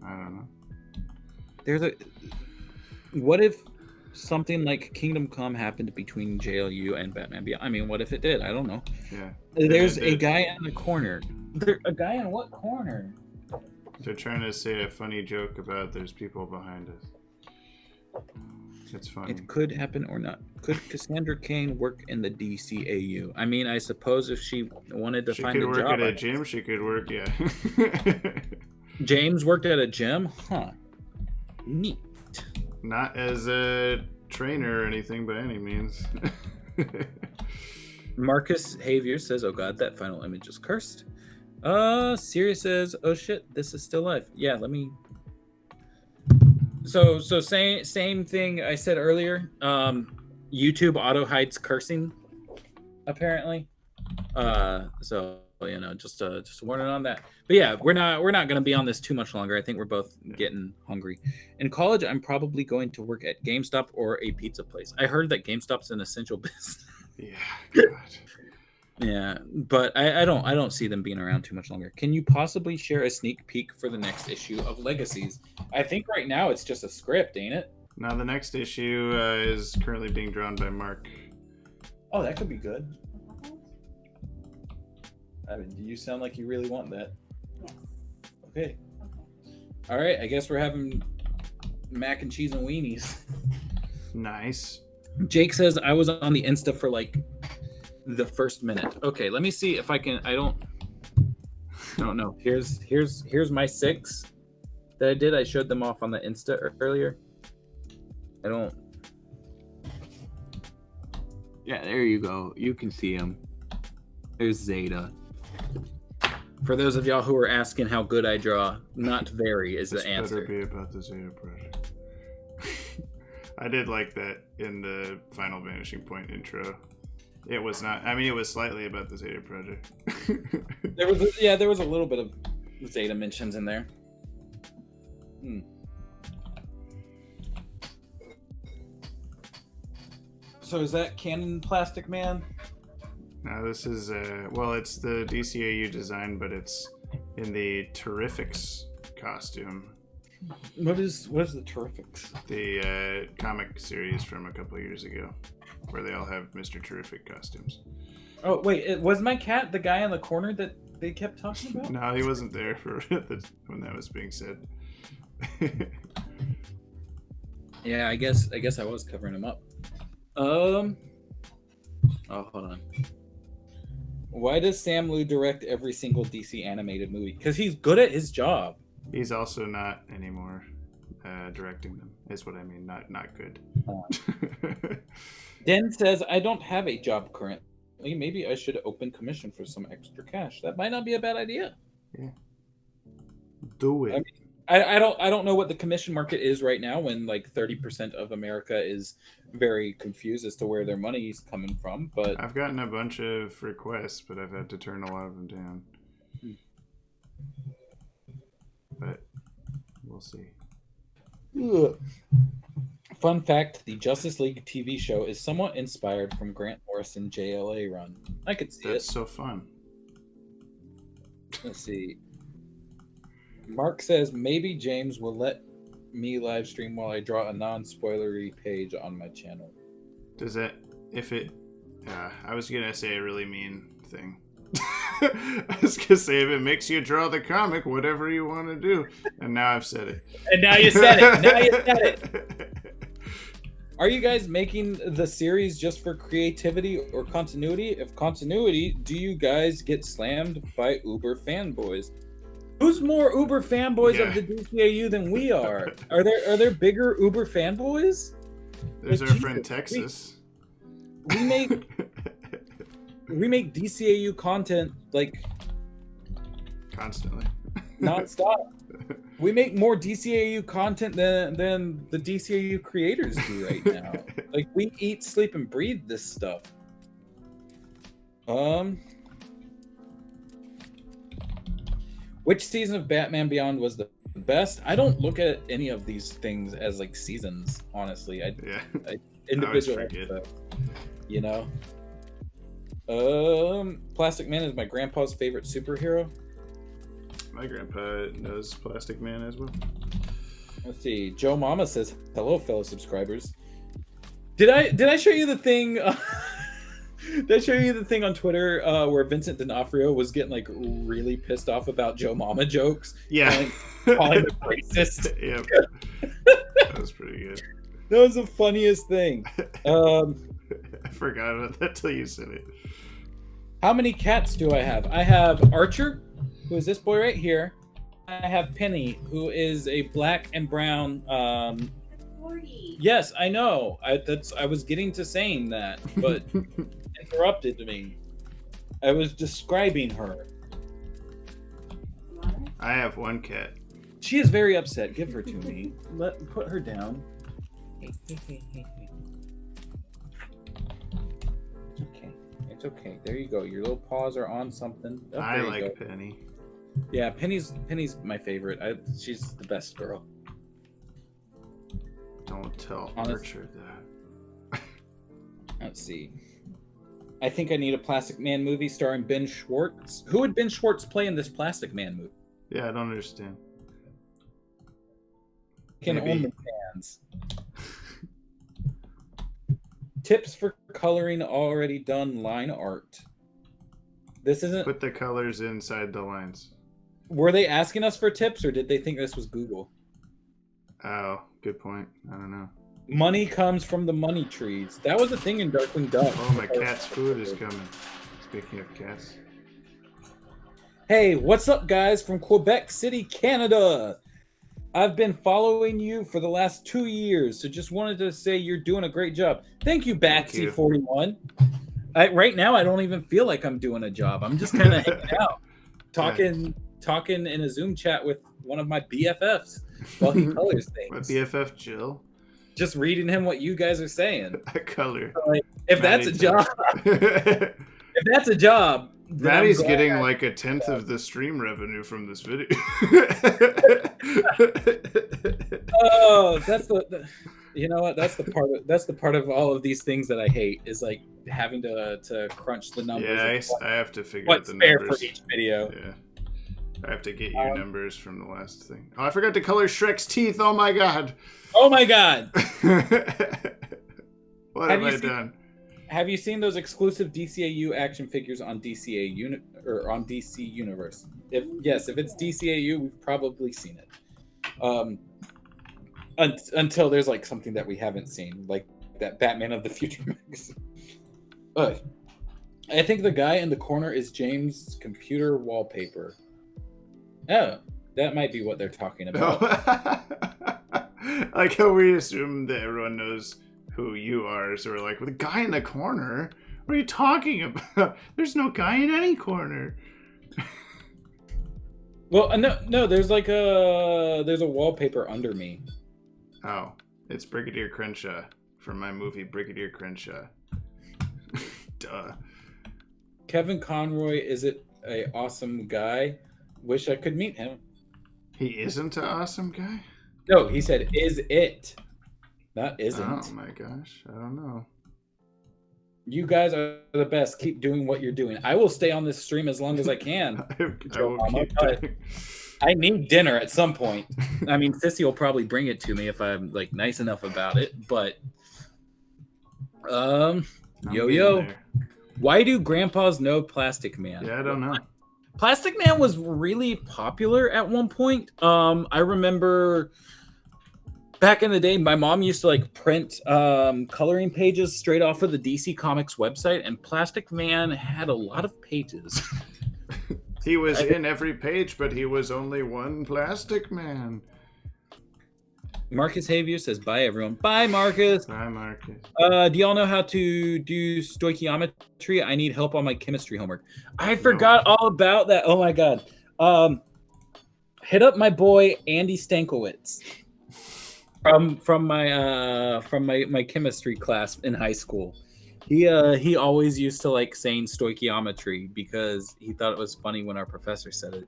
I don't know.
What if something like Kingdom Come happened between JLU and Batman Beyond? I mean, what if it did? I don't know.
Yeah.
There's a guy in the corner. A guy in what corner?
They're trying to say a funny joke about there's people behind us. It's funny.
It could happen or not. Could Cassandra Cain work in the DCAU? I mean, I suppose if she wanted to find a job.
She could work at a gym. She could work, yeah.
James worked at a gym? Huh. Neat.
Not as a trainer or anything by any means.
Marcus Javier says, oh god, that final image is cursed. Siri says, oh shit, this is still live. Yeah, let me... So same thing I said earlier. YouTube auto hides cursing, apparently. So just a warning on that. But yeah, we're not going to be on this too much longer. I think we're both getting hungry. In college, I'm probably going to work at GameStop or a pizza place. I heard that GameStop's an essential business.
Yeah, God.
Yeah, but I don't see them being around too much longer. Can you possibly share a sneak peek for the next issue of Legacies? I think right now it's just a script, ain't it?
Now the next issue is currently being drawn by Mark.
Oh, that could be good. I mean, you sound like you really want that.
Yes.
Okay. All right, I guess we're having mac and cheese and weenies.
Nice.
Jake says I was on the Insta for like the first minute. Okay, let me see if I can. I don't know. Here's my 6 that I did. I showed them off on the Insta earlier. Yeah, there you go. You can see him. There's Zeta. For those of y'all who are asking how good I draw, not very is the answer.
Better be about the Zeta project. I did like that in the Final Vanishing Point intro. It was not. I mean, it was slightly about the Zeta project.
There was a little bit of Zeta mentions in there. So is that Canon Plastic Man?
No, this is it's the DCAU design, but it's in the Terrifics costume.
What is the Terrifics?
The comic series from a couple of years ago, where they all have Mr. Terrific costumes.
Oh wait, was my cat the guy in the corner that they kept talking about?
No, he wasn't there for when that was being said.
Yeah, I guess I was covering him up. Oh, hold on. Why does Sam Liu direct every single DC animated movie? Because he's good at his job.
He's also not anymore directing them, is what I mean. Not good.
Den says, I don't have a job currently. Maybe I should open commission for some extra cash. That might not be a bad idea.
Yeah. Do it.
I don't know what the commission market is right now when like 30% of America is very confused as to where their money is coming from. But
I've gotten a bunch of requests, but I've had to turn a lot of them down. But we'll see.
Ugh. Fun fact, the Justice League TV show is somewhat inspired from Grant Morrison JLA run. I could see
That's so fun.
Let's see. Mark says maybe James will let me live stream while I draw a non-spoilery page on my channel.
Does that, if it, I was gonna say a really mean thing. I was gonna say if it makes you draw the comic, whatever you want to do, and now I've said it.
And now you said it. Now you said it. Are you guys making the series just for creativity or continuity? If continuity, do you guys get slammed by Uber fanboys? Who's more Uber fanboys of the DCAU than we are? Are there bigger Uber fanboys?
There's
Like,
our friend Texas.
We make DCAU content like
constantly,
nonstop. We make more DCAU content than the DCAU creators do right now. Like, we eat, sleep, and breathe this stuff. Which season of Batman Beyond was the best? I don't look at any of these things as like seasons, honestly. I individual episodes, you know. Plastic Man is my grandpa's favorite superhero.
My grandpa knows Plastic Man as well.
Let's see. Joe Mama says, "Hello, fellow subscribers." Did I show you the thing? Did I show you the thing on Twitter where Vincent D'Onofrio was getting like really pissed off about Joe Mama jokes?
Yeah,
and calling him racist.
Yep. That was pretty good.
That was the funniest thing.
I forgot about that till you said it.
How many cats do I have? I have Archer, who is this boy right here. I have Penny, who is a black and brown.
40.
Yes, I know. I was getting to saying that, but interrupted me. I was describing her.
I have one cat.
She is very upset. Give her to me. Put her down. It's okay. There you go. Your little paws are on something. Oh,
I like Penny.
Yeah, Penny's my favorite. She's the best girl.
Don't tell Archer that.
Let's see. I think I need a Plastic Man movie starring Ben Schwartz. Who would Ben Schwartz play in this Plastic Man movie?
Yeah, I don't understand.
Can only fans. Tips for coloring already done line art. This isn't.
Put the colors inside the lines.
Were they asking us for tips, or did they think this was Google?
Oh, good point. I don't know.
Money comes from the money trees. That was a thing in Darkwing Duck.
Oh, my cat's food is coming. Speaking of cats.
Hey, what's up, guys, from Quebec City, Canada? I've been following you for the last 2 years, so just wanted to say you're doing a great job. Thank you, Batsy41. Right now, I don't even feel like I'm doing a job. I'm just kind of hanging out, talking in a Zoom chat with one of my BFFs while he colors things.
My BFF Jill.
Just reading him what you guys are saying.
I color.
So, like, if that's a job, if that's a job,
Maddie's getting like 1/10 of the stream revenue from this video.
Oh, that's the you know what? That's the part of all of these things that I hate is like having to crunch the numbers.
Yeah, I have to figure out
what's
the
fair
numbers
for each video.
Yeah. I have to get you numbers from the last thing. Oh, I forgot to color Shrek's teeth. Oh my god.
Oh my god.
What have I done?
Have you seen those exclusive DCAU action figures on DCA or on DC Universe? If it's DCAU, we've probably seen it. Until there's like something that we haven't seen, like that Batman of the Future magazine. I think the guy in the corner is James' computer wallpaper. Oh, that might be what they're talking about.
Like how we assume that everyone knows who you are, so we're like, well, the guy in the corner? What are you talking about? There's no guy in any corner.
Well, no, there's like there's a wallpaper under me.
Oh, it's Brigadier Crenshaw from my movie Brigadier Crenshaw. Duh.
Kevin Conroy is an awesome guy. Wish I could meet him.
He isn't an awesome guy?
No, he said, is it? Not isn't.
Oh my gosh, I don't know.
You guys are the best. Keep doing what you're doing. I will stay on this stream as long as I can. I need dinner at some point. I mean, Sissy will probably bring it to me if I'm like nice enough about it. But
I'm
yo
getting
yo,
there.
why do grandpas know Plastic Man?
Yeah, I don't know.
Plastic Man was really popular at one point. I remember back in the day, my mom used to like print coloring pages straight off of the DC Comics website, and Plastic Man had a lot of pages.
He was in every page, but he was only one Plastic Man.
Marcus Havier says, bye, everyone. Bye, Marcus.
Bye, Marcus.
Do y'all know how to do stoichiometry? I need help on my chemistry homework. I forgot all about that. Oh, my God. Hit up my boy, Andy Stankiewicz. From my chemistry class in high school. He always used to like saying stoichiometry because he thought it was funny when our professor said it.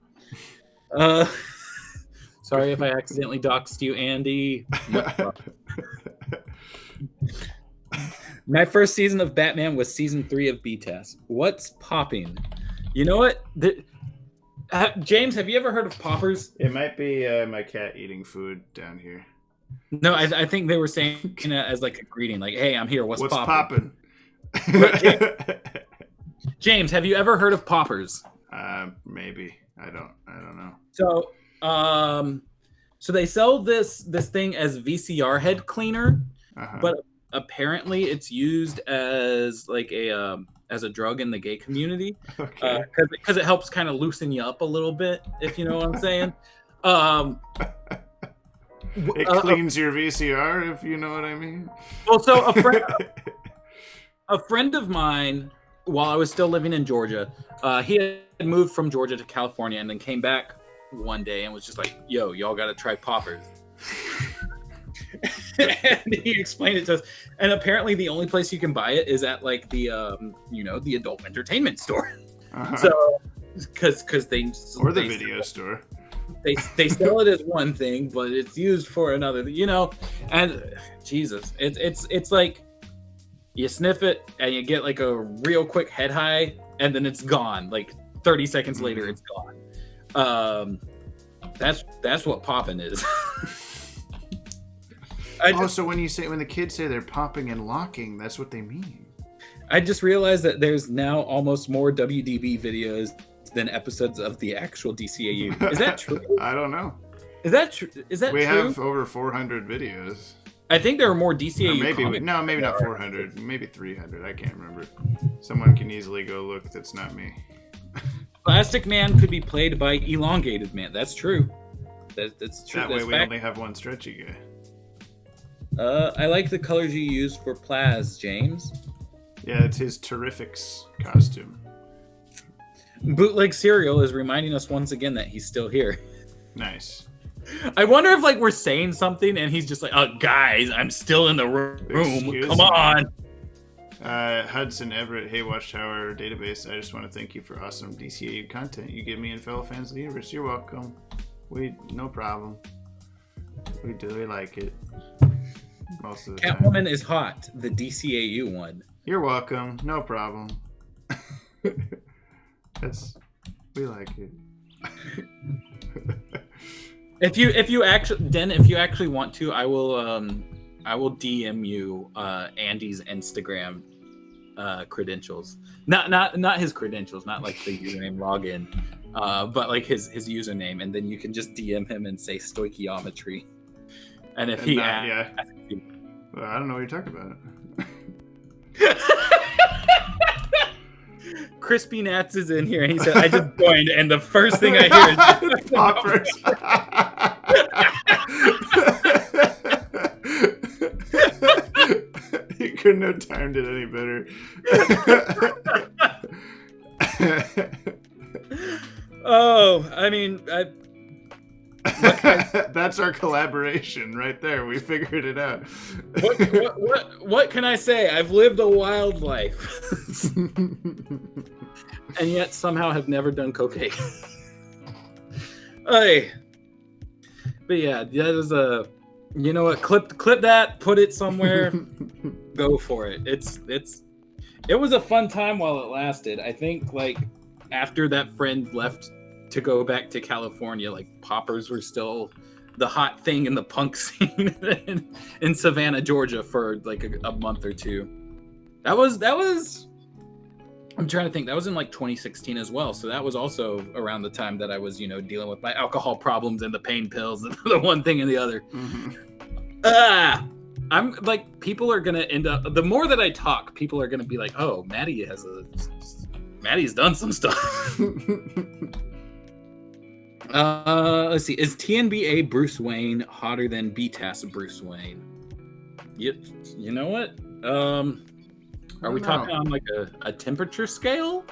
Sorry if I accidentally doxed you, Andy. My first season of Batman was season 3 of B-Test. What's popping? You know what? James, have you ever heard of poppers?
It might be my cat eating food down here.
No, I think they were saying it as like a greeting, like, "Hey, I'm here. What's
popping?"
James, have you ever heard of poppers?
Maybe. I don't know.
So they sell this thing as VCR head cleaner, but apparently it's used as like as a drug in the gay community, because it helps kind of loosen you up a little bit, if you know what I'm saying.
It cleans your VCR, if you know what I mean.
Well, so a friend of mine, while I was still living in Georgia, he had moved from Georgia to California and then came back one day and was just like, "Yo, y'all got to try poppers." And he explained it to us. And apparently the only place you can buy it is at like the the adult entertainment store. So because they
video store.
They sell it as one thing, but it's used for another, and Jesus, it's like you sniff it and you get like a real quick head high and then it's gone. Like 30 seconds later, it's gone. That's what popping is.
So when the kids say they're popping and locking, that's what they mean.
I just realized that there's now almost more WDB videos than episodes of the actual DCAU. Is that true?
I don't know.
Is that true?
We have over 400 videos.
I think there are more DCAU.
Maybe not 400. Maybe 300. I can't remember. Someone can easily go look. That's not me.
Plastic Man could be played by Elongated Man. That's true. That's true.
That way we only have one stretchy guy.
I like the colors you use for Plaz, James.
Yeah, it's his Terrifics costume.
Bootleg Cereal is reminding us once again that he's still here.
Nice.
I wonder if like we're saying something and he's just like, "Oh, guys, I'm still in the room.
Excuse
Come
me.
on."
Hudson Everett, hey Watchtower Database, I just want to thank you for awesome DCAU content you give me and fellow fans of the universe. You're welcome. No problem. We like it. Most of the time.
Catwoman is hot, the DCAU one.
You're welcome. No problem. We like it.
If you actually want to, I will DM you Andy's Instagram credentials. Not his credentials, not like the username login, but like his username, and then you can just DM him and say stoichiometry. And if he asks you,
well, I don't know what you're talking about.
Crispy Nats is in here, and he said, "I just joined," and the first thing I hear is
poppers. You couldn't have timed it any better.
Oh, I mean,
that's our collaboration right there. We figured it out.
What can I say? I've lived a wild life, and yet somehow have never done cocaine. Hey, but yeah, that is a. You know what? Clip that. Put it somewhere. Go for it. It was a fun time while it lasted. I think like after that friend left to go back to California. Like poppers were still the hot thing in the punk scene in Savannah, Georgia for like a month or two. That was I'm trying to think. That was in like 2016 as well. So that was also around the time that I was, dealing with my alcohol problems and the pain pills, the one thing and the other. Mm-hmm. I'm like, people are gonna end up. The more that I talk, people are gonna be like, "Oh, Maddie's done some stuff." Let's see. Is TNBA Bruce Wayne hotter than BTAS Bruce Wayne? You know what? Are we talking on like a temperature scale?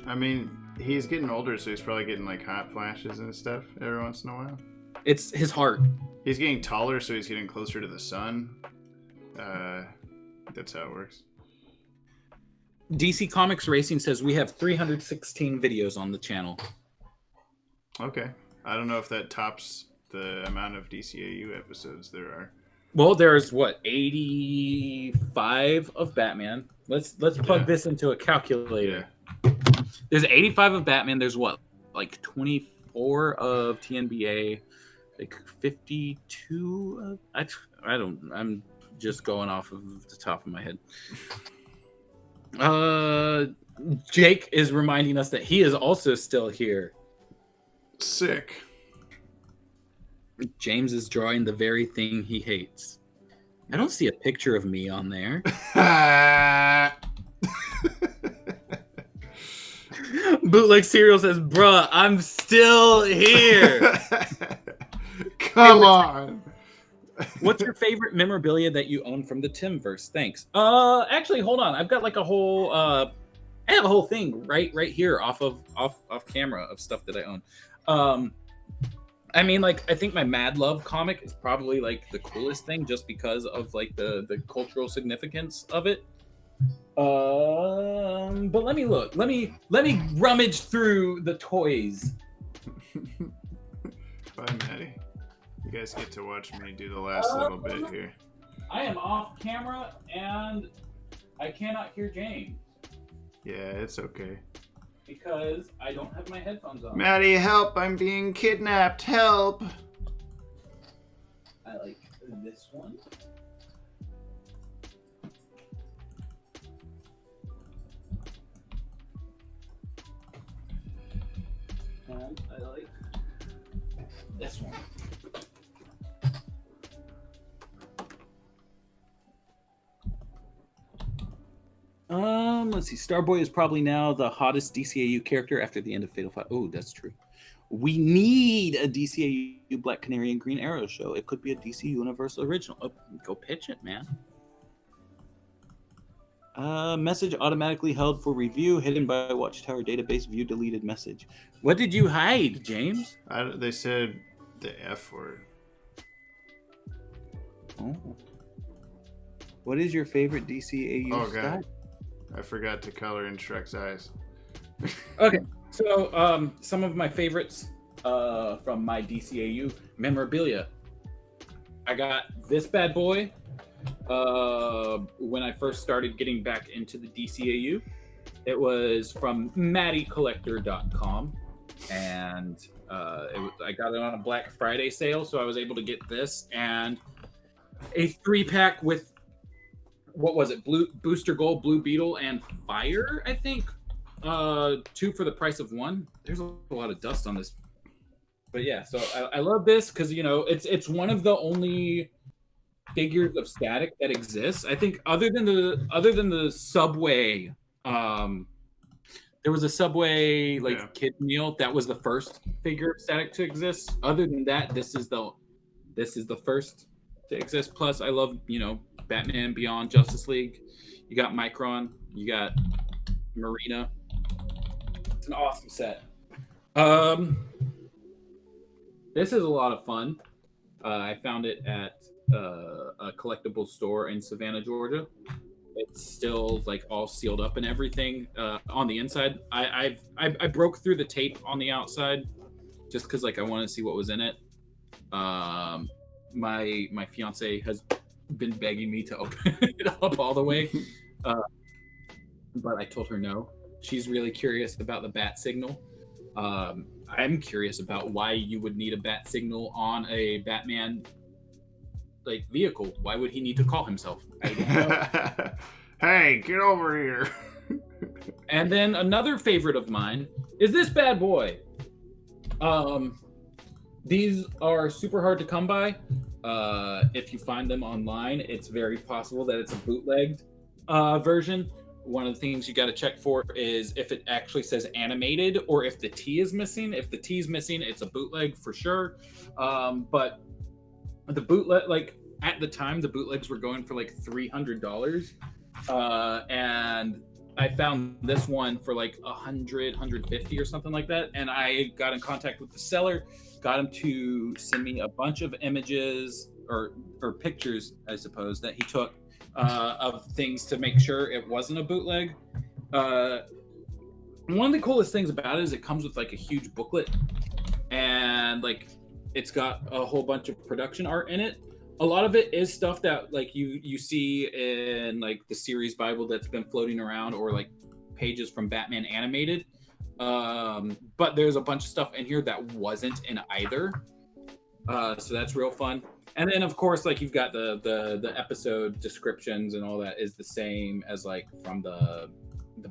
I mean, he's getting older, so he's probably getting like hot flashes and stuff every once in a while.
It's his heart.
He's getting taller, so he's getting closer to the sun. That's how it works.
DC Comics Racing says we have 316 videos on the channel.
Okay. I don't know if that tops the amount of DCAU episodes there are.
Well, there's 85 of Batman. Let's plug this into a calculator. Yeah. There's 85 of Batman. There's like 24 of TNBA, like 52 of, I'm just going off of the top of my head. Jake is reminding us that he is also still here.
Sick.
James is drawing the very thing he hates. I don't see a picture of me on there. Bootleg Cereal says, "Bruh, I'm still here."
Come on.
What's your favorite memorabilia that you own from the Timverse? Thanks. Actually, hold on. I've got like a whole I have a whole thing right here off camera of stuff that I own. I mean, like, I think my Mad Love comic is probably like the coolest thing just because of like the cultural significance of it. But let me look. Let me rummage through the toys.
Bye, Maddie. You guys get to watch me do the last little bit here.
I am off camera and I cannot hear James.
Yeah, it's okay.
Because I don't have my headphones on.
Maddie, help! I'm being kidnapped. Help!
I like this one. And I like this one. Let's see. Starboy is probably now the hottest DCAU character after the end of Fatal Five. Oh, that's true. We need a DCAU Black Canary and Green Arrow show. It could be a DC Universe original. Oh, go pitch it, man. Message automatically held for review, hidden by Watchtower database, view deleted message. What did you hide, James?
They said the F word.
Oh. What is your favorite DCAU
Oh,
style?
God. I forgot to color in Shrek's eyes.
Okay, so some of my favorites from my DCAU memorabilia. I got this bad boy when I first started getting back into the DCAU. It was from MaddieCollector.com, and I got it on a Black Friday sale, so I was able to get this and a 3-pack with, what was it? Booster Gold, Blue Beetle, and Fire, I think. 2 for the price of 1. There's a lot of dust on this. But yeah, so I love this because, it's one of the only figures of Static that exists. I think other than the Subway, there was a Subway kid meal that was the first figure of Static to exist. Other than that, this is the first to exist. Plus, I love, Batman Beyond Justice League. You got Micron. You got Marina. It's an awesome set. This is a lot of fun. I found it at a collectible store in Savannah, Georgia. It's still all sealed up and everything on the inside. I broke through the tape on the outside just because I wanted to see what was in it. My fiance has been begging me to open it up all the way, but I told her no. She's really curious about the bat signal. I'm curious about why you would need a bat signal on a Batman like vehicle. Why would he need to call himself? I don't know.
Hey, get over here.
And then another favorite of mine is this bad boy. These are super hard to come by. If you find them online, it's very possible that it's a bootlegged version. One of the things you got to check for is if it actually says animated or if the T is missing. If the T is missing, it's a bootleg for sure. But the bootleg, like at the time, the bootlegs were going for like $300. And I found this one for like 150 or something like that. And I got in contact with the seller, got him to send me a bunch of images or pictures, I suppose, that he took of things to make sure it wasn't a bootleg. One of the coolest things about it is it comes with like a huge booklet, and like it's got a whole bunch of production art in it. A lot of it is stuff that like you see in like the series Bible that's been floating around, or like pages from Batman animated. But there's a bunch of stuff in here that wasn't in either. So that's real fun. And then of course, like you've got the episode descriptions and all that is the same as like from the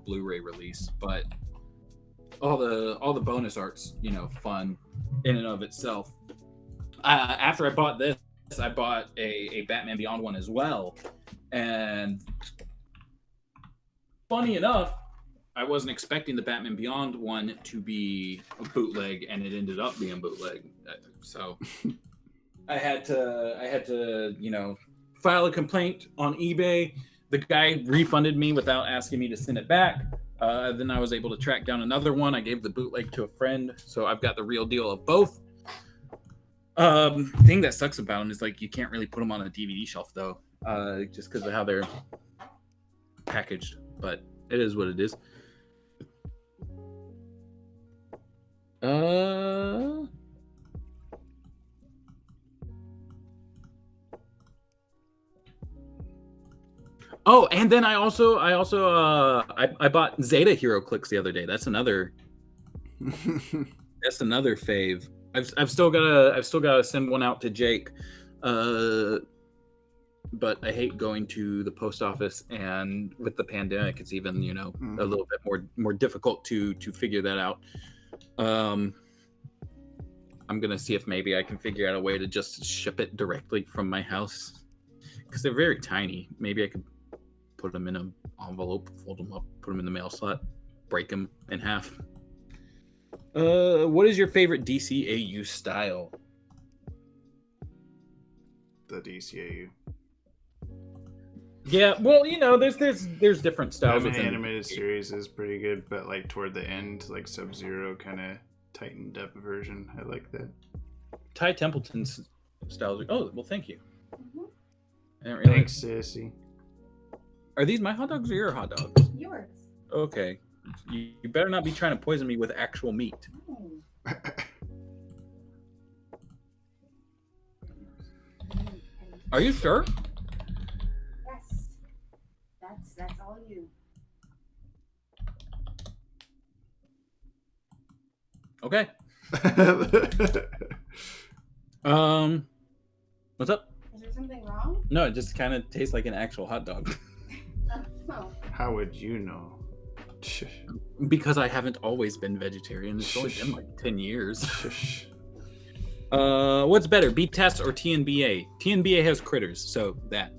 Blu-ray release, but all the bonus art's, you know, fun in and of itself. After I bought this, I bought a Batman Beyond one as well, and funny enough, I wasn't expecting the Batman Beyond one to be a bootleg, and it ended up being bootleg. So I had to, you know, file a complaint on eBay. The guy refunded me without asking me to send it back. Then I was able to track down another one. I gave the bootleg to a friend, so I've got the real deal of both. Thing that sucks about them is like you can't really put them on a DVD shelf though, just because of how they're packaged. But it is what it is. Oh, and then I also bought Zeta Hero Clicks the other day. That's another fave. I've still gotta send one out to Jake, but I hate going to the post office, and with the pandemic, it's even, you know, a little bit more difficult to figure that out. I'm gonna see if maybe I can figure out a way to just ship it directly from my house, because they're very tiny. Maybe I could put them in an envelope, fold them up, put them in the mail slot, break them in half. What is your favorite DCAU style?
The DCAU.
Yeah, well, you know, there's different styles.
Batman animated series is pretty good, but like toward the end, like Sub-Zero kind of tightened up version. I like that.
Ty Templeton's styles. Oh, well, thank you. I didn't
Thanks, sissy.
Are these my hot dogs or your hot dogs?
Yours.
Okay. You better not be trying to poison me with actual meat. Are you sure?
Yes. That's all you.
Okay. What's up?
Is there something wrong?
No, it just kind of tastes like an actual hot dog.
Oh.
How would you know?
Because I haven't always been vegetarian. It's only been like 10 years. What's better, Beep Test or TNBA? TNBA has critters, so that.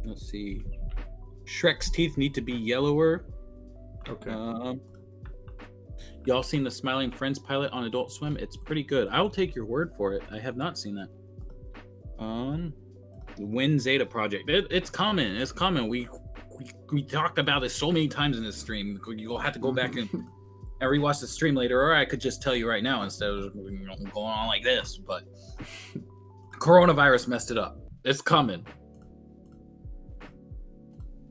Let's see. Shrek's teeth need to be yellower.
Okay.
Y'all seen the Smiling Friends pilot on Adult Swim? It's pretty good. I will take your word for it. I have not seen that. Win Zeta Project. It's coming. It's coming. We talked about this so many times in this stream. You'll have to go back and rewatch the stream later, or I could just tell you right now instead of, you know, going on like this. But coronavirus messed it up. It's coming.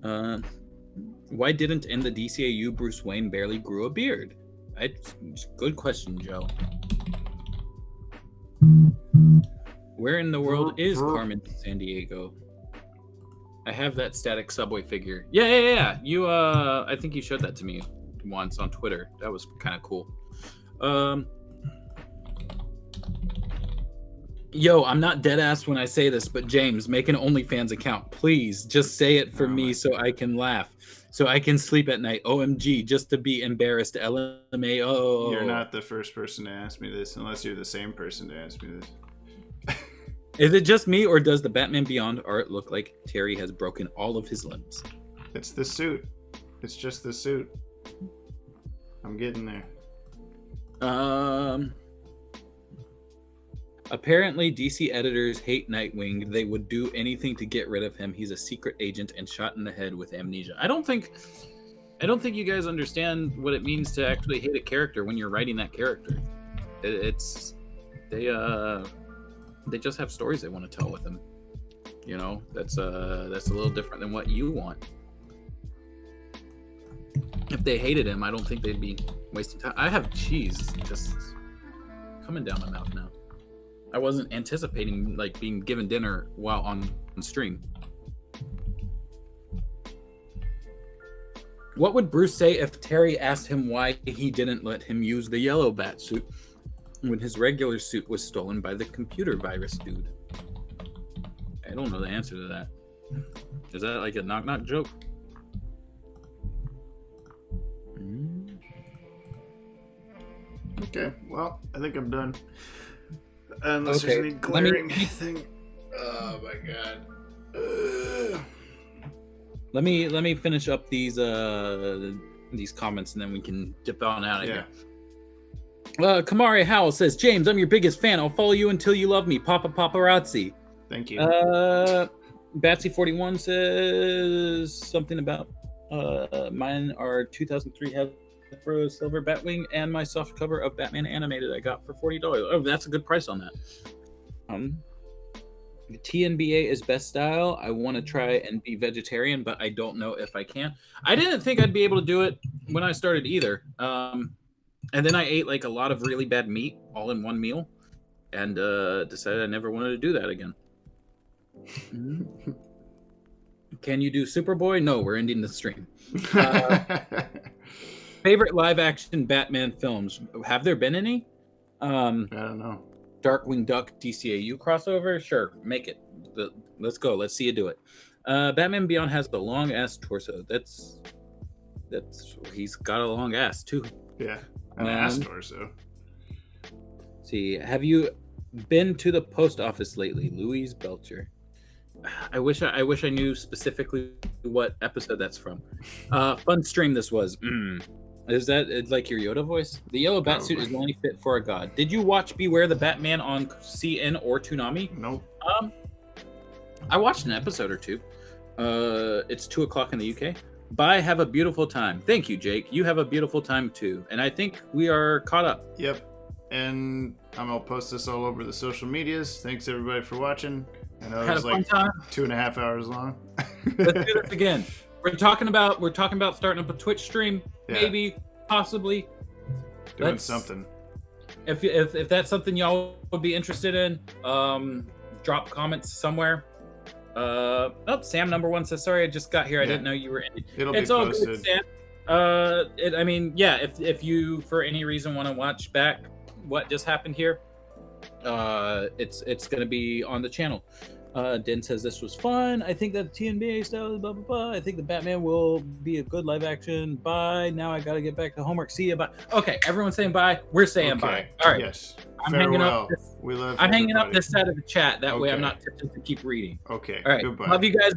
Why didn't in the DCAU Bruce Wayne barely grew a beard? Good question, Joe. Where in the world is Carmen Sandiego? I have that static subway figure. Yeah. You, I think you showed that to me once on Twitter. That was kind of cool. Yo, I'm not dead ass when I say this, but James, make an OnlyFans account, please. Just say it for me so I can laugh, so I can sleep at night. OMG, just to be embarrassed. LMAO.
You're not the first person to ask me this, unless you're the same person to ask me this.
Is it just me, or does the Batman Beyond art look like Terry has broken all of his limbs?
It's the suit. It's just the suit. I'm getting there.
Apparently, DC editors hate Nightwing. They would do anything to get rid of him. He's a secret agent and shot in the head with amnesia. I don't think you guys understand what it means to actually hate a character when you're writing that character. They just have stories they want to tell with him. You know, that's a little different than what you want. If they hated him, I don't think they'd be wasting time. I have cheese just coming down my mouth now. I wasn't anticipating like being given dinner while on stream. What would Bruce say if Terry asked him why he didn't let him use the yellow bat suit when his regular suit was stolen by the computer virus dude? I don't know the answer to that. Is that like a knock-knock joke?
Okay, well, I think I'm done. Unless there's any glaring thing. Oh my god.
Let me finish up these comments and then we can dip on out of here. Kamari Howell says, James, I'm your biggest fan. I'll follow you until you love me. Papa Paparazzi.
Thank you.
Batsy41 says something about mine are 2003 have for Silver Batwing and my soft cover of Batman Animated I got for $40. Oh, that's a good price on that. TNBA is best style. I want to try and be vegetarian, but I don't know if I can. I didn't think I'd be able to do it when I started either. And then I ate like a lot of really bad meat all in one meal and decided I never wanted to do that again. Can you do Superboy? No, we're ending the stream. Favorite live action Batman films? Have there been any?
I don't know.
Darkwing Duck DCAU crossover? Sure, make it. Let's go. Let's see you do it. Batman Beyond has the long ass torso. That's he's got a long ass too.
Yeah, an ass torso.
See, have you been to the post office lately, Louise Belcher? I wish I knew specifically what episode that's from. Fun stream this was. Is that like your Yoda voice? The yellow batsuit is only fit for a god. Did you watch Beware the Batman on CN or Toonami?
Nope.
I watched an episode or two. It's 2:00 in the UK. Bye. Have a beautiful time. Thank you, Jake. You have a beautiful time too. And I think we are caught up.
Yep. And I'm gonna post this all over the social medias. Thanks everybody for watching. I know it was like 2.5 hours long.
Let's do this again. We're talking about starting up a Twitch stream, maybe, possibly.
Doing something.
If that's something y'all would be interested in, drop comments somewhere. Sam #1 says, sorry, I just got here. I didn't know you were in.
It's all posted.
Good, Sam. If you for any reason want to watch back what just happened here, it's gonna be on the channel. Den says this was fun. I think that the TNBA style is blah blah blah. I think the Batman will be a good live action. Bye. Now I gotta get back to homework. See you. Bye. Okay, everyone's saying bye. We're saying bye. All right.
Yes.
I'm
Farewell.
hanging up this side of the chat. That way I'm not tempted to keep reading.
Okay.
All right.
Goodbye.
Love you guys.